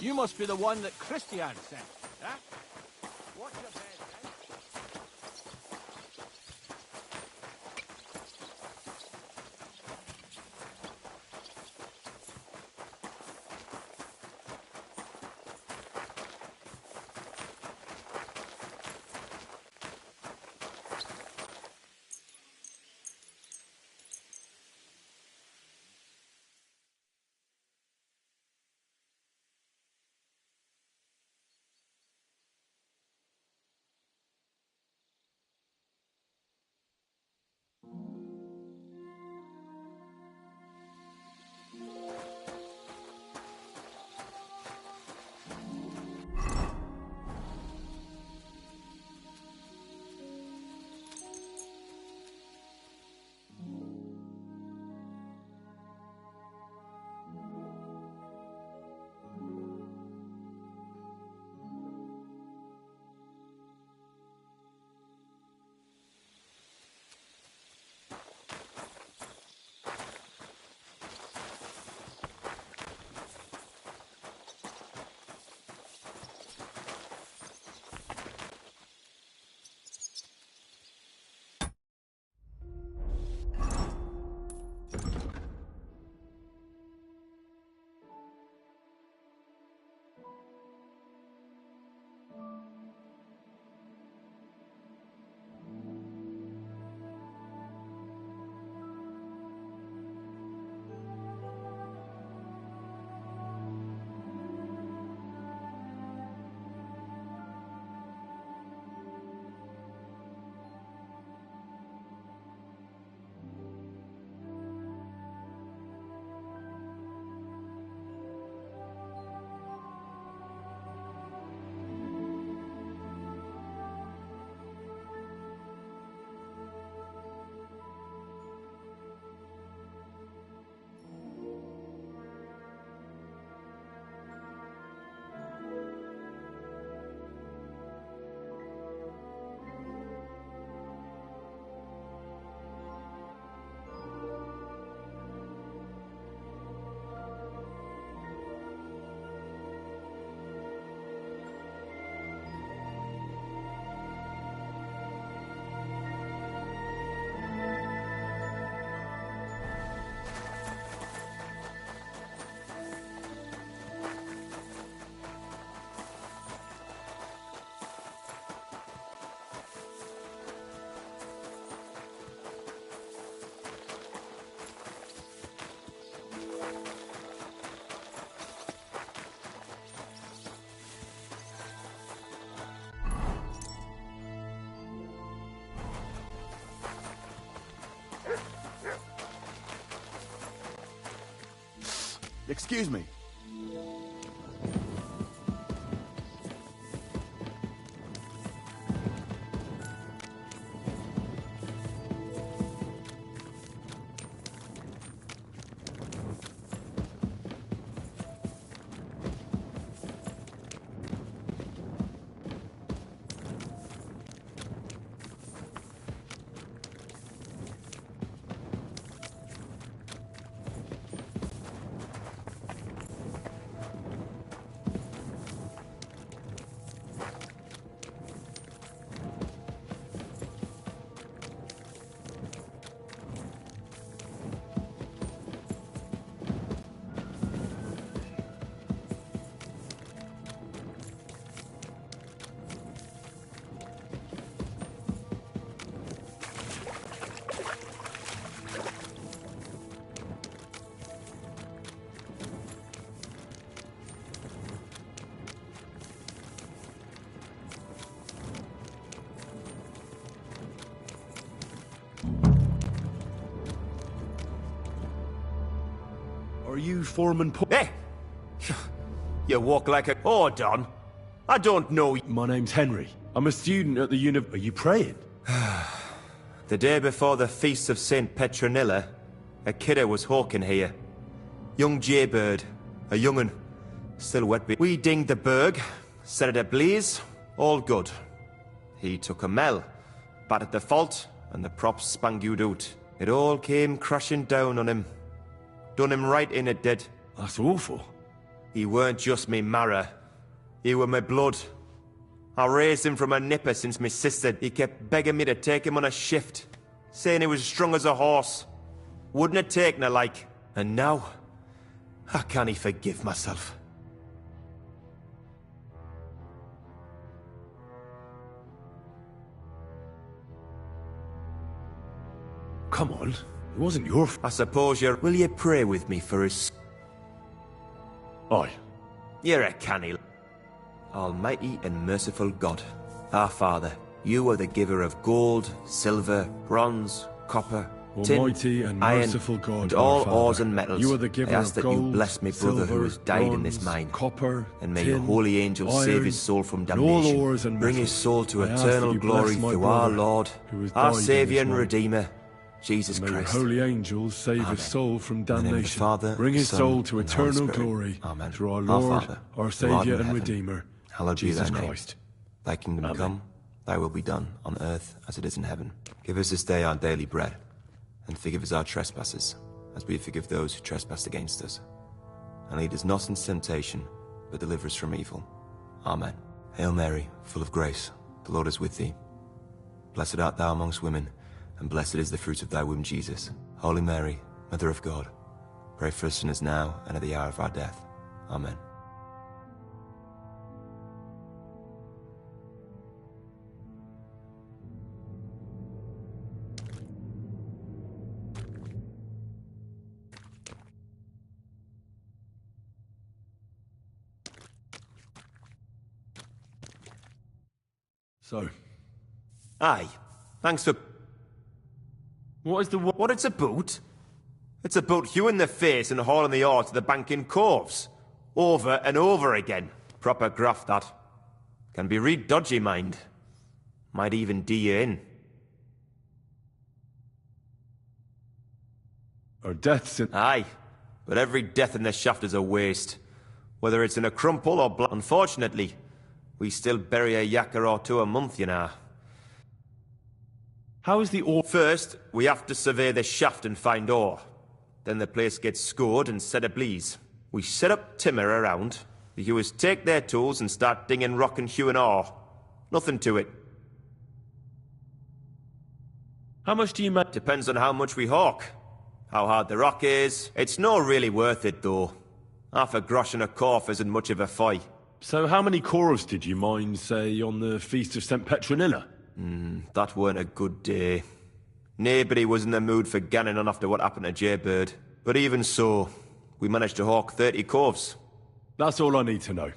You must be the one that Christian sent, huh? What's your bed, eh? Excuse me. Are you Foreman Paul? Hey! You walk like a... Hold on. I don't know you. My name's Henry. I'm a student at the Are you praying? The day before the Feast of St. Petronilla, a kidder was hawking here. Young Jaybird, a young'un. Still wet. We dinged the berg, set it ablaze, all good. He took a mell, battered the fault, and the props spangued out. It all came crashing down on him. Done him right in, it did. That's awful. He weren't just me marrow. He were my blood. I raised him from a nipper since my sister. He kept begging me to take him on a shift, saying he was strong as a horse. Wouldn't have taken her like. And now, I can't forgive myself. Come on, it wasn't your I suppose you're... Will you pray with me for his... Aye. You're a canny... Almighty and merciful God, our Father, you are the giver of gold, silver, bronze, copper, tin, Almighty and iron, merciful God, and our all Father, ores and metals. you are the giver I ask of that you gold, bless my brother who has died in this bronze, mine. copper, and may tin, your holy angels iron, save his soul from and all damnation. ores and Bring his metals. soul to I ask eternal that you glory bless my through our brother Lord, who has our died in Saviour this and mine. Redeemer, Jesus May your Christ. holy angels save Amen. his soul from In the name of the damnation. Father, Bring his Son, soul to and Holy eternal Spirit. glory Amen. through our Our Lord, Father, our who art Saviour in and heaven, Redeemer, hallowed be Jesus thy name. Christ. Thy kingdom Amen. come, thy will be done, on earth as it is in heaven. Give us this day our daily bread, and forgive us our trespasses, as we forgive those who trespass against us. And lead us not into temptation, but deliver us from evil. Amen. Hail Mary, full of grace, the Lord is with thee. Blessed art thou amongst women, and blessed is the fruit of thy womb, Jesus. Holy Mary, Mother of God, pray for us sinners now and at the hour of our death. Amen. So? Aye. Thanks for... What is the... What it's about? It's about you in the face and hauling the ore to the bank in Coves. Over and over again. Proper graft, that. Can be real dodgy, mind. Might even do you in. Our deaths in... Aye. But every death in the shaft is a waste. Whether it's in a crumple or Unfortunately, we still bury a yakka or two a month, you know. How is the ore... First, we have to survey the shaft and find ore. Then the place gets scored and set ablaze. We set up timber around. The hewers take their tools and start dinging rock and hewing ore. Nothing to it. How much do you make? Depends on how much we hawk. How hard the rock is. It's not really worth it, though. Half a grosh and a corf isn't much of a fight. So how many corves did you mine, say, on the Feast of St. Petronilla? That weren't a good day. Nobody was in the mood for ganning on after what happened to Jaybird. But even so, we managed to hawk 30 corves. That's all I need to know.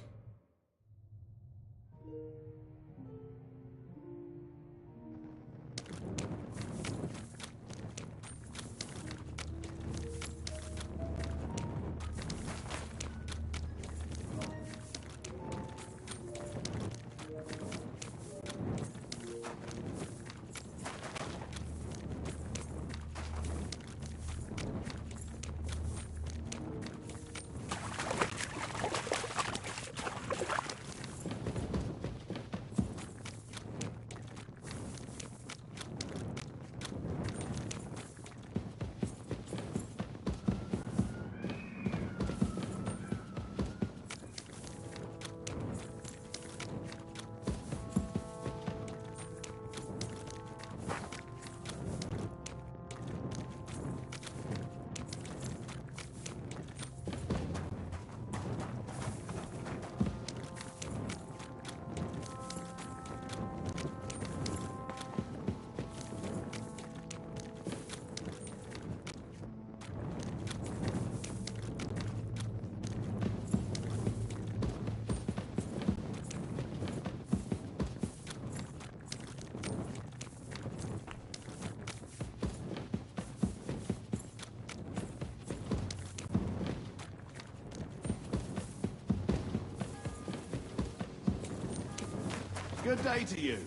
Good day to you.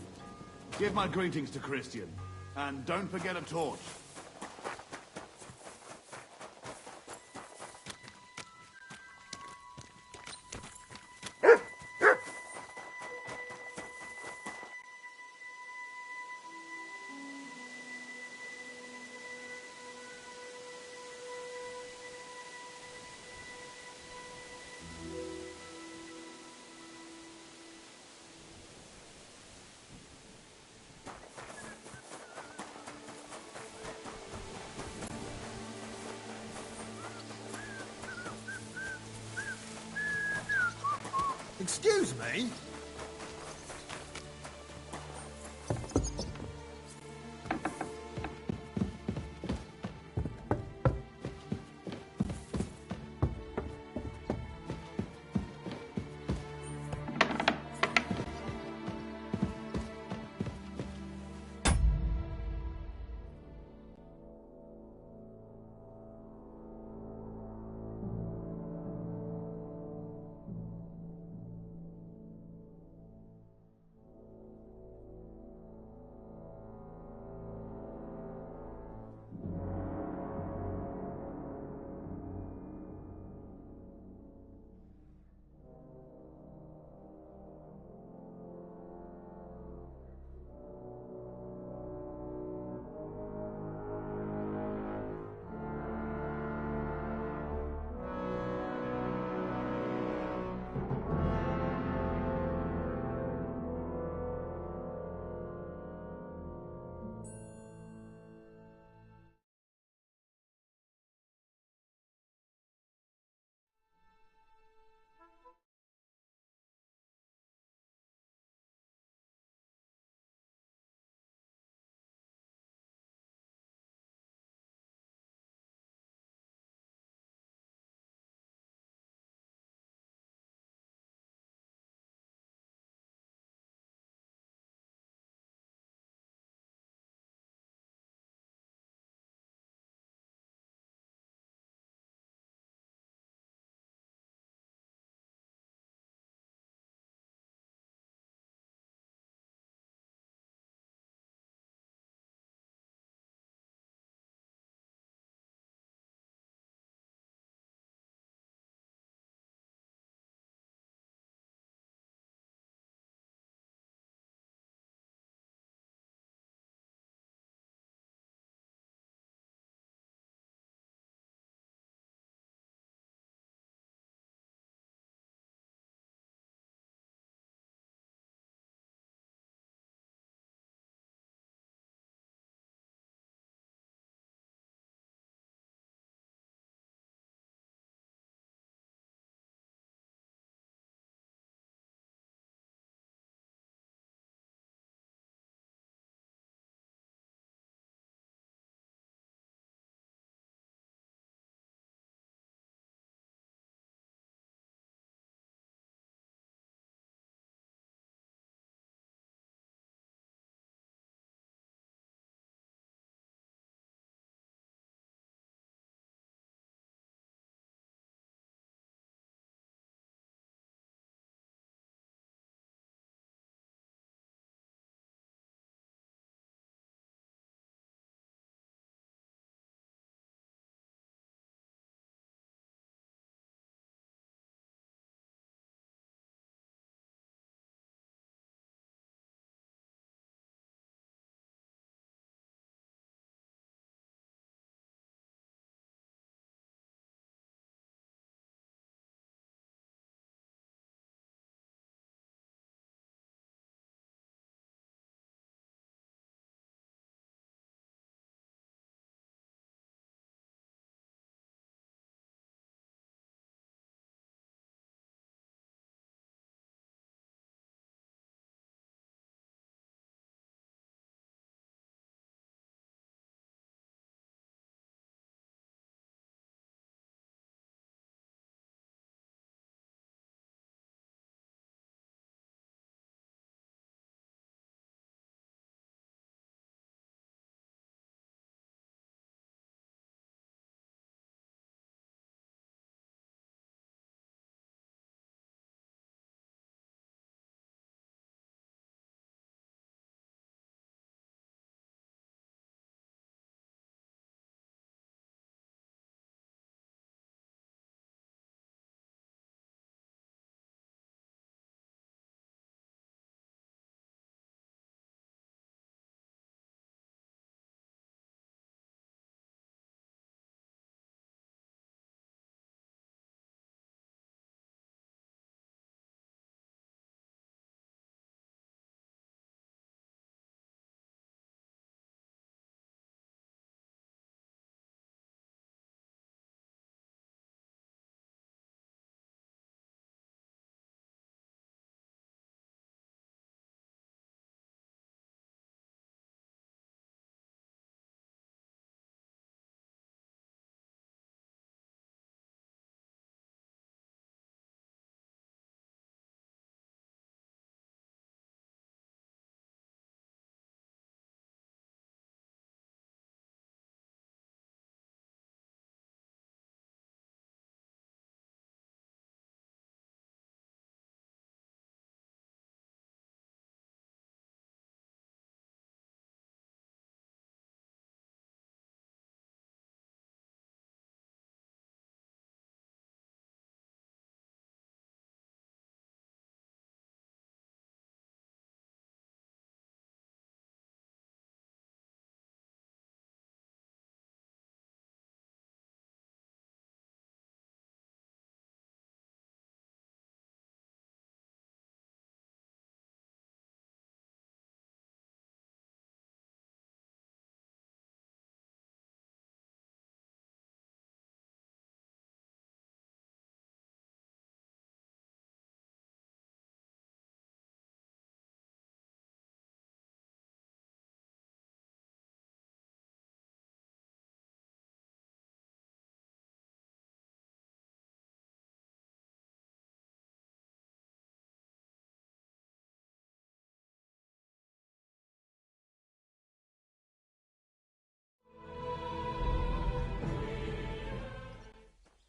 Give my greetings to Christian. And don't forget a torch. Excuse me?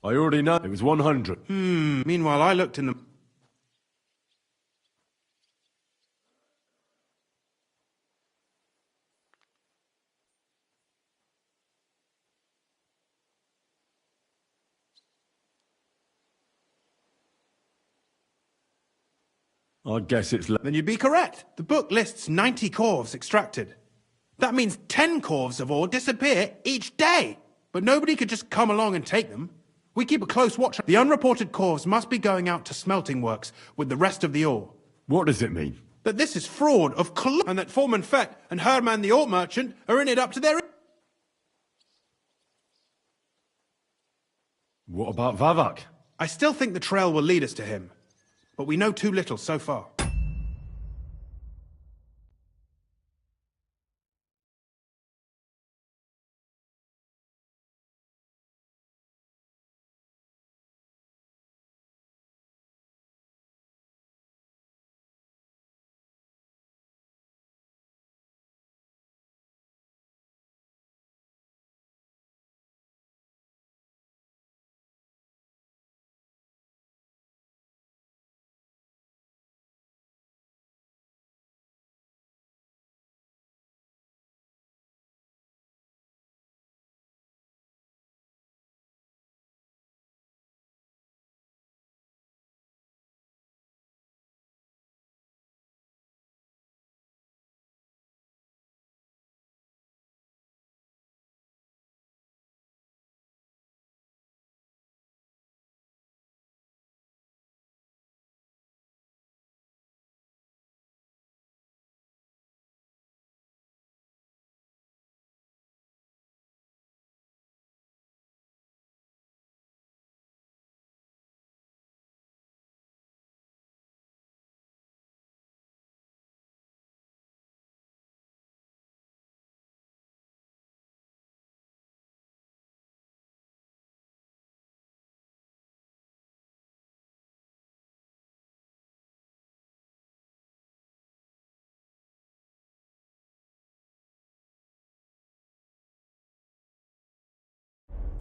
I already know. It was 100. Meanwhile, I looked in the... I guess it's... Then you'd be correct. The book lists 90 corves extracted. That means 10 corves of ore disappear each day. But nobody could just come along and take them. We keep a close watch. The unreported corves must be going out to smelting works with the rest of the ore. What does it mean? That this is fraud of and that Foreman Fett and Herman the ore merchant are in it up to their... What about Vavak? I still think the trail will lead us to him. But we know too little so far.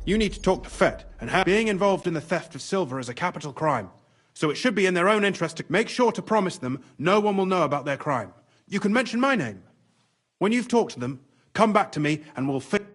You need to talk to Fett, and being involved in the theft of silver is a capital crime. So it should be in their own interest to make sure to promise them no one will know about their crime. You can mention my name. When you've talked to them, come back to me and we'll fix...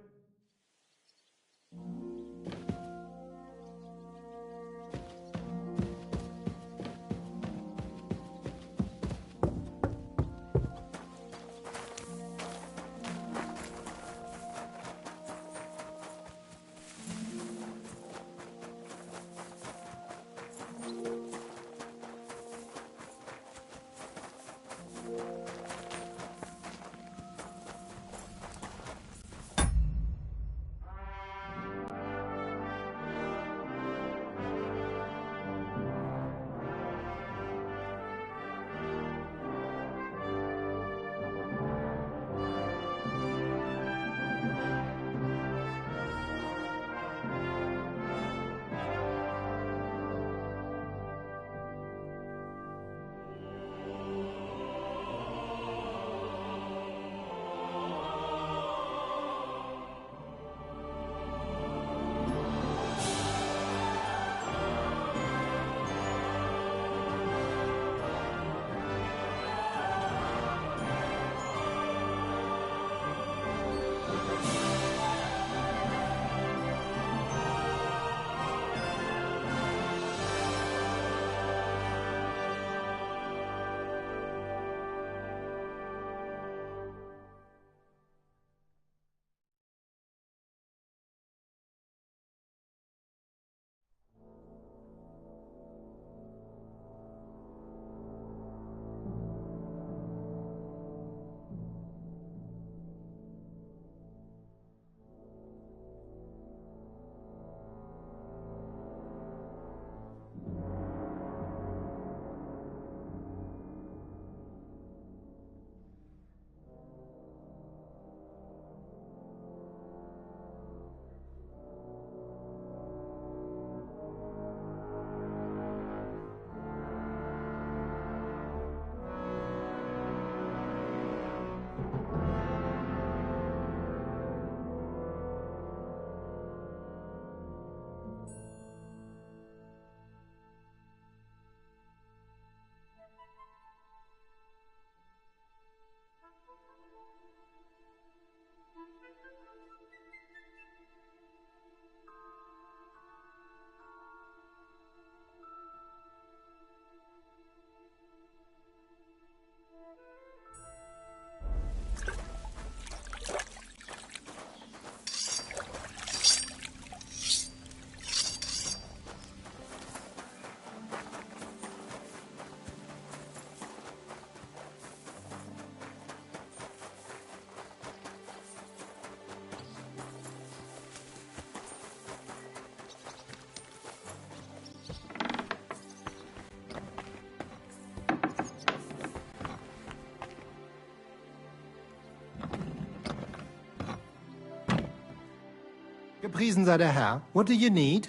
Gepriesen sei der Herr. What do you need?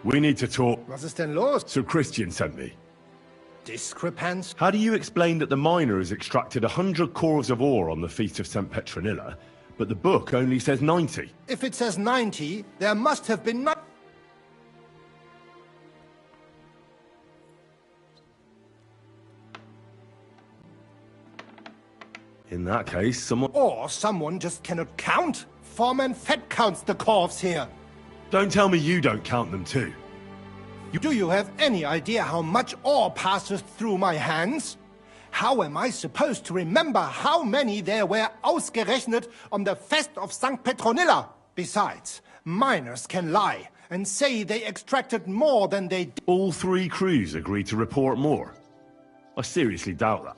We need to talk. Was ist denn los? Sir Christian sent me. Discrepancy? How do you explain that the miner has extracted 100 cores of ore on the Feast of St. Petronilla, but the book only says 90? If it says 90, there must have been... In that case, someone... Or someone just cannot count. Foreman Fett counts the corves here. Don't tell me you don't count them too. Do you have any idea how much ore passes through my hands? How am I supposed to remember how many there were ausgerechnet on the Fest of St. Petronilla? Besides, miners can lie and say they extracted more than they did. All 3 crews agreed to report more. I seriously doubt that.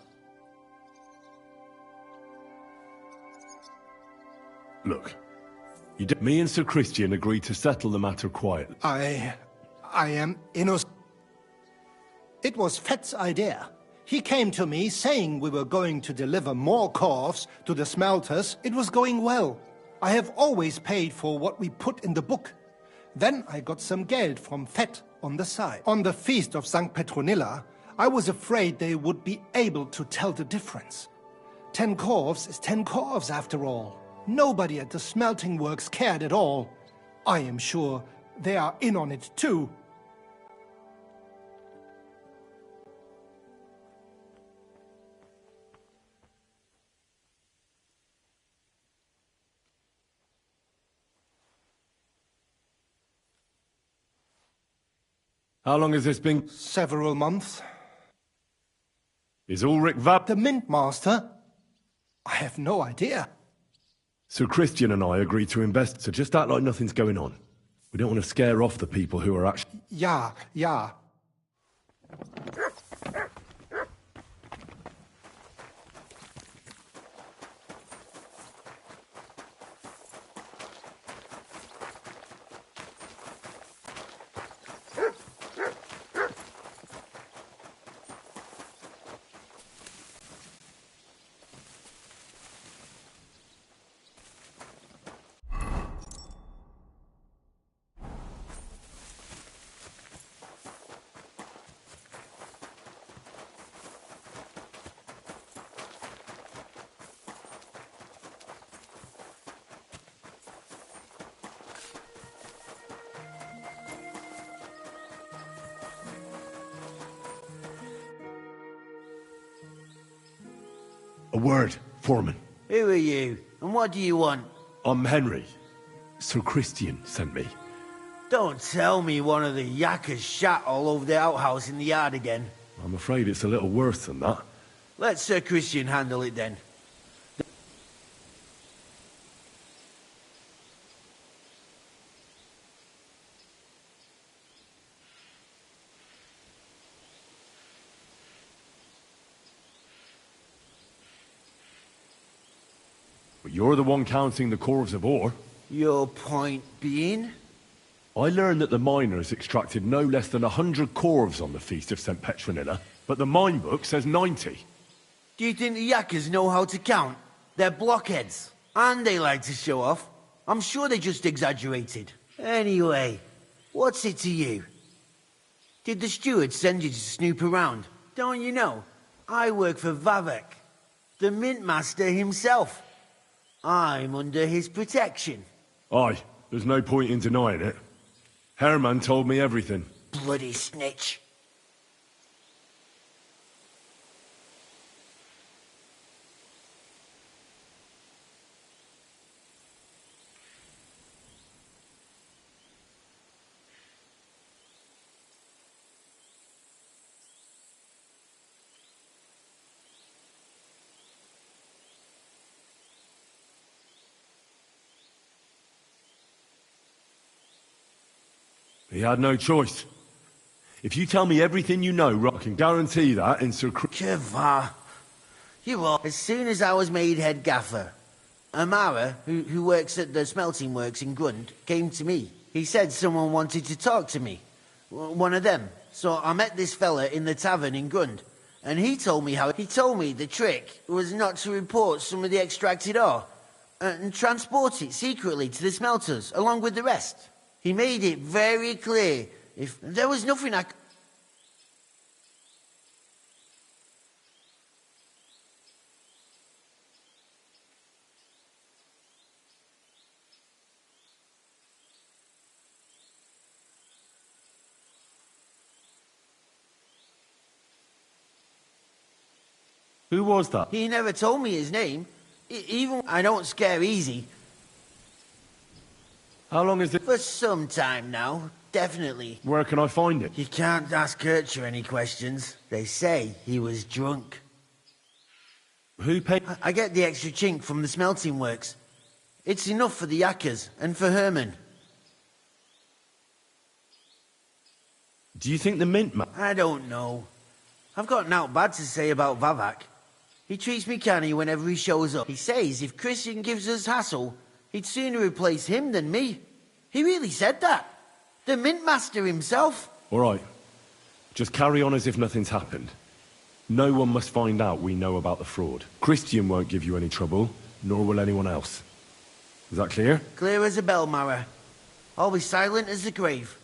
Look, me and Sir Christian agreed to settle the matter quietly. I am innocent. It was Fett's idea. He came to me saying we were going to deliver more corves to the smelters. It was going well. I have always paid for what we put in the book. Then I got some geld from Fett on the side. On the Feast of St. Petronilla, I was afraid they would be able to tell the difference. 10 corves is 10 corves after all. Nobody at the smelting works cared at all. I am sure they are in on it too. How long has this been? Several months. Is Ulrich Vab... The Mint Master? I have no idea. Sir Christian and I agreed to invest, so just act like nothing's going on. We don't want to scare off the people who are actually... Yeah. A word, Foreman. Who are you, and what do you want? I'm Henry. Sir Christian sent me. Don't tell me one of the yakkers shat all over the outhouse in the yard again. I'm afraid it's a little worse than that. Let Sir Christian handle it then. But you're the one counting the corves of ore. Your point being? I learned that the miners extracted no less than 100 corves on the Feast of St. Petronilla, but the mine book says 90. Do you think the yakkers know how to count? They're blockheads. And they like to show off. I'm sure they just exaggerated. Anyway, what's it to you? Did the steward send you to snoop around? Don't you know? I work for Vavek, the Mint Master himself. I'm under his protection. Aye, there's no point in denying it. Herman told me everything. Bloody snitch. He had no choice. If you tell me everything you know, I can guarantee that in Sir Keva. You are. As soon as I was made head gaffer, Amara, who works at the smelting works in Grund, came to me. He said someone wanted to talk to me. One of them. So I met this fella in the tavern in Grund, And he told me the trick was not to report some of the extracted ore and transport it secretly to the smelters along with the rest. He made it very clear if there was nothing I... Who was that? He never told me his name. Even I don't scare easy. How long is it? For some time now, definitely. Where can I find it? You can't ask Kircher any questions. They say he was drunk. Who paid? I get the extra chink from the smelting works. It's enough for the Yakkers and for Herman. Do you think the mint man? I don't know. I've got naught bad to say about Vavak. He treats me canny whenever he shows up. He says if Christian gives us hassle, he'd sooner replace him than me. He really said that. The mint master himself. All right. Just carry on as if nothing's happened. No one must find out we know about the fraud. Christian won't give you any trouble, nor will anyone else. Is that clear? Clear as a bell, Mara. I'll be silent as the grave.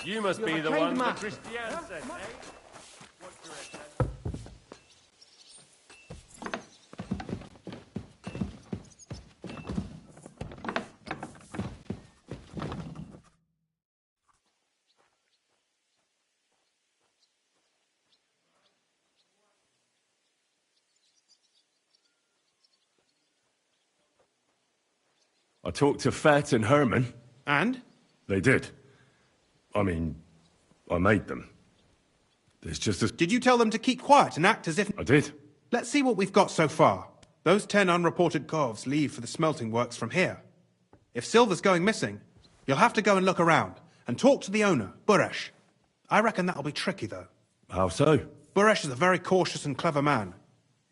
You must be the one that Christian said, eh? What's your head, I talked to Fett and Herman. And? They did. I mean, I made them. There's just a... Did you tell them to keep quiet and act as if... I did. Let's see what we've got so far. Those 10 unreported corves leave for the smelting works from here. If silver's going missing, you'll have to go and look around and talk to the owner, Buresh. I reckon that'll be tricky, though. How so? Buresh is a very cautious and clever man.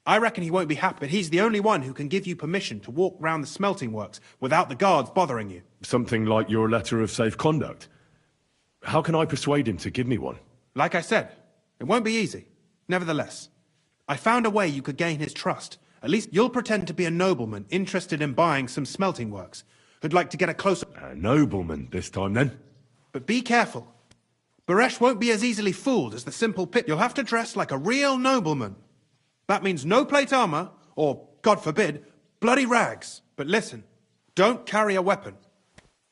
I reckon he won't be happy, but he's the only one who can give you permission to walk round the smelting works without the guards bothering you. Something like your letter of safe conduct. How can I persuade him to give me one? Like I said, it won't be easy. Nevertheless, I found a way you could gain his trust. At least you'll pretend to be a nobleman interested in buying some smelting works, who'd like to get a closer... A nobleman this time, then? But be careful. Buresh won't be as easily fooled as the simple pit. You'll have to dress like a real nobleman. That means no plate armor, or, God forbid, bloody rags. But listen, don't carry a weapon.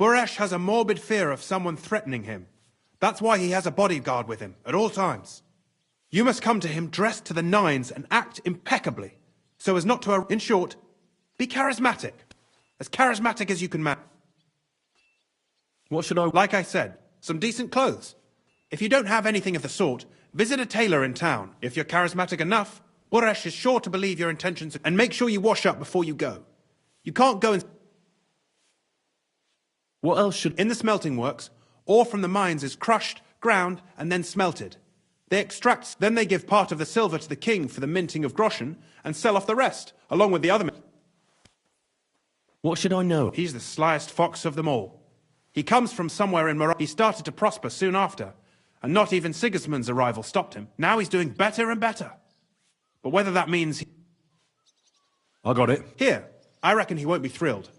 Buresh has a morbid fear of someone threatening him. That's why he has a bodyguard with him at all times. You must come to him dressed to the nines and act impeccably, so as not to... In short, be charismatic. As charismatic as you can manage. What should I... Like I said, some decent clothes. If you don't have anything of the sort, visit a tailor in town. If you're charismatic enough, Buresh is sure to believe your intentions, and make sure you wash up before you go. You can't go and... What else should... In the smelting works, ore from the mines is crushed, ground, and then smelted. They extract, then they give part of the silver to the king for the minting of groschen, and sell off the rest, along with the other... What should I know? He's the slyest fox of them all. He comes from somewhere in Morocco. He started to prosper soon after, and not even Sigismund's arrival stopped him. Now he's doing better and better. But whether that means... I got it. Here, I reckon he won't be thrilled.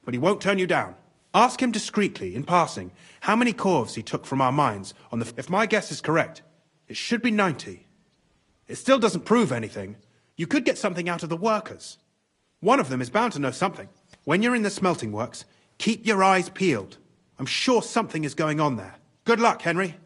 But he won't turn you down. Ask him discreetly, in passing, how many corves he took from our mines on the... If my guess is correct, it should be 90. It still doesn't prove anything. You could get something out of the workers. One of them is bound to know something. When you're in the smelting works, keep your eyes peeled. I'm sure something is going on there. Good luck, Henry.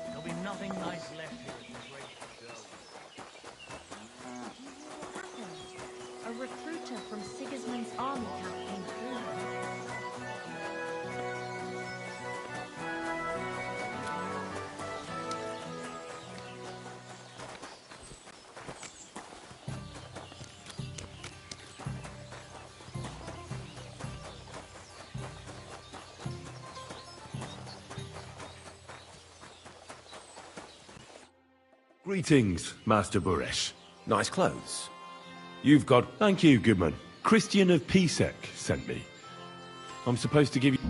There'll be nothing nice left here at the great show. What happened? A recruiter from Sigismund's army camp came through. Greetings, Master Buresh. Nice clothes. You've got... Thank you, Goodman. Christian of Pisek sent me. I'm supposed to give you...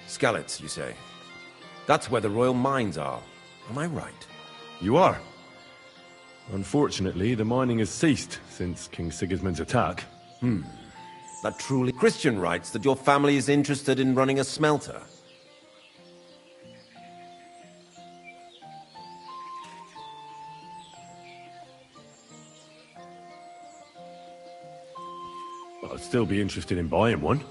Skalitz, you say? That's where the royal mines are. Am I right? You are. Unfortunately, the mining has ceased since King Sigismund's attack. That truly... Christian writes that your family is interested in running a smelter. I'd still be interested in buying one.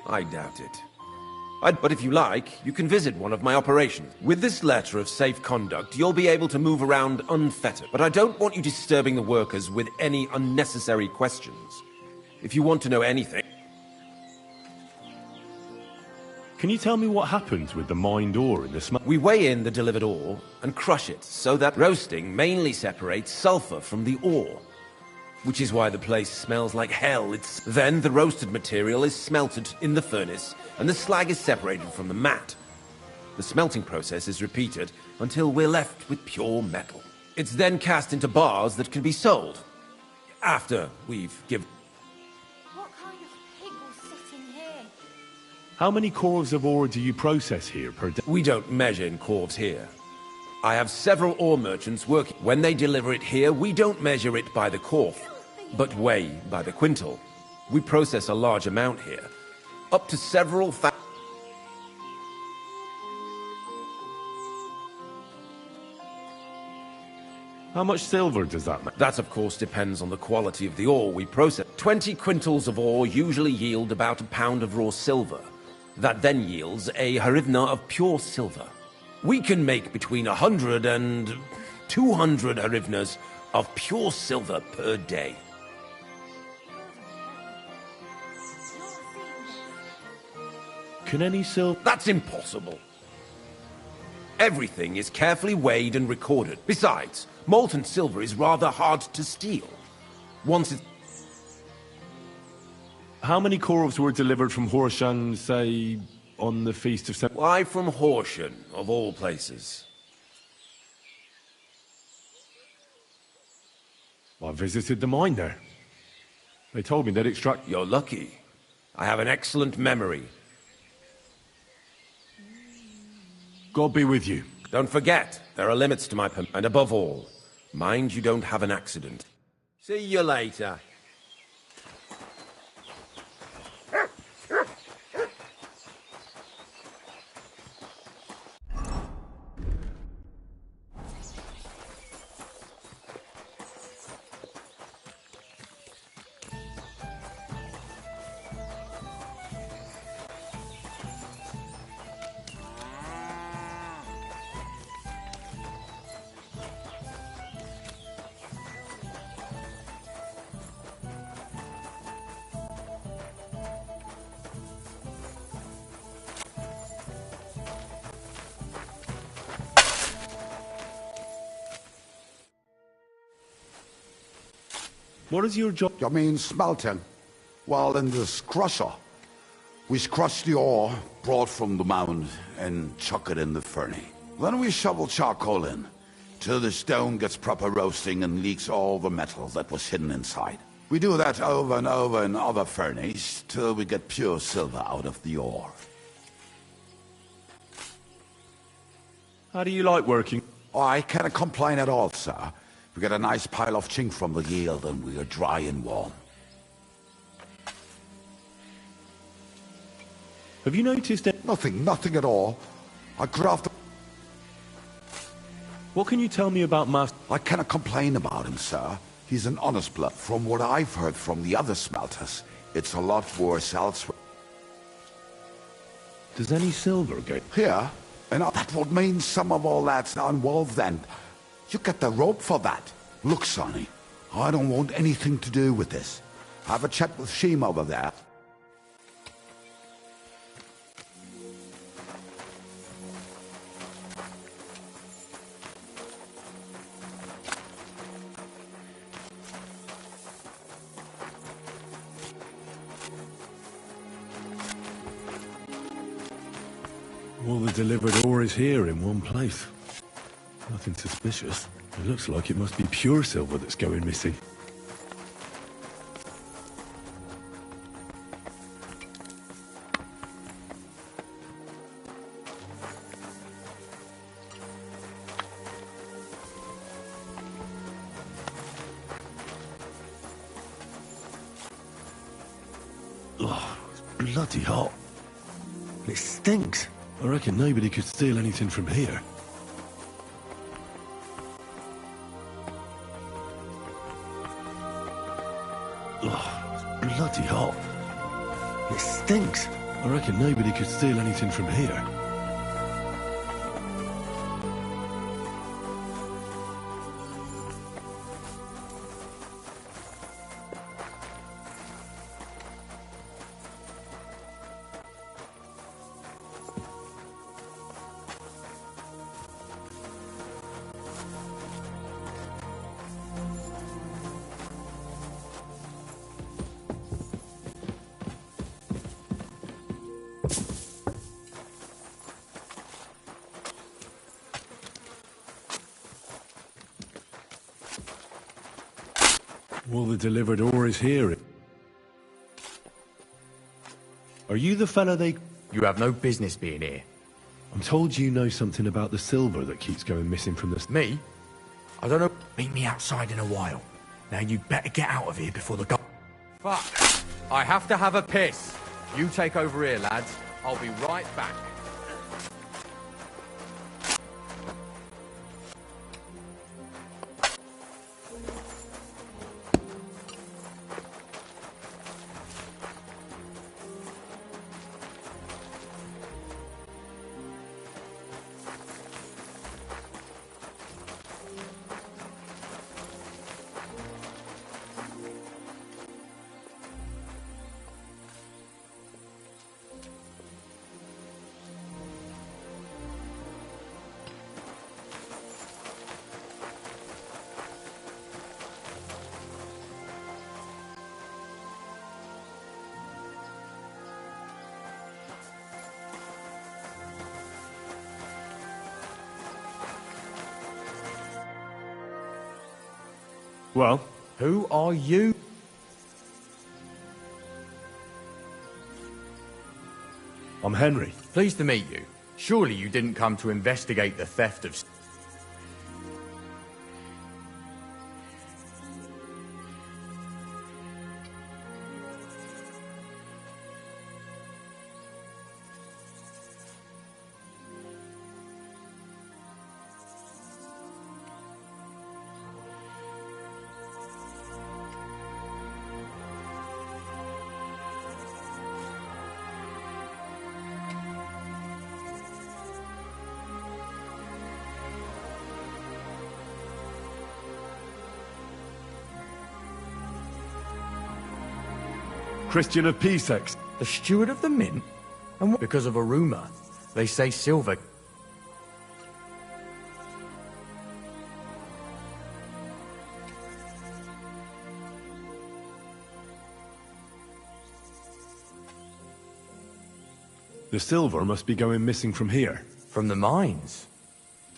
I doubt it. But if you like, you can visit one of my operations. With this letter of safe conduct, you'll be able to move around unfettered. But I don't want you disturbing the workers with any unnecessary questions. If you want to know anything... Can you tell me what happens with the mined ore in the smelter? We weigh in the delivered ore and crush it, so that roasting mainly separates sulfur from the ore. Which is why the place smells like hell. Then the roasted material is smelted in the furnace, and the slag is separated from the matte. The smelting process is repeated until we're left with pure metal. It's then cast into bars that can be sold. After we've given... What kind of pig will sit in here? How many corves of ore do you process here per day? We don't measure in corves here. I have several ore merchants working. When they deliver it here, we don't measure it by the corf, but weigh by the quintal. We process a large amount here, up to several How much silver does that make? That, of course, depends on the quality of the ore we process. 20 quintals of ore usually yield about a pound of raw silver. That then yields a harivna of pure silver. We can make between 100 and 200 harivnas of pure silver per day. Can any silver... That's impossible. Everything is carefully weighed and recorded. Besides, molten silver is rather hard to steal. Once it's... How many corves were delivered from Horshan, say, on the Feast of St... Why from Horshan, of all places? I visited the mine there. They told me they'd extract... You're lucky. I have an excellent memory. God be with you. Don't forget, there are limits to my and above all, mind you don't have an accident. See you later. What is your job? You mean smelting? Well, in this crusher, we crush the ore brought from the mound and chuck it in the furnace. Then we shovel charcoal in, till the stone gets proper roasting and leaks all the metal that was hidden inside. We do that over and over in other furnaces, till we get pure silver out of the ore. How do you like working? Oh, I can't complain at all, sir. We get a nice pile of chink from the yield and we are dry and warm. Have you noticed it? Nothing at all. I graft. What can you tell me about Master? I cannot complain about him, sir. He's an honest blood. From what I've heard from the other smelters, it's a lot worse elsewhere. Does any silver get here? And that would mean some of all that's involved then. You get the rope for that. Look, Sonny, I don't want anything to do with this. Have a chat with Sheem over there. All the delivered ore is here in one place. Nothing suspicious. It looks like it must be pure silver that's going missing. Oh, it's bloody hot. It stinks. I reckon nobody could steal anything from here. Oh, it's bloody hot. It stinks. I reckon nobody could steal anything from here. All the delivered ore is here. Are you the fella they... You have no business being here. I'm told you know something about the silver that keeps going missing from the... Me? I don't know. Meet me outside in a while. Now you better get out of here before the guy... Fuck. I have to have a piss. You take over here, lads. I'll be right back. Well? Who are you? I'm Henry. Pleased to meet you. Surely you didn't come to investigate the theft of... Christian of Peacex. The steward of the mint? And what? Because of a rumour. They say silver... The silver must be going missing from here. From the mines?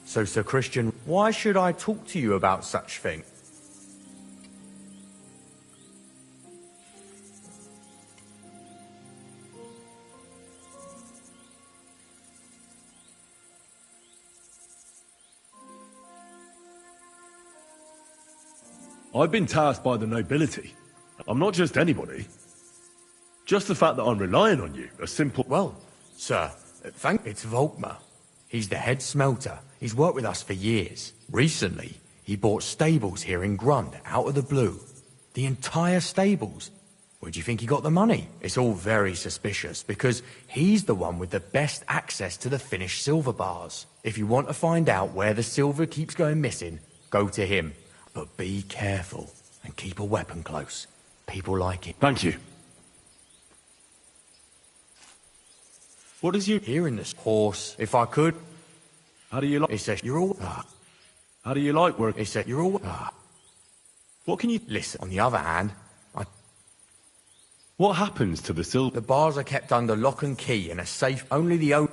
So, Sir Christian, why should I talk to you about such thing? I've been tasked by the nobility. I'm not just anybody. Just the fact that I'm relying on you, a simple... Well, sir, it's Volkmar. He's the head smelter. He's worked with us for years. Recently, he bought stables here in Grund, out of the blue. The entire stables. Where do you think he got the money? It's all very suspicious, because he's the one with the best access to the finished silver bars. If you want to find out where the silver keeps going missing, go to him. But be careful, and keep a weapon close. People like it. Thank you. What is you... Here in this horse, if I could... How do you like... He says, you're all... How do you like work? He said, you're all... What can you... Listen, on the other hand, What happens to the silver? The bars are kept under lock and key in a safe. Only the owner...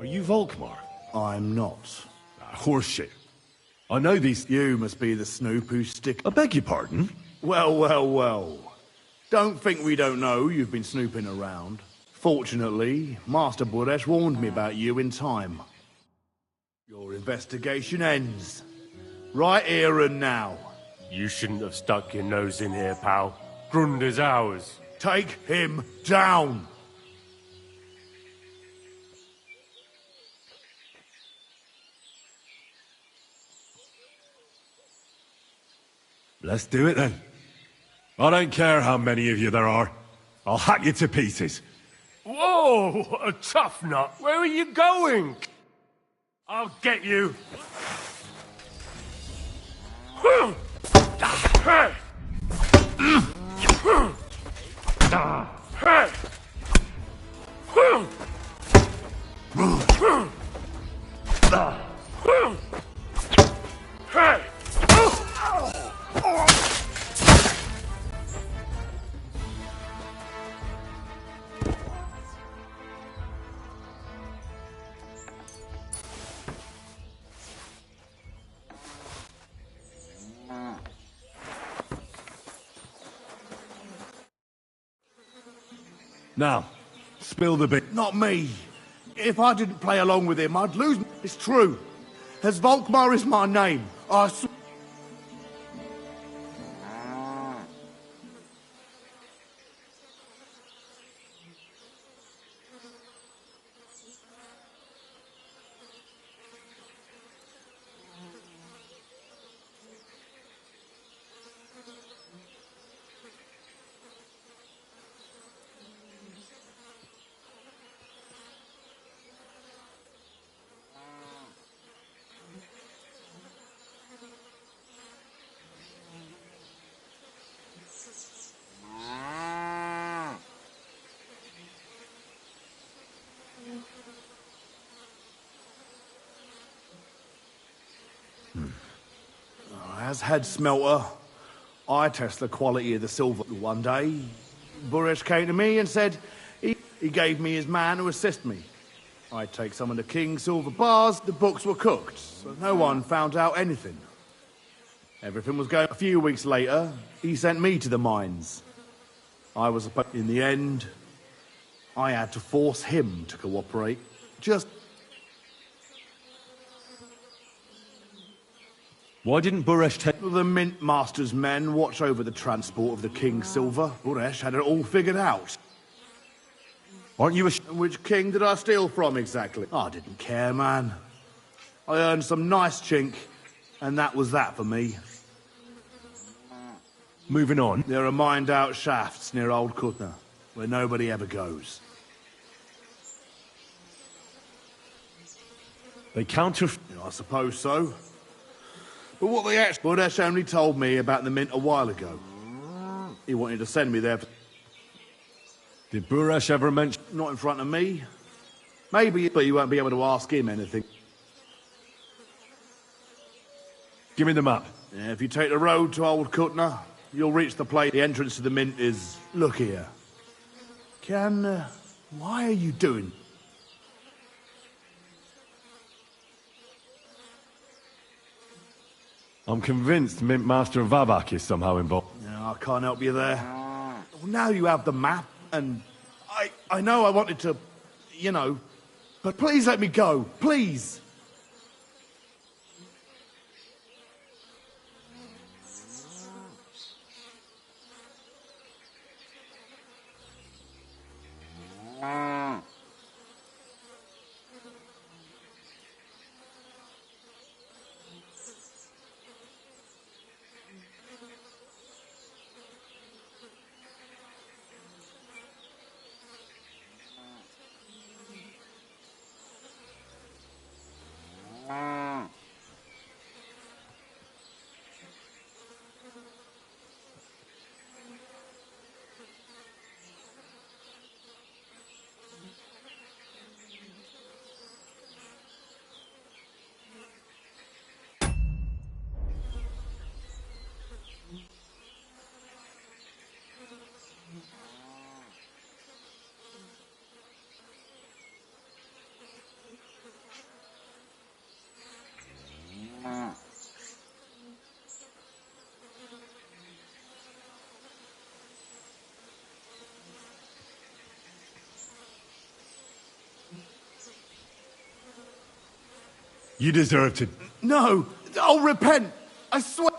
Are you Volkmar? I'm not. Horseshit. I know these... You must be the snoop who stick... I beg your pardon? Well, well, well. Don't think we don't know you've been snooping around. Fortunately, Master Buresh warned me about you in time. Your investigation ends. Right here and now. You shouldn't have stuck your nose in here, pal. Grund is ours. Take him down! Let's do it then. I don't care how many of you there are. I'll hack you to pieces. Whoa! A tough nut. Where are you going? I'll get you. Now, spill the beans. Not me. If I didn't play along with him, I'd lose. It's true. As Volkmar is my name, As head smelter, I test the quality of the silver. One day, Buresh came to me and said he gave me his man to assist me. I'd take some of the king's silver bars, the books were cooked, so no one found out anything. Everything was going. A few weeks later, he sent me to the mines. In the end, I had to force him to cooperate. Why didn't Buresh take... The Mint Master's men watch over the transport of the King's silver. Buresh had it all figured out. Aren't you Which king did I steal from, exactly? I didn't care, man. I earned some nice chink, and that was that for me. Moving on. There are mined-out shafts near Old Kutna, where nobody ever goes. They counter... I suppose so. But what they actually... Buresh only told me about the Mint a while ago. He wanted to send me there... Did Buresh ever mention... Not in front of me. Maybe, but you won't be able to ask him anything. Give me the map. Yeah, if you take the road to Old Kutna, you'll reach the place. The entrance to the Mint is... Look here. Why are you doing... I'm convinced Mint Master Vabak is somehow involved. No, I can't help you there. Well, now you have the map, and I know I wanted to, you know, but please let me go, please. You deserve to... No! I'll repent! I swear!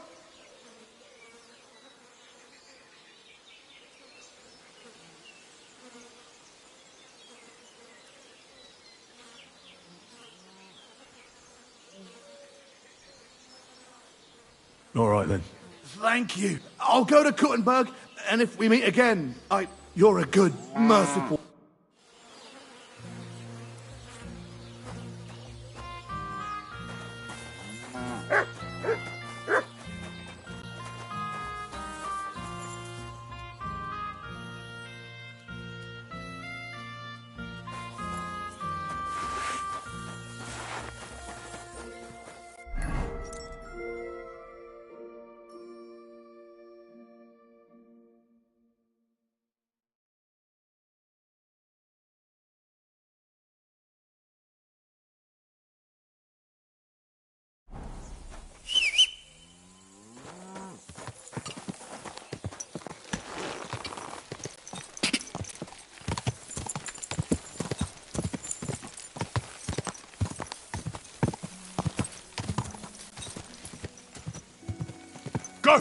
All right, then. Thank you. I'll go to Kuttenberg, and if we meet again, you're a good, merciful... Go!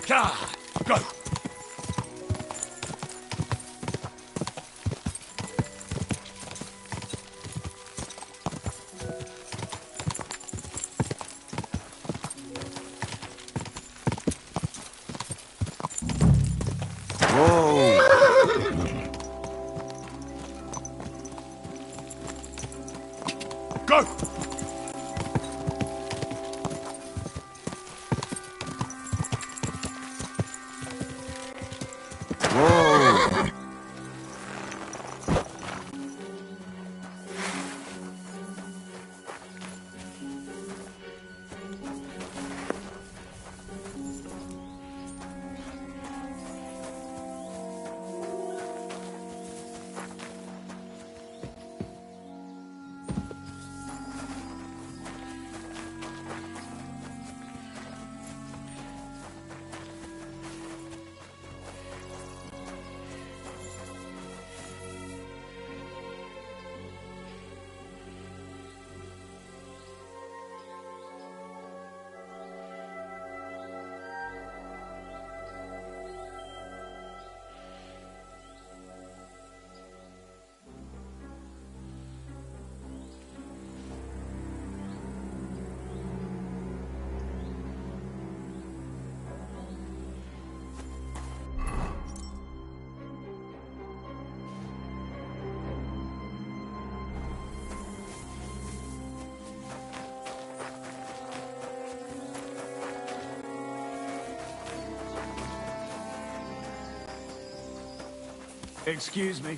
Go! Go! Whoa! Excuse me.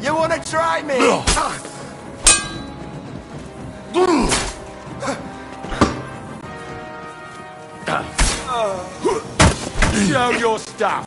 You wanna try me? Show your stuff.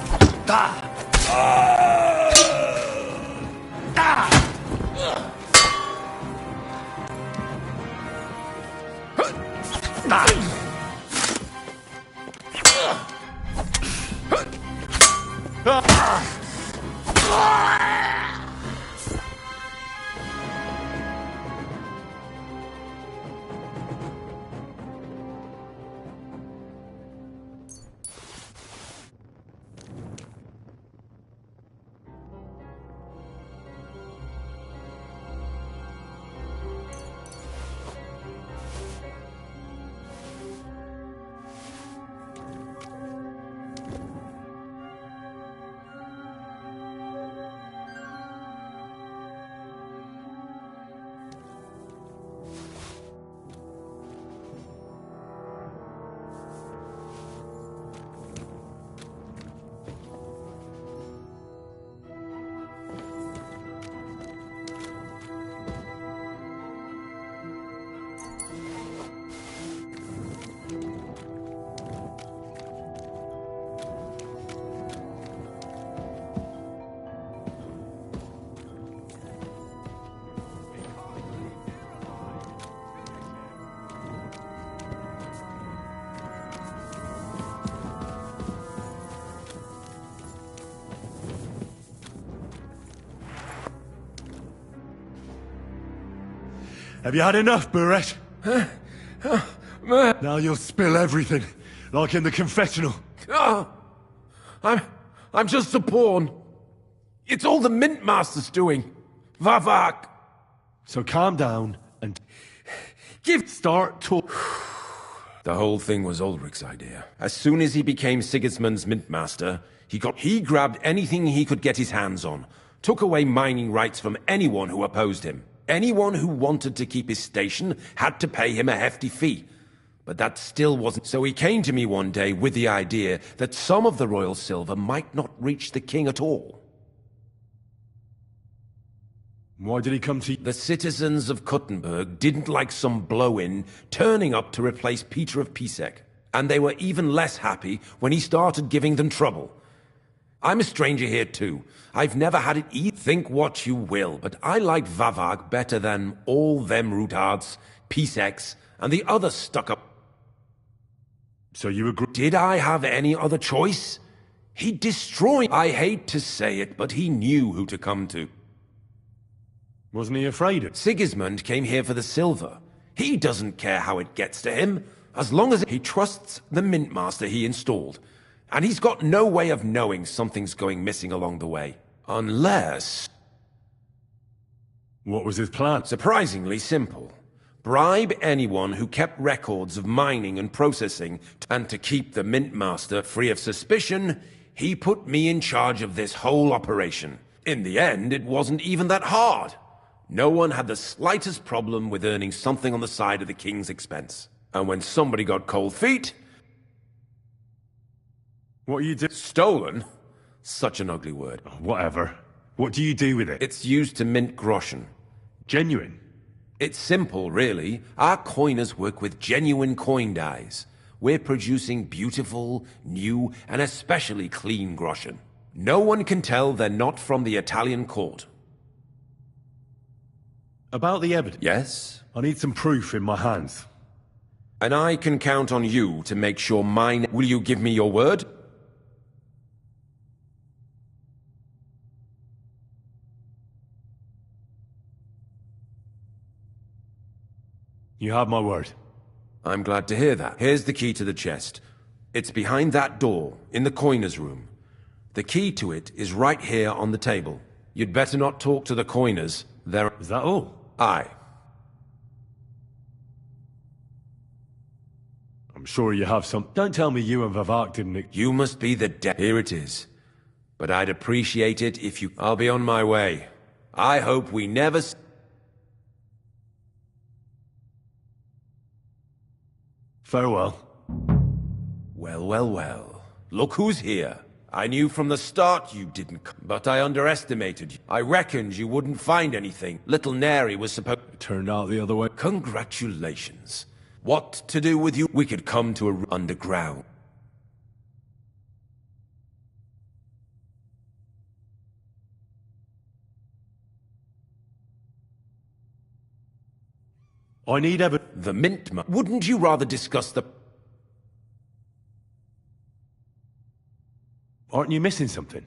Have you had enough, Buret? Now you'll spill everything, like in the confessional. I'm just a pawn. It's all the Mint Master's doing. Vavak. So calm down and start talk. The whole thing was Ulrich's idea. As soon as he became Sigismund's Mint Master, he grabbed anything he could get his hands on, took away mining rights from anyone who opposed him. Anyone who wanted to keep his station had to pay him a hefty fee. But that still wasn't. So he came to me one day with the idea that some of the royal silver might not reach the king at all. Why did he come to you? The citizens of Kuttenberg didn't like some blow-in turning up to replace Peter of Pisek, and they were even less happy when he started giving them trouble. I'm a stranger here too. I've never had it easy. Think what you will, but I like Vavag better than all them Rutards, Piseks, and the other stuck-up. So you agree? Did I have any other choice? He destroyed. I hate to say it, but he knew who to come to. Wasn't he afraid of? Sigismund came here for the silver. He doesn't care how it gets to him, as long as he trusts the Mint Master he installed. And he's got no way of knowing something's going missing along the way. Unless... What was his plan? Surprisingly simple. Bribe anyone who kept records of mining and processing, and to keep the Mint Master free of suspicion, he put me in charge of this whole operation. In the end, it wasn't even that hard. No one had the slightest problem with earning something on the side of the king's expense. And when somebody got cold feet... What you do? Stolen? Such an ugly word. Whatever. What do you do with it? It's used to mint groschen. Genuine? It's simple, really. Our coiners work with genuine coin dies. We're producing beautiful, new, and especially clean groschen. No one can tell they're not from the Italian court. About the evidence? Yes? I need some proof in my hands. And I can count on you to make sure mine... Will you give me your word? You have my word. I'm glad to hear that. Here's the key to the chest. It's behind that door, in the coiner's room. The key to it is right here on the table. You'd better not talk to the coiners. Is that all? Aye. I'm sure you have some... Don't tell me you and Vivek didn't... You must be the Here it is. But I'd appreciate it if you... I'll be on my way. I hope we never... Farewell. Well, well, well. Look who's here. I knew from the start you didn't come, but I underestimated you. I reckoned you wouldn't find anything. Little Neri was supposed... It turned out the other way. Congratulations. What to do with you? We could come to a underground. I need evidence. The mint... Wouldn't you rather discuss the... Aren't you missing something?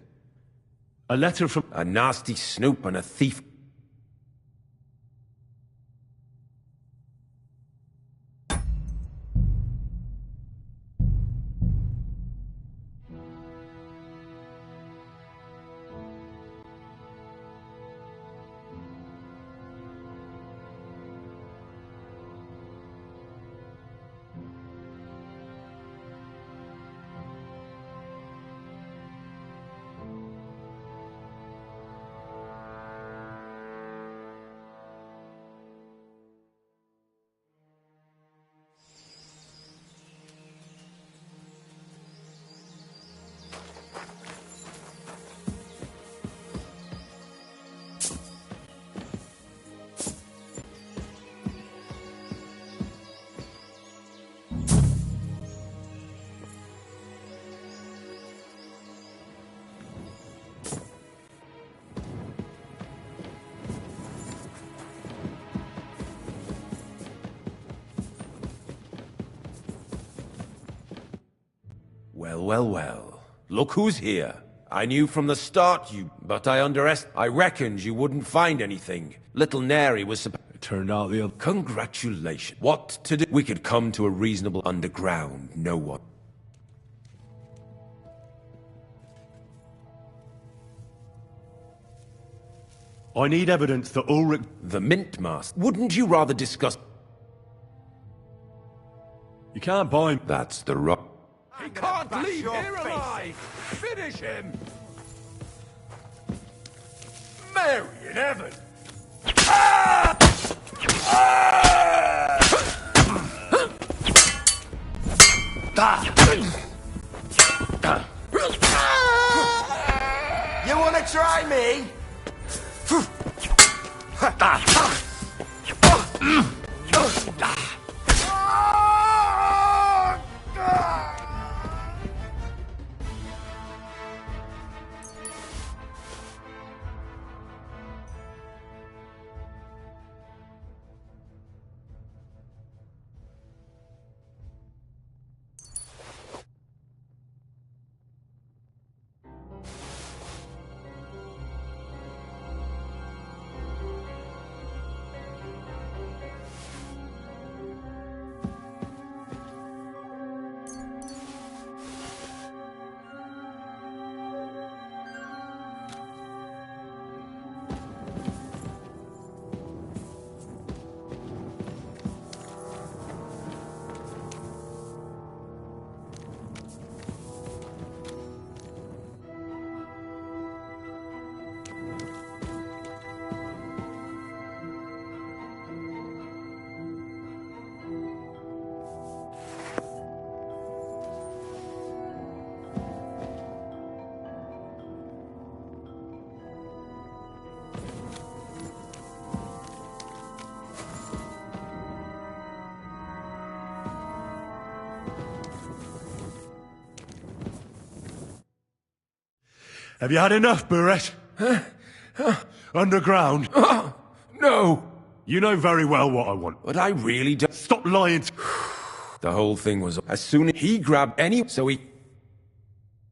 A letter from... A nasty snoop and a thief. Well, well, well. Look who's here. I knew from the start you... But I reckoned you wouldn't find anything. Little Neri was supposed... It turned out the other... Congratulations. What to do? We could come to a reasonable underground. No one... I need evidence that Ulrich... The Mint Master. Wouldn't you rather discuss... You can't buy him. That's the right... He can't leave here alive! Finish him! Mary in heaven! You wanna try me? Have you had enough, Buresh? Underground? No! You know very well what I want. But I really don't. Stop lying. The whole thing was as soon as he grabbed any, so he.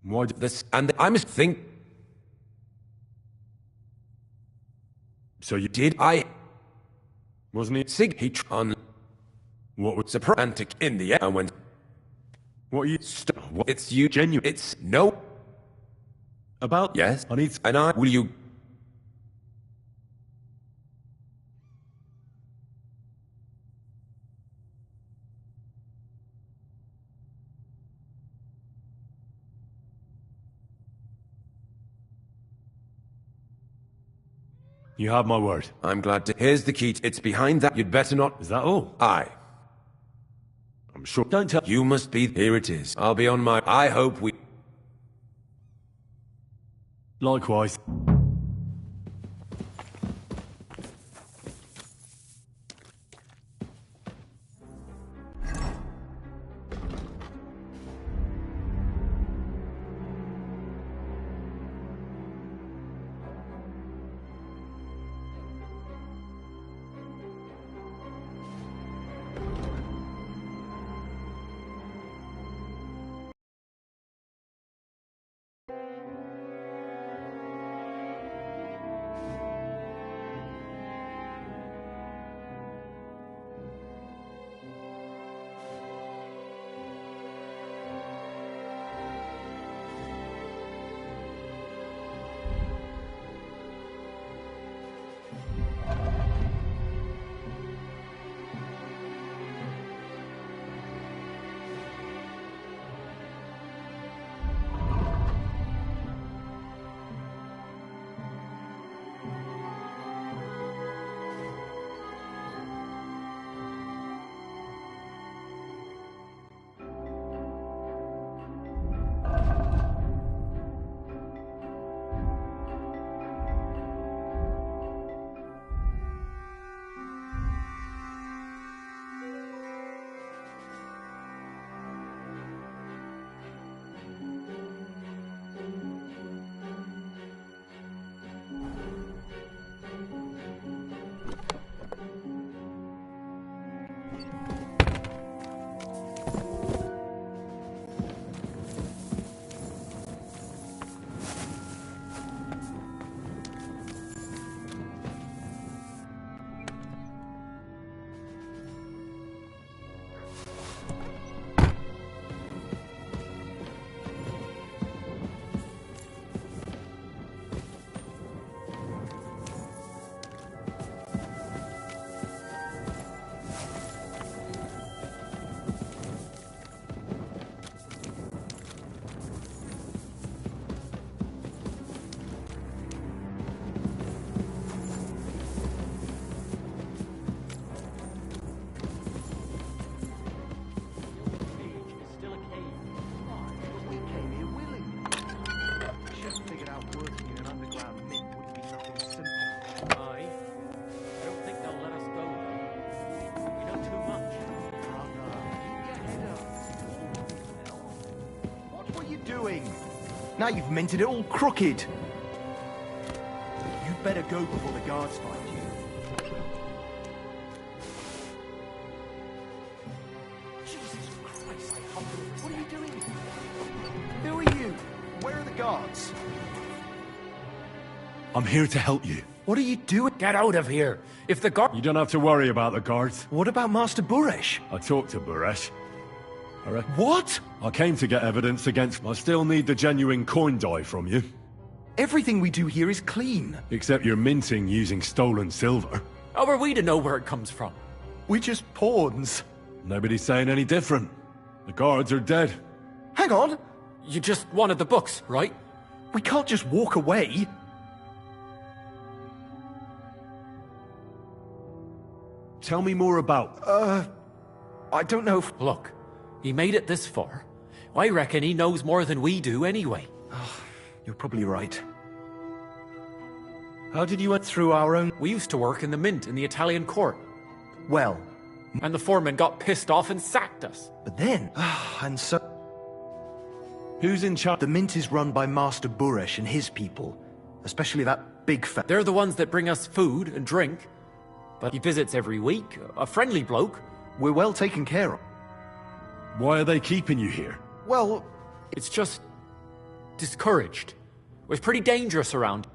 Why? This and I must think. So you did? I. Wasn't he? Sig. He on. What was surprised in the air and went. What are you? What? It's you. Genuine. It's no. About? Yes. I need. And I. Will you? You have my word. I'm glad to. Here's the key. It's behind that. You'd better not. Is that all? Aye. I'm sure. Don't tell. You must be. Here it is. I'll be on my. I hope we. Likewise. Now you've minted it all crooked. You'd better go before the guards find you. Jesus Christ, what are you doing? Who are you? Where are the guards? I'm here to help you. What are you doing? Get out of here. If the guard... You don't have to worry about the guards. What about Master Buresh? I talked to Buresh. What? I came to get evidence against... I still need the genuine coin die from you. Everything we do here is clean. Except you're minting using stolen silver. How are we to know where it comes from? We're just pawns. Nobody's saying any different. The guards are dead. Hang on. You just wanted the books, right? We can't just walk away. Tell me more about... I don't know if... Look, he made it this far. I reckon he knows more than we do anyway. You're probably right. How did you went through our own... We used to work in the mint in the Italian court. Well... And the foreman got pissed off and sacked us. But then... and so... Who's in charge? The mint is run by Master Buresh and his people, especially that big fat. They're the ones that bring us food and drink. But he visits every week, a friendly bloke. We're well taken care of. Why are they keeping you here? Well, it's just discouraged. It was pretty dangerous around.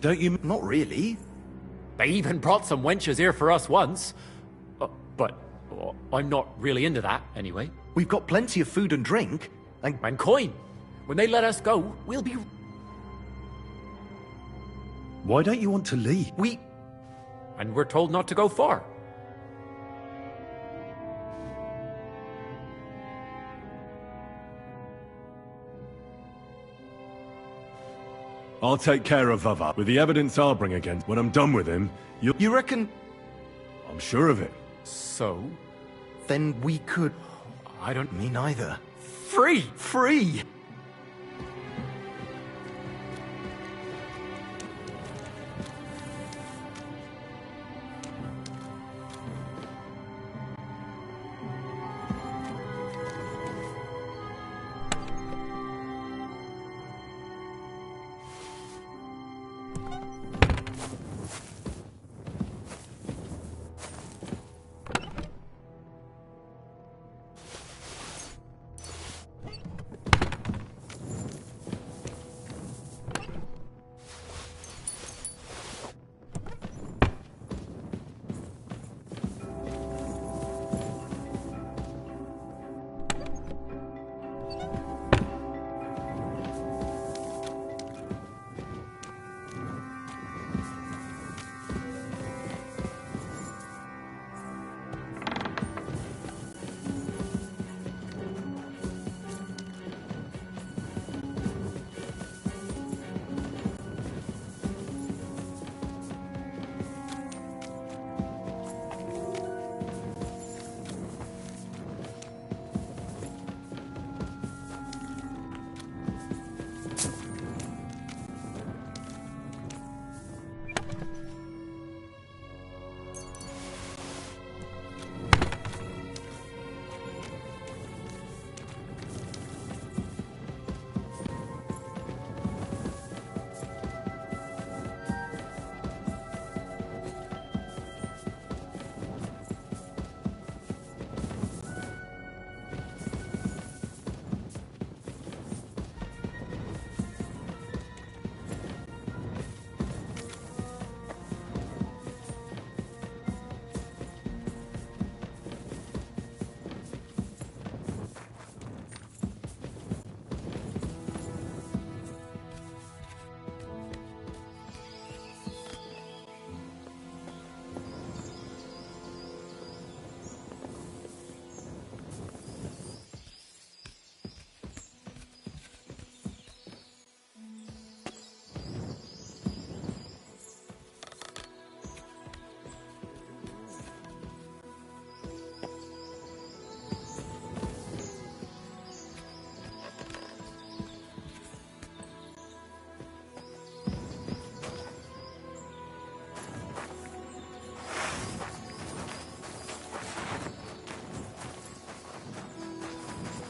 Don't you? Not really. They even brought some wenches here for us once. But I'm not really into that, anyway. We've got plenty of food and drink. And coin. When they let us go, we'll be... Why don't you want to leave? And we're told not to go far. I'll take care of Vava. With the evidence I'll bring against, when I'm done with him, You reckon... I'm sure of it. So? Then we could... I don't... Me neither. Free! Free!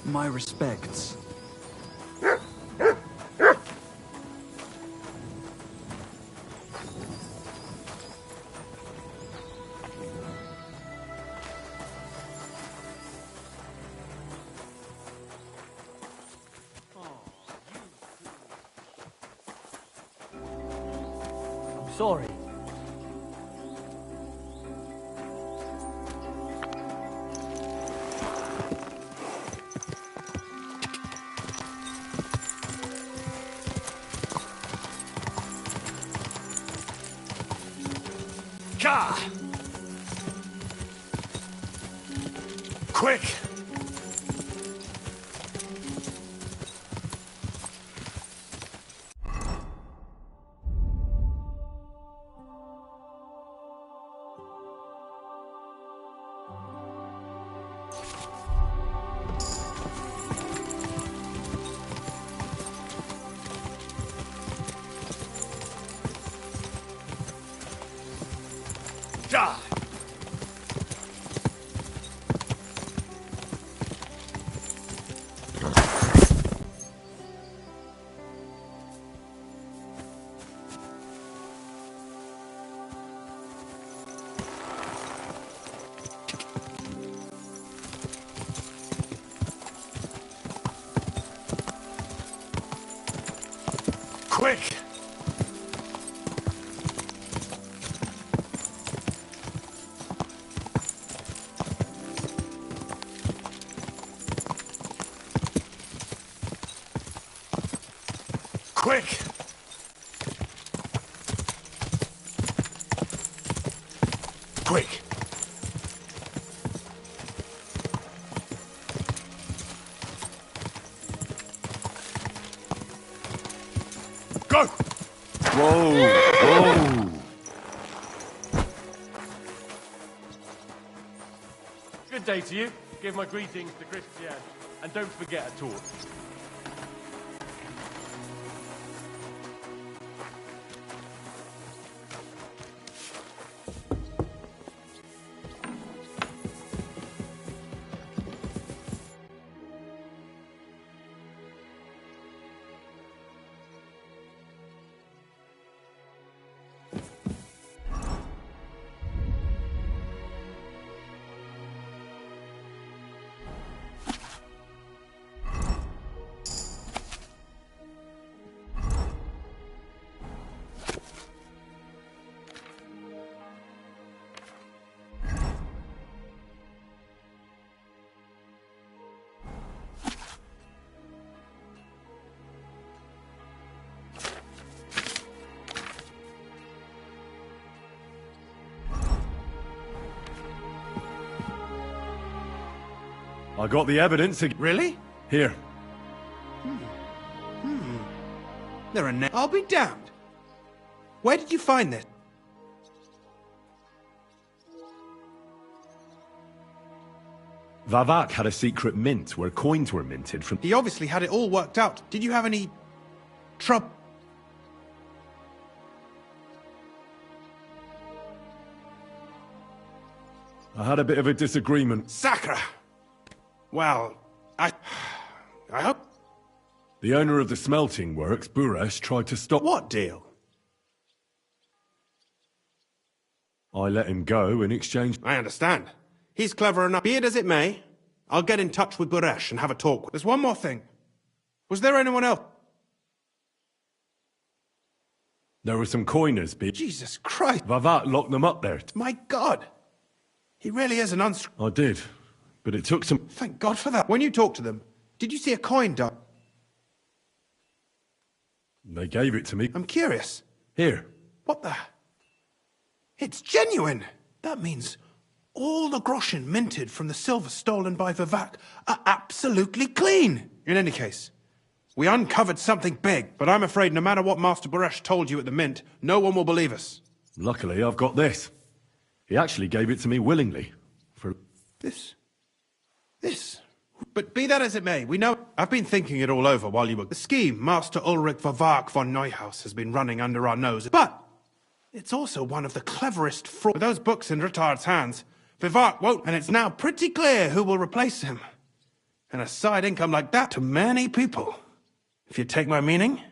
My respects. I'm sorry. Ka! Quick! Die! Quick! Quick! Go! Whoa! Whoa! Good day to you. Give my greetings to Christian. And don't forget a torch. I got the evidence. Really? Here. There are I'll be damned. Where did you find this? Vavak had a secret mint where coins were minted from... He obviously had it all worked out. Did you have any... trouble? I had a bit of a disagreement. Sakra! Well, I hope... The owner of the smelting works, Buresh, tried to stop... What deal? I let him go in exchange... I understand. He's clever enough. Be it as it may, I'll get in touch with Buresh and have a talk. There's one more thing. Was there anyone else? There were some coiners, Jesus Christ! Vavak locked them up there. My God! He really is an I did, but it took some... Thank God for that. When you talked to them, did you see a coin done? They gave it to me. I'm curious. Here. What the... It's genuine! That means all the groschen minted from the silver stolen by Vivak are absolutely clean! In any case, we uncovered something big, but I'm afraid no matter what Master Buresh told you at the mint, no one will believe us. Luckily, I've got this. He actually gave it to me willingly. For... This. But be that as it may, we know... I've been thinking it all over while you were... The scheme Master Ulrich Vavak von Neuhaus has been running under our nose, but... It's also one of the cleverest fraud... With those books in Retard's hands, Vivak won't... And it's now pretty clear who will replace him. And a side income like that to many people. If you take my meaning...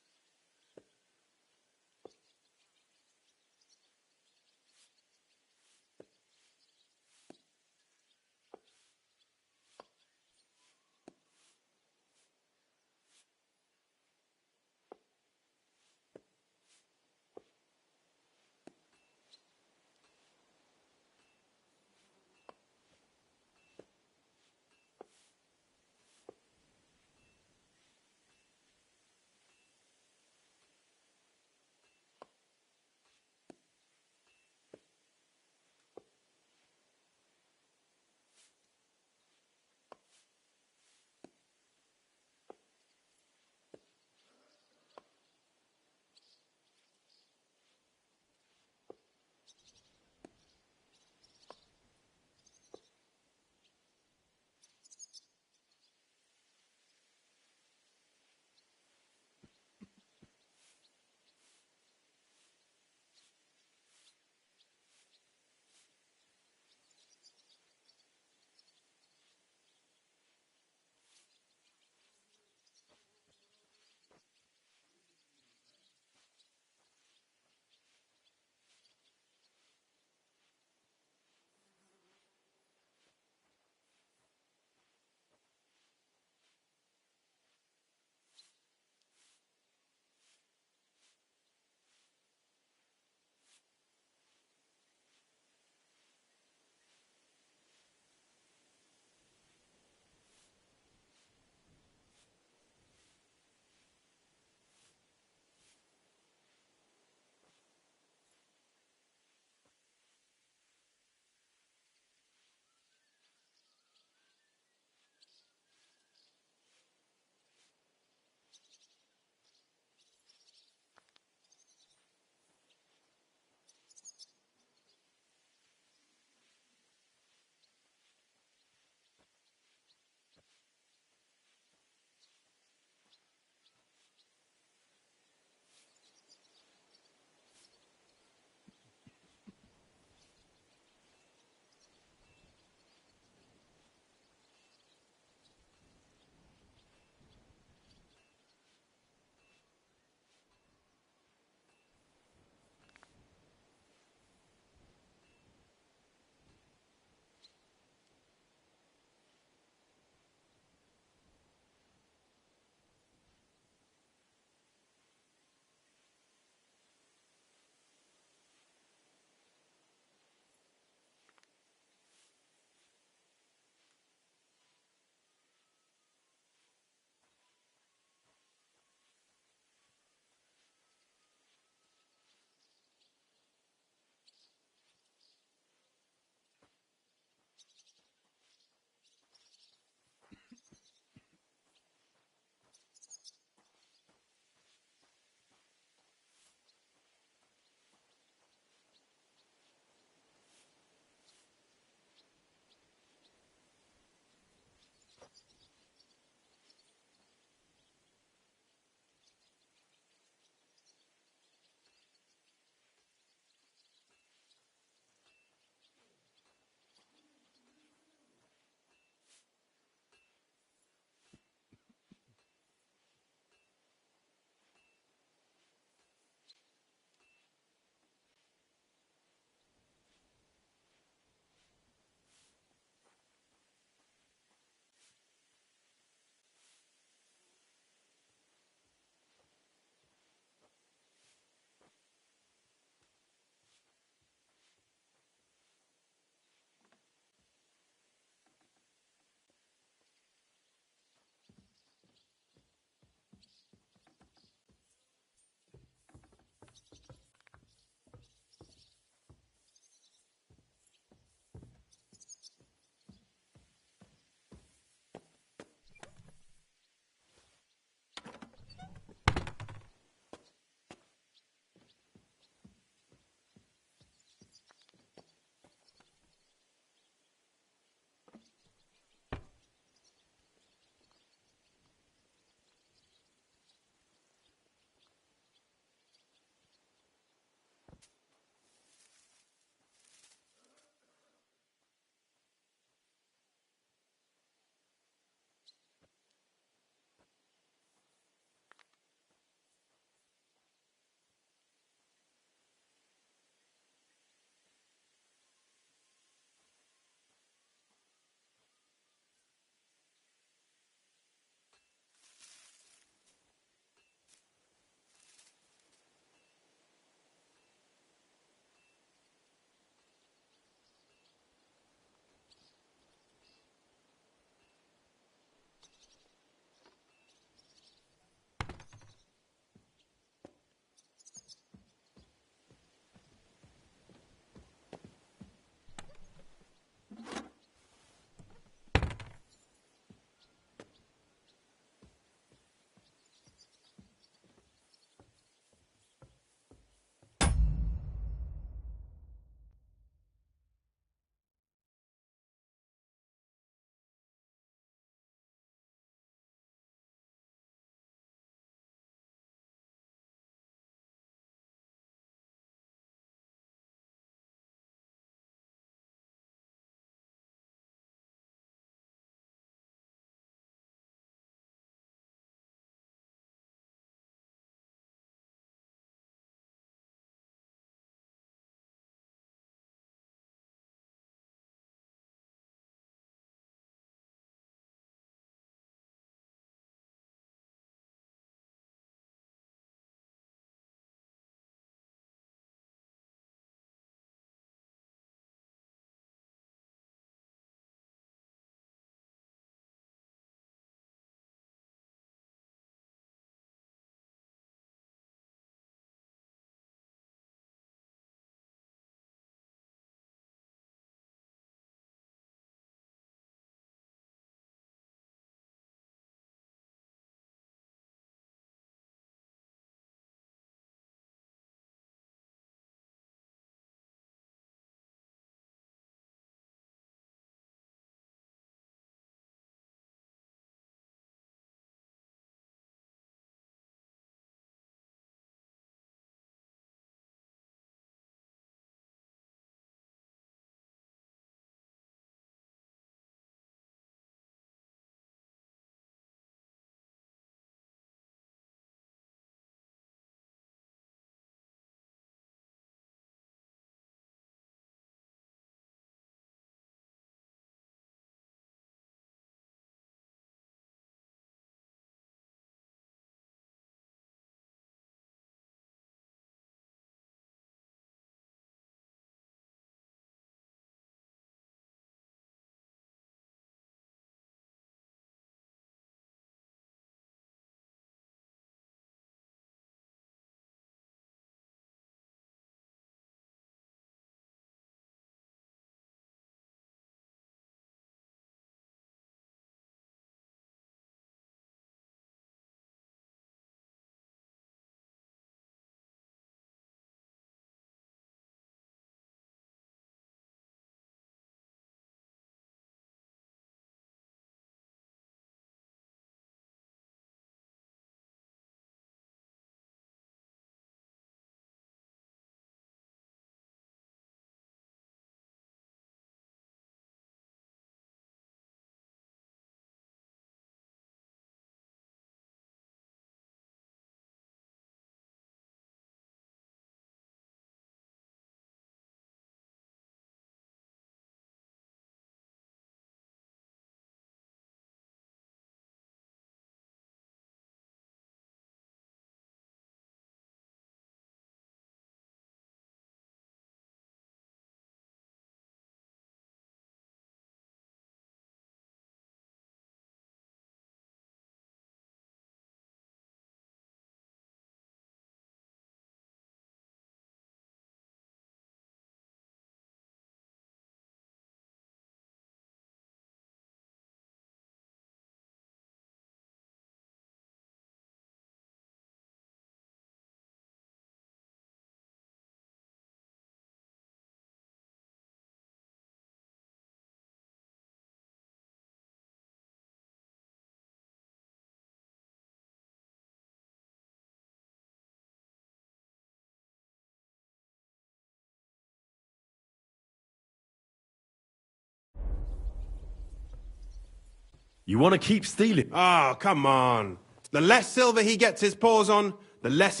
You want to keep stealing? Oh, come on. The less silver he gets his paws on, the less...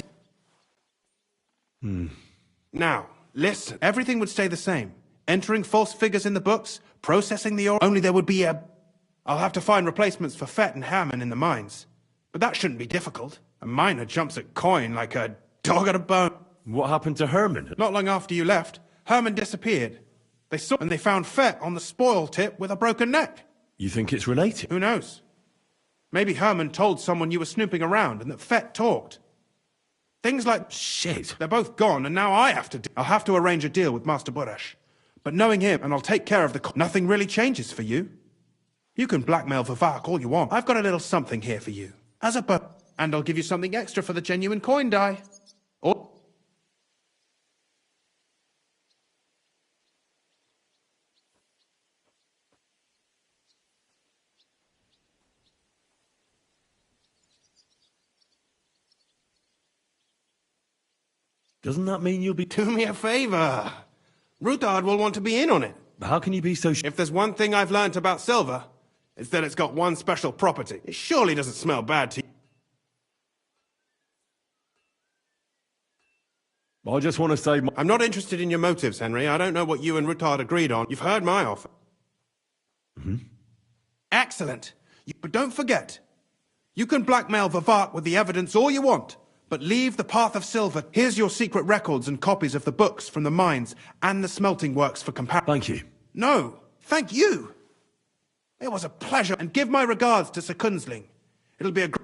Now, listen. Everything would stay the same. Entering false figures in the books, processing the ore... Only there would be a... I'll have to find replacements for Fett and Hammond in the mines. But that shouldn't be difficult. A miner jumps at coin like a dog at a bone. What happened to Herman? Not long after you left, Herman disappeared. They saw and they found Fett on the spoil tip with a broken neck. You think it's related? Who knows? Maybe Herman told someone you were snooping around and that Fett talked. Things like... Shit. They're both gone and now I'll have to arrange a deal with Master Buresh. But knowing him, and I'll take care of the... Nothing really changes for you. You can blackmail Vivek all you want. I've got a little something here for you. As a and I'll give you something extra for the genuine coin die. Or... Doesn't that mean you'll be... Do me a favor. Rutard will want to be in on it. How can you be so... If there's one thing I've learnt about silver, it's that it's got one special property. It surely doesn't smell bad to you. I just want to say... I'm not interested in your motives, Henry. I don't know what you and Rutard agreed on. You've heard my offer. Excellent. But don't forget, you can blackmail Vivek with the evidence all you want, but leave the Path of Silver. Here's your secret records and copies of the books from the mines and the smelting works for comparison. Thank you. No, thank you. It was a pleasure, and give my regards to Sir Kunzling. It'll be a great...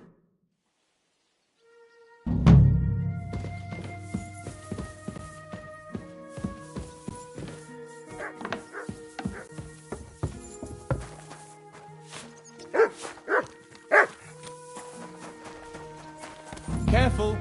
Careful.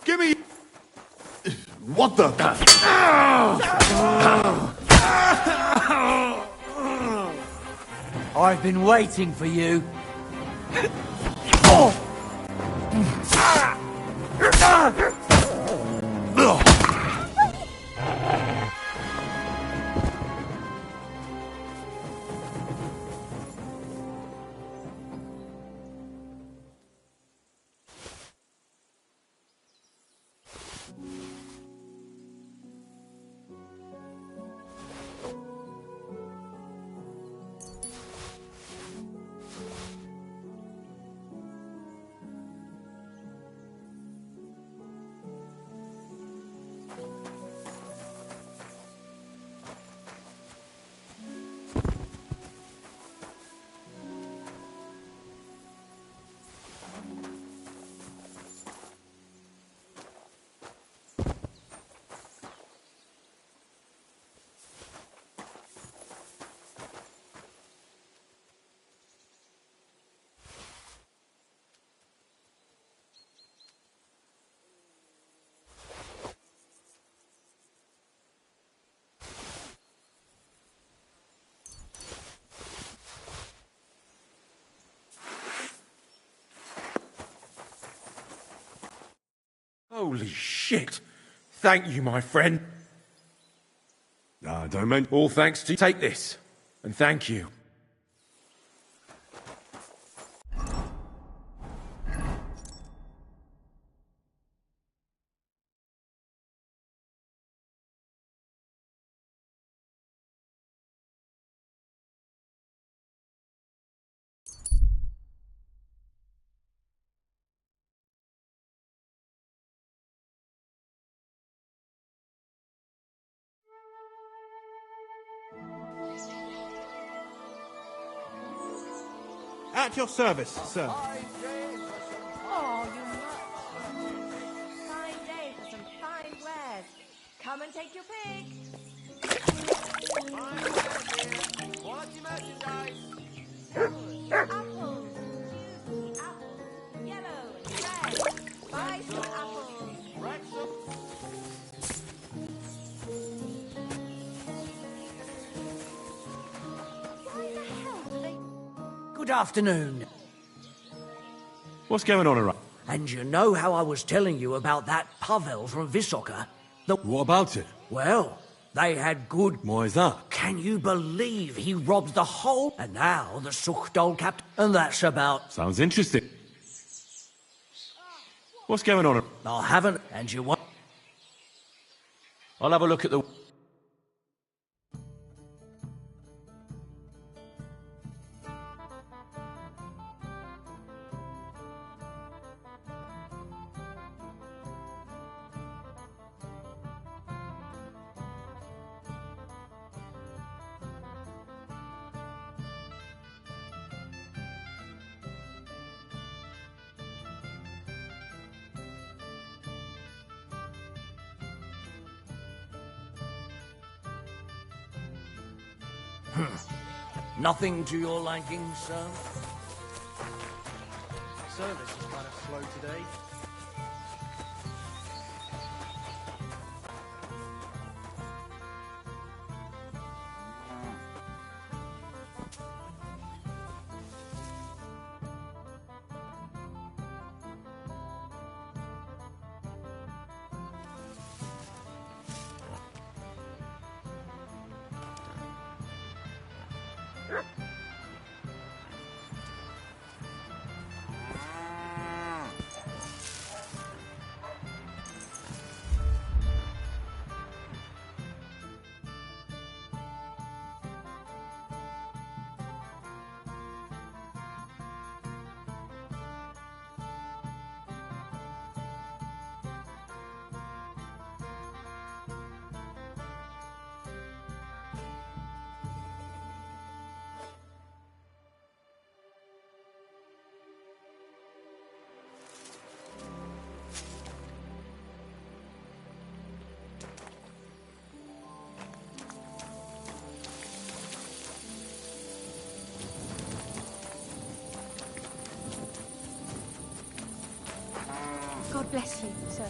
Give me... What the... I've been waiting for you. Holy shit! Thank you, my friend. Nah, don't mean... All thanks to... Take this, and thank you. At your service, sir. Oh, you nuts. Fine day for some fine wares. Come and take your pick. Quality merchandise. Apples. Apples. Yellow and red. Buy some apples. Red some. Why the hell do they... Good afternoon. What's going on around? And you know how I was telling you about that Pavel from Visoka? What about it? Well, they had good... Why is that? Can you believe he robbed the whole... And now the Sukhdol captain... And that's about... Sounds interesting. What's going on? I haven't... And you want... I'll have a look at the... Nothing to your liking, sir? Service is kind of slow today. God bless you, sir.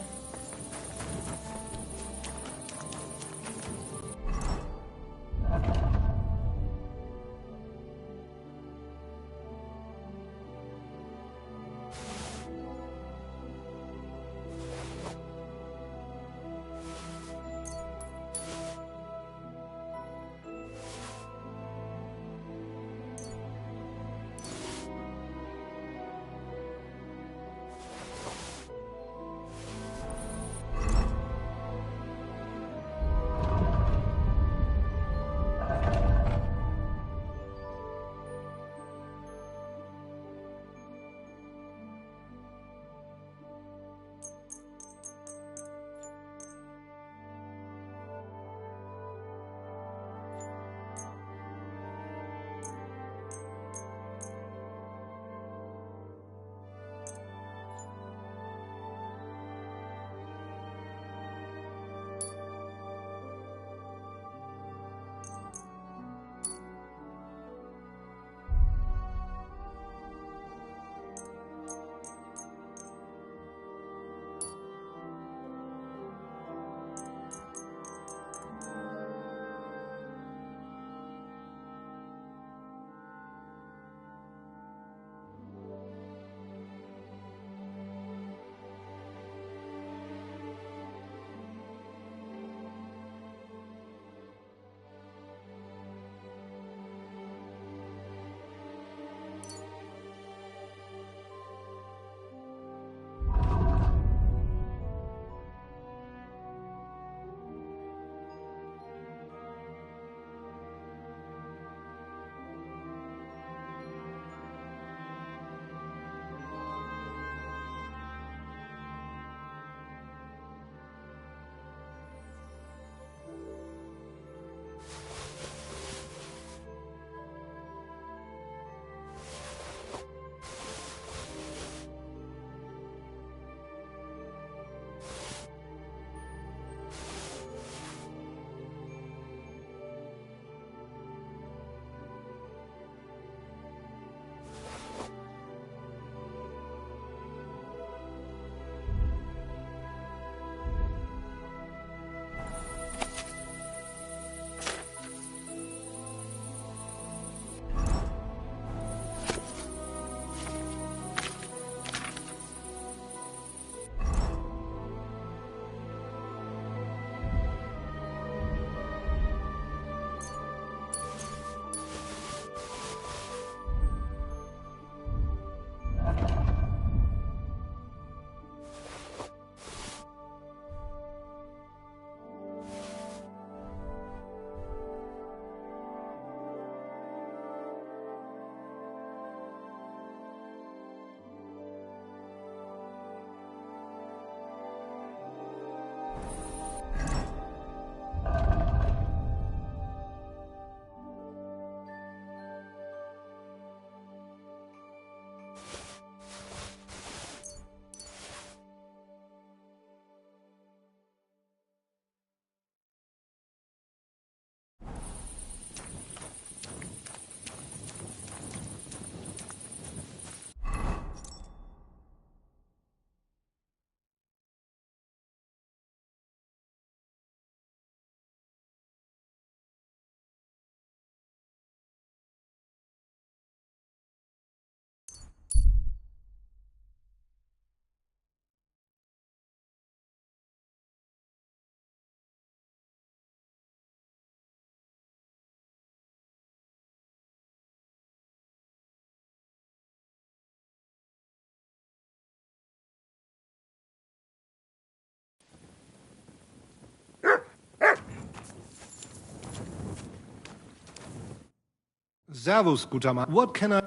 Servus, guter Mann. What can I...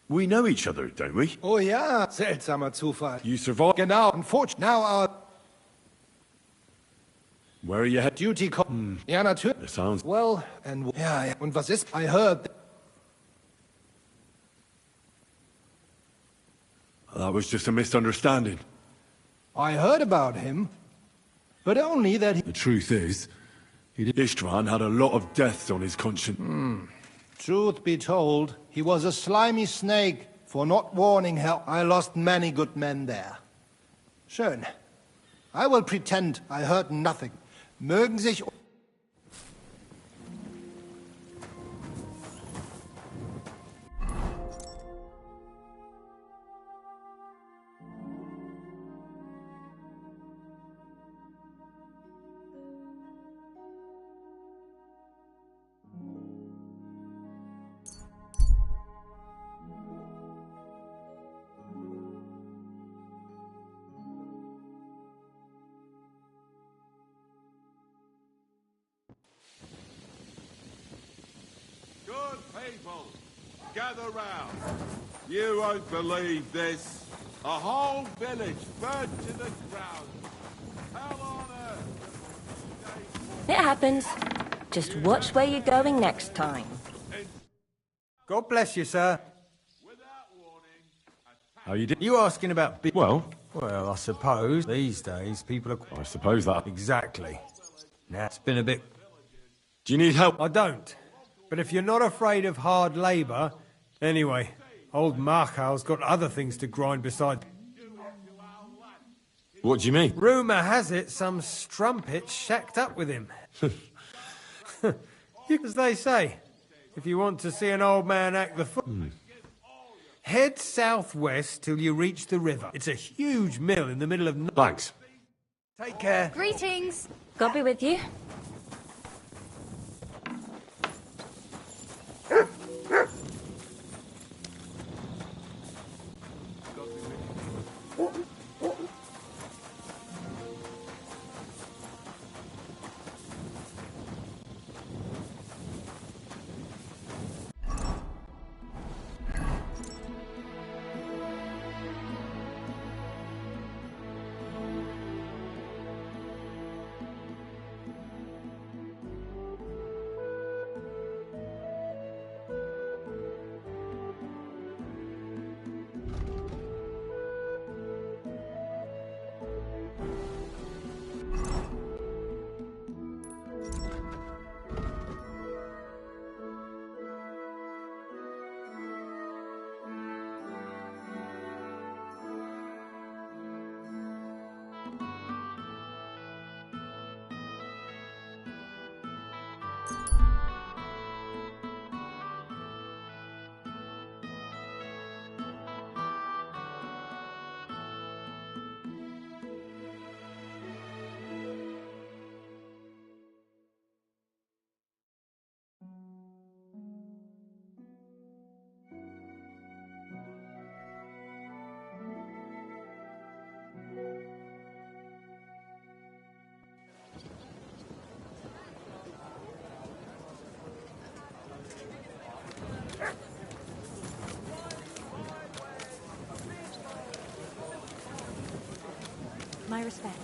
We know each other, don't we? Oh ja, seltsamer Zufall. You survived. Genau, unfortunately. Now our Where are you headed? duty call. Ja, natürlich. It sounds... Well, and... Ja, ja. Und was ist? I heard... That was just a misunderstanding. I heard about him, but only that he... The truth is, Istvan had a lot of deaths on his conscience. Truth be told, he was a slimy snake for not warning how I lost many good men there. Schön. I will pretend I heard nothing. Mögen sich... Good people, gather round. You won't believe this. A whole village burnt to the ground. Hell on earth. It happens. Just watch where you're going next time. God bless you, sir. How you doing? You asking about... Well... Well, I suppose these days people are... I suppose that... Exactly. Now, it's been a bit... Do you need help? I don't. But if you're not afraid of hard labour... Anyway, old Markow's got other things to grind besides... What do you mean? Rumour has it some strumpet shacked up with him. As they say, if you want to see an old man act the fool... Head southwest till you reach the river. It's a huge mill in the middle of... Thanks. Take care. Greetings. God be with you. My respect.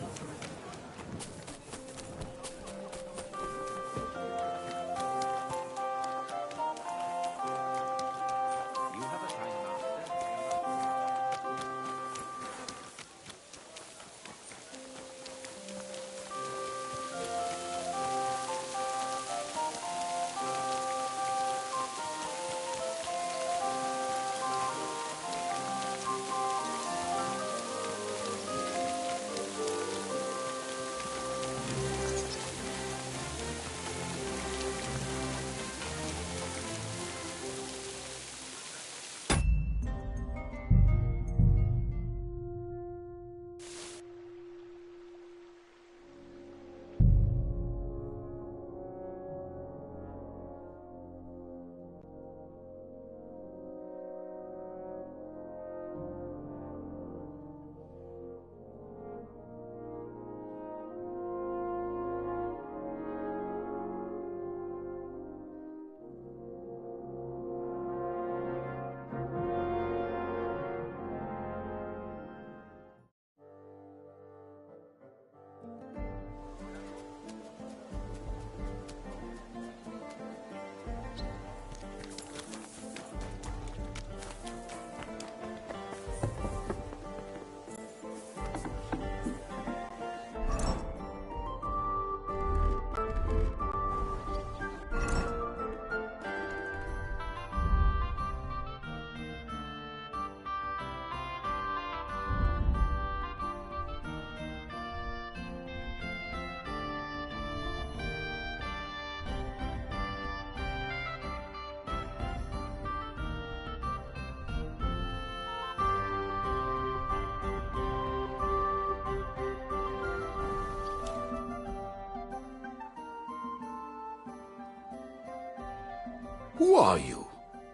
Who are you?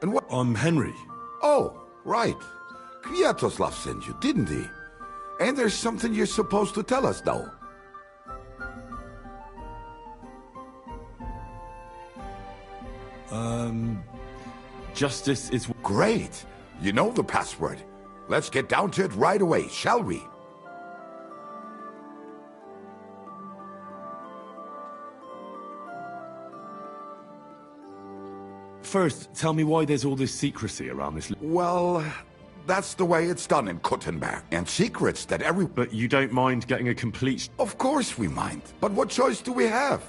And what? I'm Henry. Oh, right. Kviatoslav sent you, didn't he? And there's something you're supposed to tell us, though. Justice is... Great. You know the password. Let's get down to it right away, shall we? First, tell me why there's all this secrecy around this... Well, that's the way it's done in Kuttenberg. And secrets that every... But you don't mind getting a complete... Of course we mind. But what choice do we have?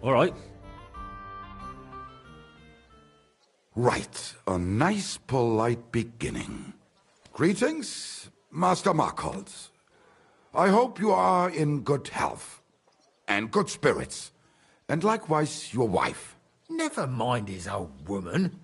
All right. Right. A nice, polite beginning. Greetings, Master Markhold. I hope you are in good health. And good spirits. And likewise, your wife. Never mind his old woman.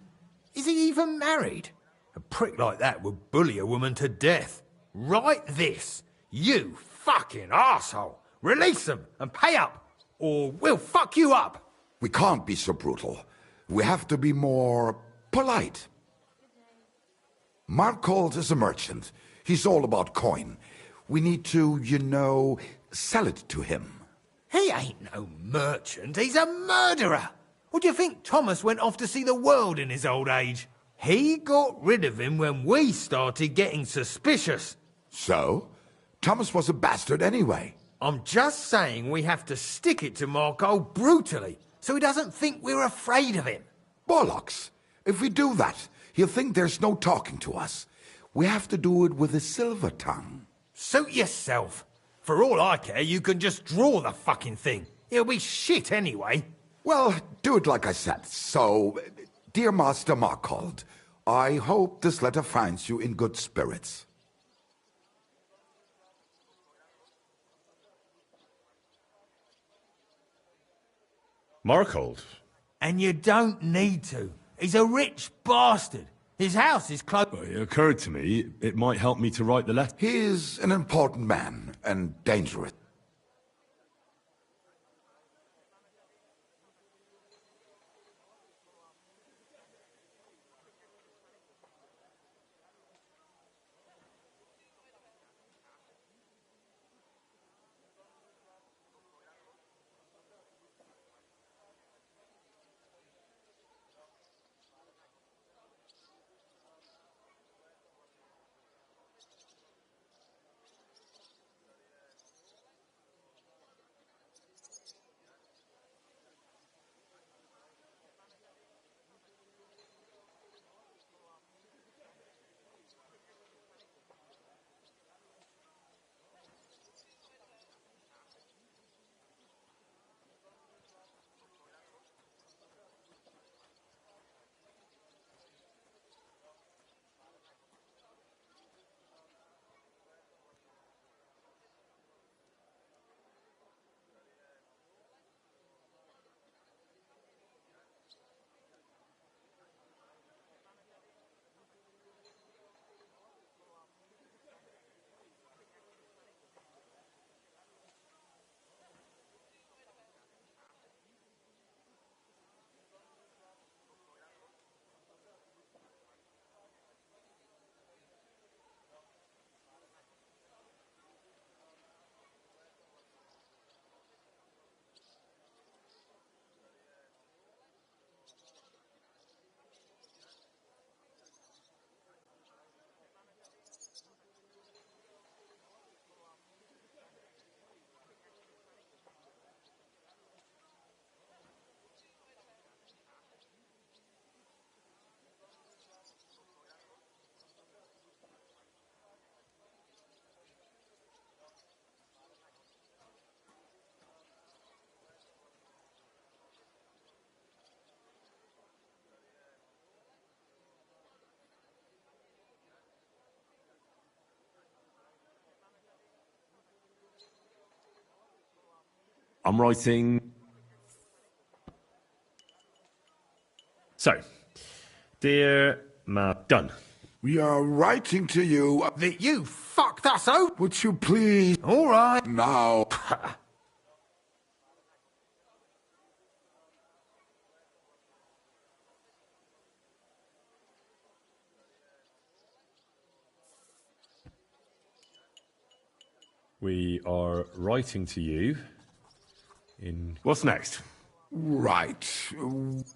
Is he even married? A prick like that would bully a woman to death. Write this. You fucking arsehole. Release them and pay up, or we'll fuck you up. We can't be so brutal. We have to be more polite. Markhold is a merchant. He's all about coin. We need to, you know, sell it to him. He ain't no merchant, he's a murderer! What do you think Thomas went off to see the world in his old age? He got rid of him when we started getting suspicious. So? Thomas was a bastard anyway. I'm just saying we have to stick it to Markhold brutally, so he doesn't think we're afraid of him. Bollocks! If we do that, he'll think there's no talking to us. We have to do it with a silver tongue. Suit yourself. For all I care, you can just draw the fucking thing. It'll be shit anyway. Well, do it like I said. So, dear Master Markhold, I hope this letter finds you in good spirits. Markhold? And you don't need to. He's a rich bastard. His house is close. Well, it occurred to me it might help me to write the letter. He is an important man and dangerous. I'm writing... So, dear Done. We are writing to you... That you fucked us out? Would you please... All right. Now... We are writing to you in... What's next? Right.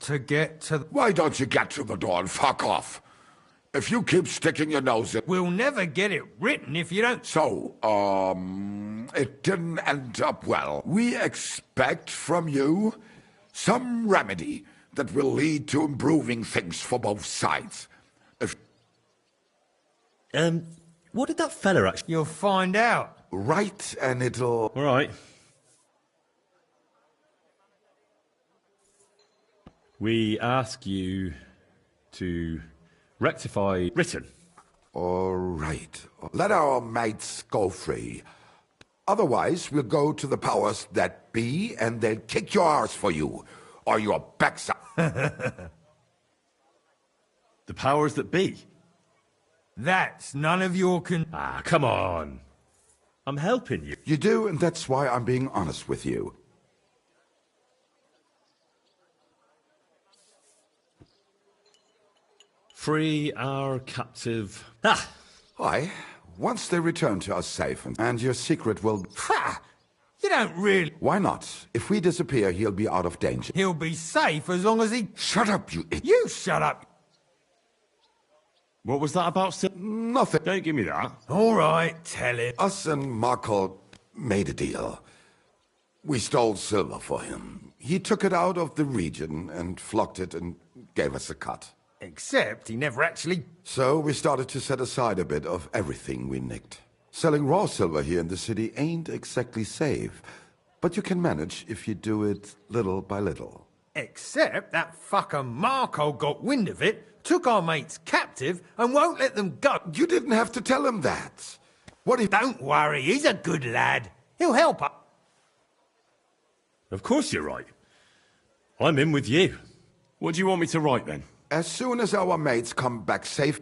To get to... Why don't you get to the door and fuck off? If you keep sticking your nose in... We'll never get it written if you don't... So, it didn't end up well. We expect from you some remedy that will lead to improving things for both sides. If... What did that fella actually... You'll find out. Right, and it'll... All right. We ask you to rectify written. All right. Let our mates go free. Otherwise, we'll go to the powers that be, and they'll kick your arse for you, or your backside. The powers that be? That's none of your Ah, come on. I'm helping you. You do, and that's why I'm being honest with you. Free our captive... Ah! Aye. Once they return to us safe, and your secret will... Ha! You don't really... Why not? If we disappear, he'll be out of danger. He'll be safe as long as he... Shut up, you idiot. You shut up! What was that about? Nothing. Don't give me that. All right, tell it. Us and Markle made a deal. We stole silver for him. He took it out of the region and flocked it and gave us a cut. Except he never actually... So we started to set aside a bit of everything we nicked. Selling raw silver here in the city ain't exactly safe, but you can manage if you do it little by little. Except that fucker Marco got wind of it, took our mates captive, and won't let them go. You didn't have to tell him that. What if... Don't worry, he's a good lad. He'll help us. Of course you're right. I'm in with you. What do you want me to write then? As soon as our mates come back safe...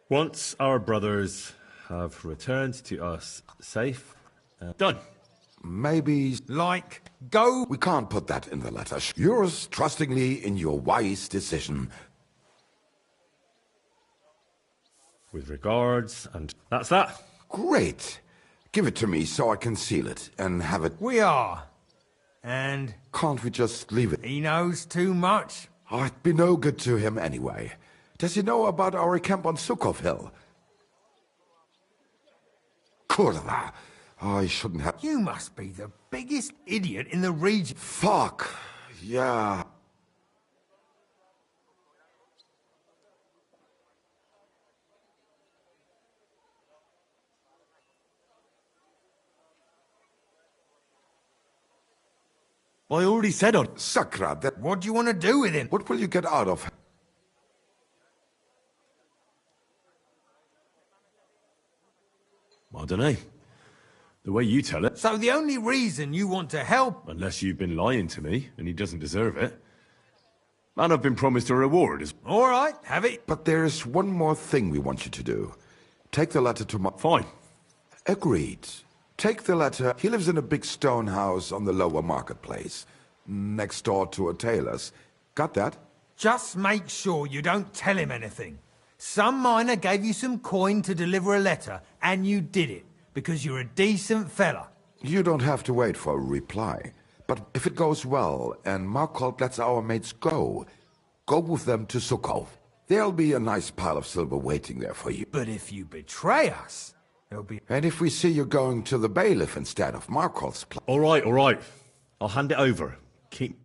Once our brothers have returned to us safe... done. Maybe... Like, go... We can't put that in the letter. Yours trustingly in your wise decision. With regards, and that's that. Great. Give it to me so I can seal it and have it... We are. And... Can't we just leave it? He knows too much. Oh, it'd be no good to him anyway. Does he know about our camp on Sukov Hill? Kurva. Oh, I shouldn't have... You must be the biggest idiot in the region. Fuck. Yeah. I already said on... Sakra, that... What do you want to do with him? What will you get out of him? I don't know. The way you tell it. So the only reason you want to help... Unless you've been lying to me, and he doesn't deserve it. And I've been promised a reward. All right, have it. But there's one more thing we want you to do. Take the letter to Fine. Agreed. Take the letter. He lives in a big stone house on the lower marketplace. Next door to a tailor's. Got that? Just make sure you don't tell him anything. Some miner gave you some coin to deliver a letter, and you did it, because you're a decent fella. You don't have to wait for a reply. But if it goes well, and Markholt lets our mates go with them to Sukov. There'll be a nice pile of silver waiting there for you. But if you betray us, there'll be... And if we see you going to the bailiff instead of Markholt's place... All right. I'll hand it over. Keep...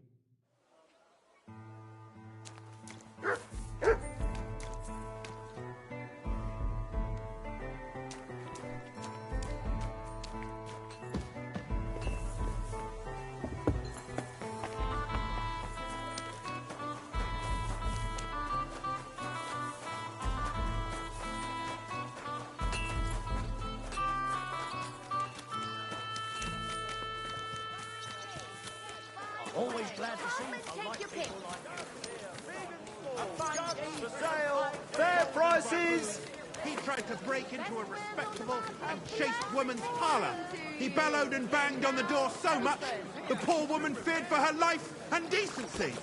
Always glad to see you like people like you. For sale! Fair prices! He tried to break into a respectable and chaste woman's parlour. He bellowed and banged on the door so much, the poor woman feared for her life and decency.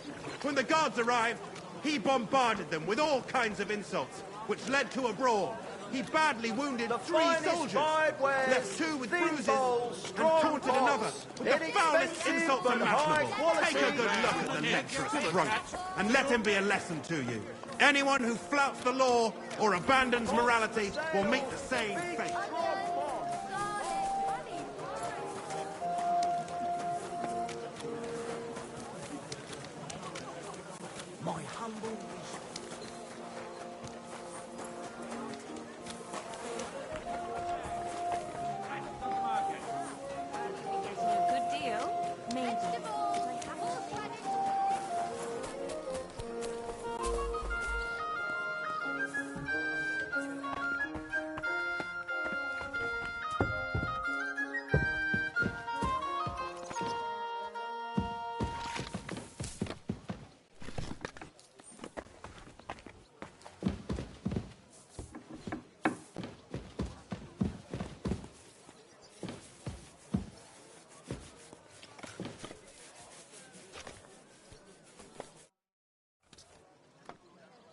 When the guards arrived, he bombarded them with all kinds of insults. which led to a brawl. He badly wounded 3 soldiers, left 2 with bruises, and taunted another with the foulest insults imaginable. Take a good look at the lecherous drunk, and let him be a lesson to you. Anyone who flouts the law or abandons morality will meet the same fate. My humble Good deal. Maybe.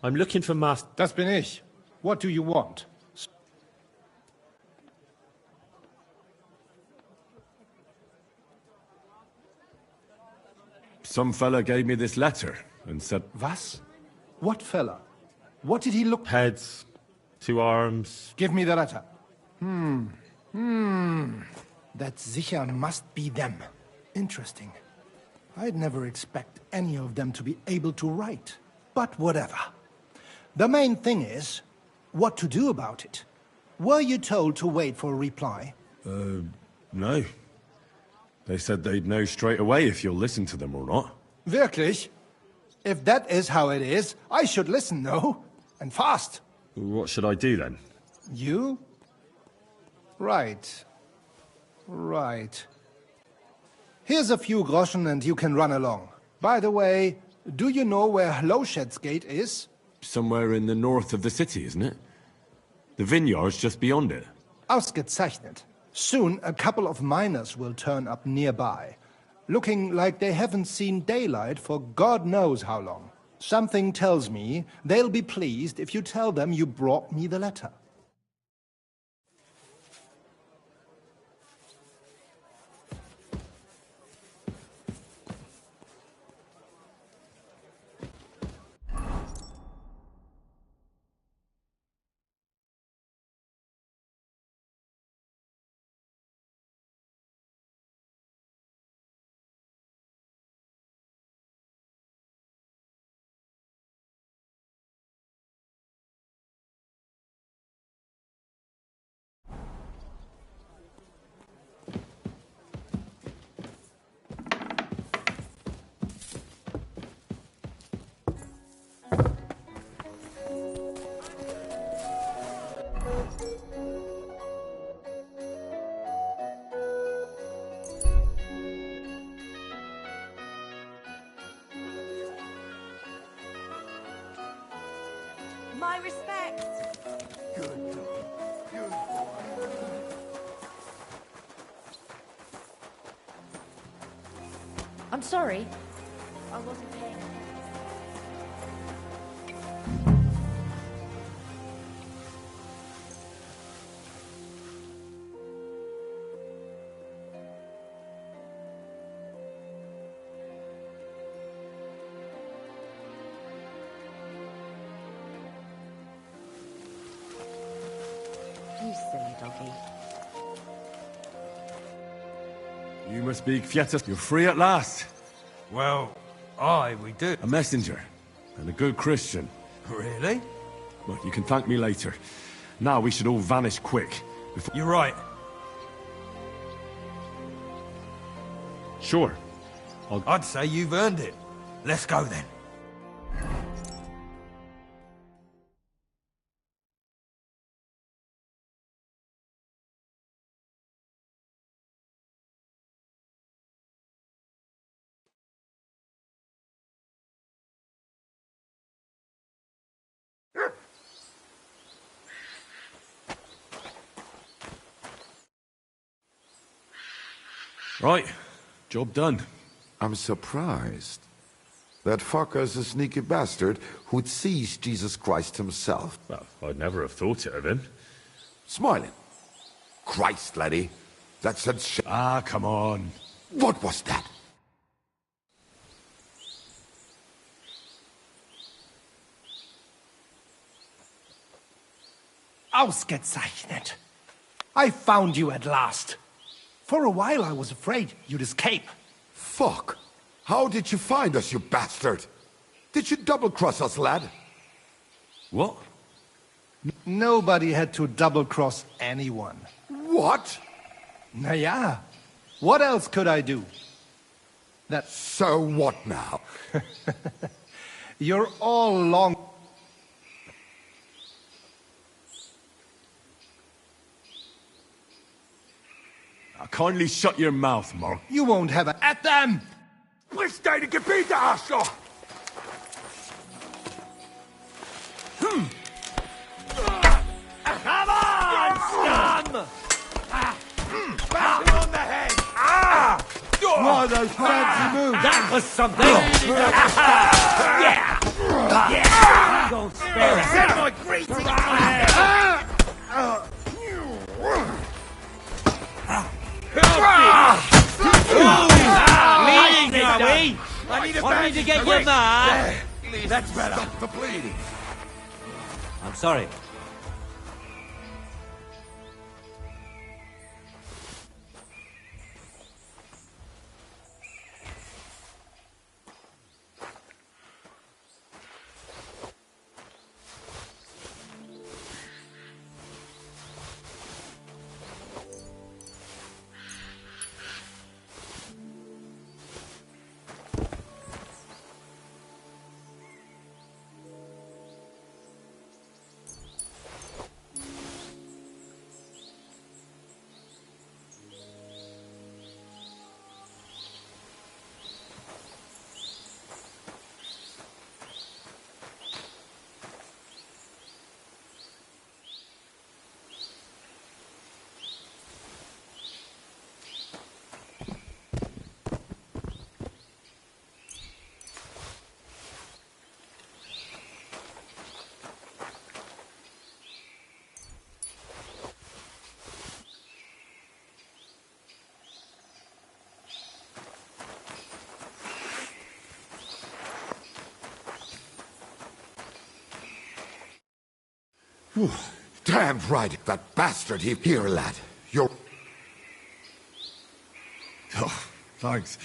I'm looking for Master... Das bin ich. What do you want? Some fella gave me this letter and said... Was? What fella? What did he look... Heads, 2 arms... Give me the letter. That sicher must be them. Interesting. I'd never expect any of them to be able to write. But whatever. The main thing is, what to do about it. Were you told to wait for a reply? No. They said they'd know straight away if you'll listen to them or not. Wirklich? If that is how it is, I should listen, no? And fast. What should I do then? You? Right. Right. Here's a few groschen and you can run along. By the way, do you know where Lowshed's Gate is? Somewhere in the north of the city, isn't it? The vineyard's just beyond it. Ausgezeichnet. Soon a couple of miners will turn up nearby, looking like they haven't seen daylight for God knows how long. Something tells me they'll be pleased if you tell them you brought me the letter. My respects. I'm sorry. I wasn't paying. You silly doggy. You must be Kvieta. You're free at last. Well, aye, we do. A messenger. And a good Christian. Really? Well, you can thank me later. Now we should all vanish quick. You're right. Sure. I'd say you've earned it. Let's go then. Right. Job done. I'm surprised. That fucker's a sneaky bastard who'd seize Jesus Christ himself. Well, I'd never have thought it of him. Smiling. Christ, laddie. That said shit. Ah, come on. What was that? Ausgezeichnet. I found you at last. For a while I was afraid you'd escape. Fuck. How did you find us, you bastard? Did you double-cross us, lad? What? Nobody had to double-cross anyone. What? Naja, what else could I do? That... So what now? You're all long... Now, kindly shut your mouth, Mark. You won't have a... At them! Sprich deine Gebiete, Arschloch! Come on, scum! Bash him on the head! Ah! What those fancy moves? That was something! Yeah! Yeah! Don't spare us! Send my greasy bleeding, are we? I need a Want me to get you mad? That's better. Stop the bleeding. I'm sorry. Damn right, that bastard here, lad. You're... Oh, thanks.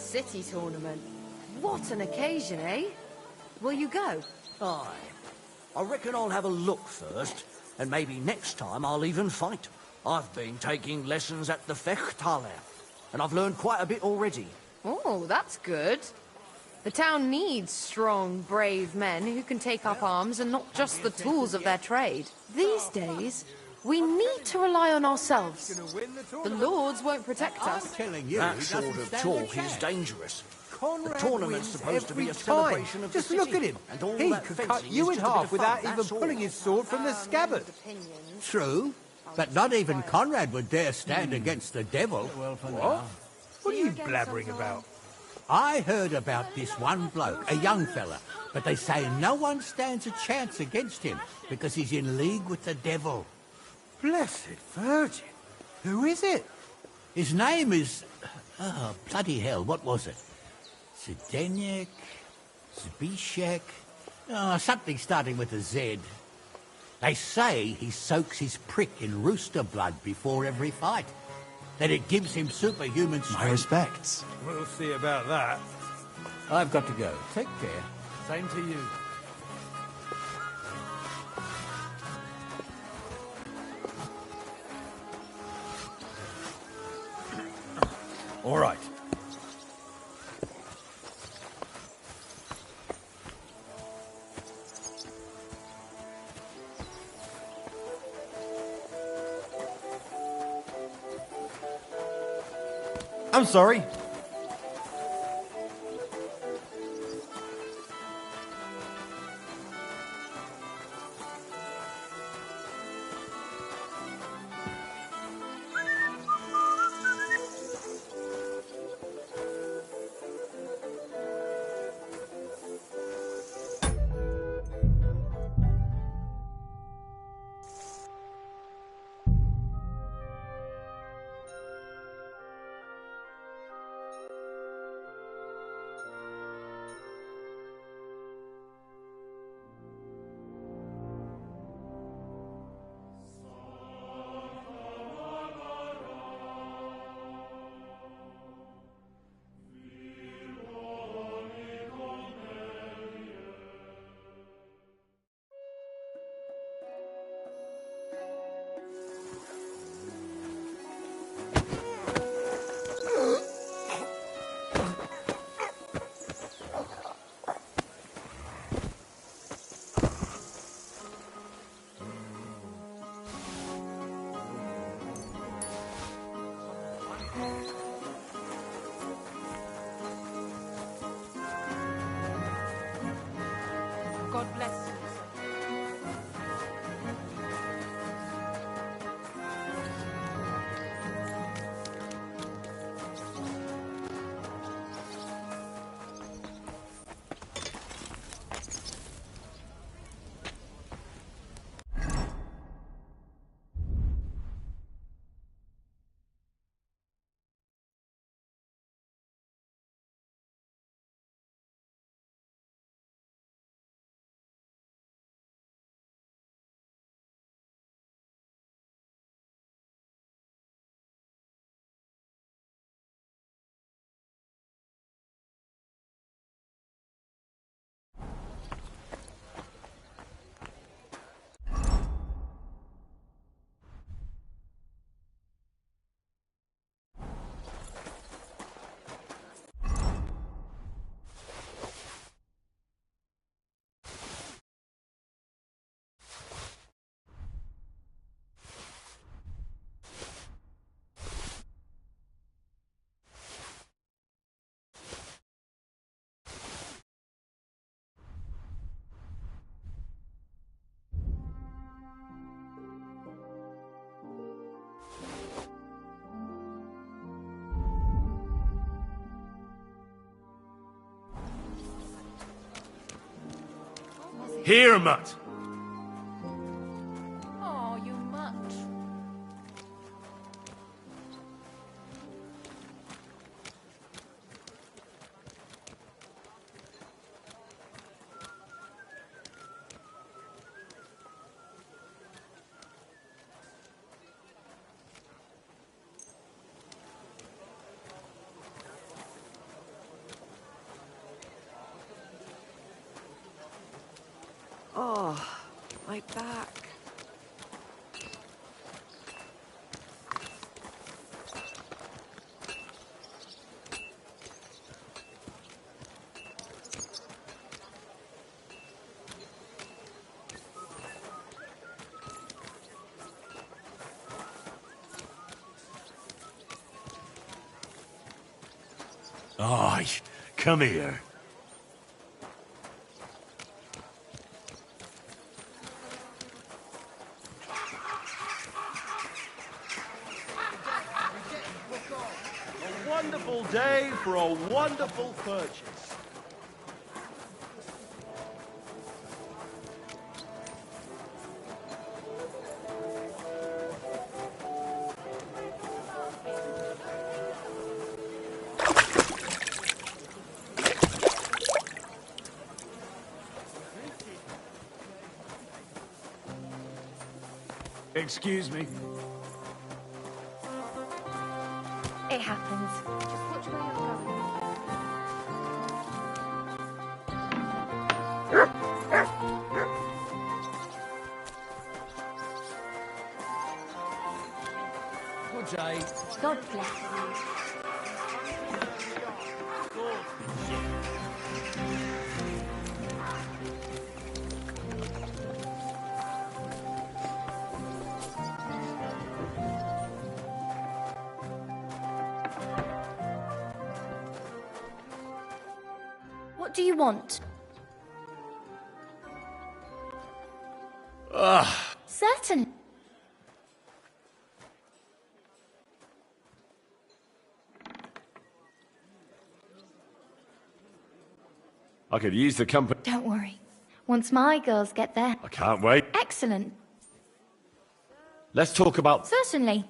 city tournament. What an occasion, eh? Will you go? Aye. I reckon I'll have a look first, and maybe next time I'll even fight. I've been taking lessons at the Fechthalle, and I've learned quite a bit already. Oh, that's good. The town needs strong, brave men who can take up arms and not just the tools of their trade. These days, we need to rely on ourselves. The lords won't protect us. That sort of talk is dangerous. The tournament's supposed to be a Time. celebration of Just the city. look at him. And all He that could fencing cut you is in just a bit half of without fun, even that's all. pulling his sword from the scabbard. True, but not even Conrad would dare stand against the devil. What? What are you blabbering about? I heard about this one bloke, a young fella, but they say no one stands a chance against him because he's in league with the devil. Blessed Virgin. Who is it? His name is... Oh, bloody hell, what was it? Zdenek? Zbishek? Oh, something starting with a Z. They say he soaks his prick in rooster blood before every fight. That it gives him superhuman strength. My respects. We'll see about that. I've got to go. Take care. Same to you. All right. I'm sorry. God bless you. Here, Mutt. Oh, you much. Oh, my back. Aye, come here. A wonderful day for a wonderful purchase. Excuse me. It happens. Just watch where you're going. Good day. God bless you. What do you want? Certain. I could use the company. Don't worry. Once my girls get there. I can't wait. Excellent. Let's talk about... Certainly.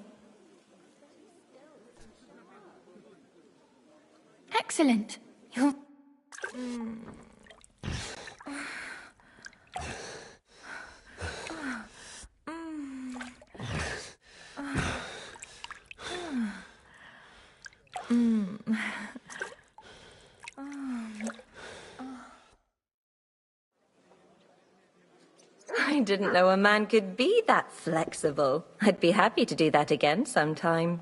Excellent. You'll... I didn't know a man could be that flexible. I'd be happy to do that again sometime.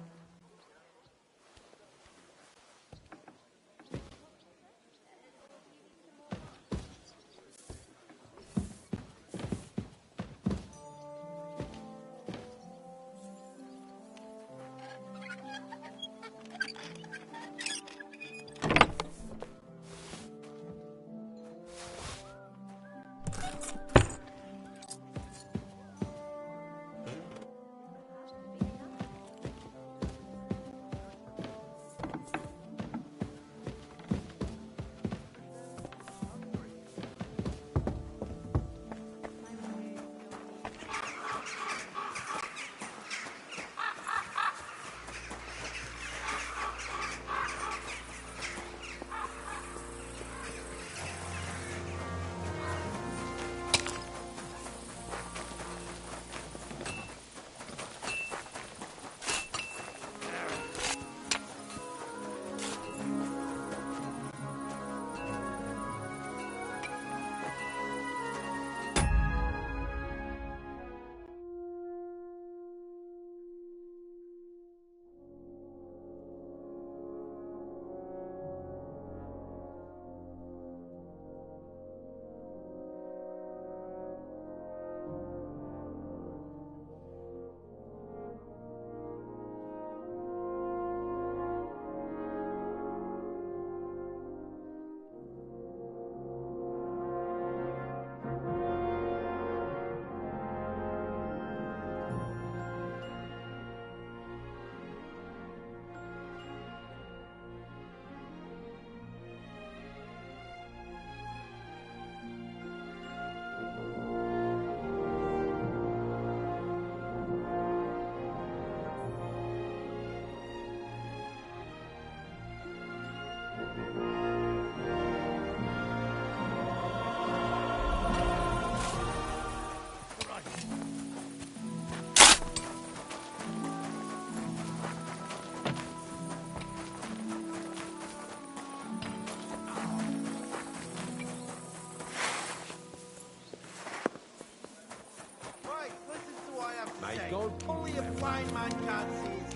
Harold. Only a blind man can't see it.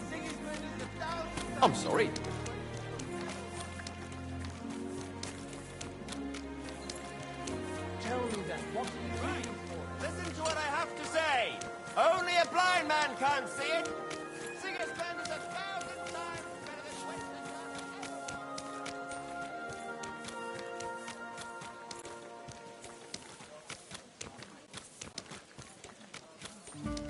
Sigismund is 1,000 I'm sorry. Tell me then, what are you waiting for? Listen to what I have to say. Only a blind man can't see it. Sigismund is 1,000 times better than Winston.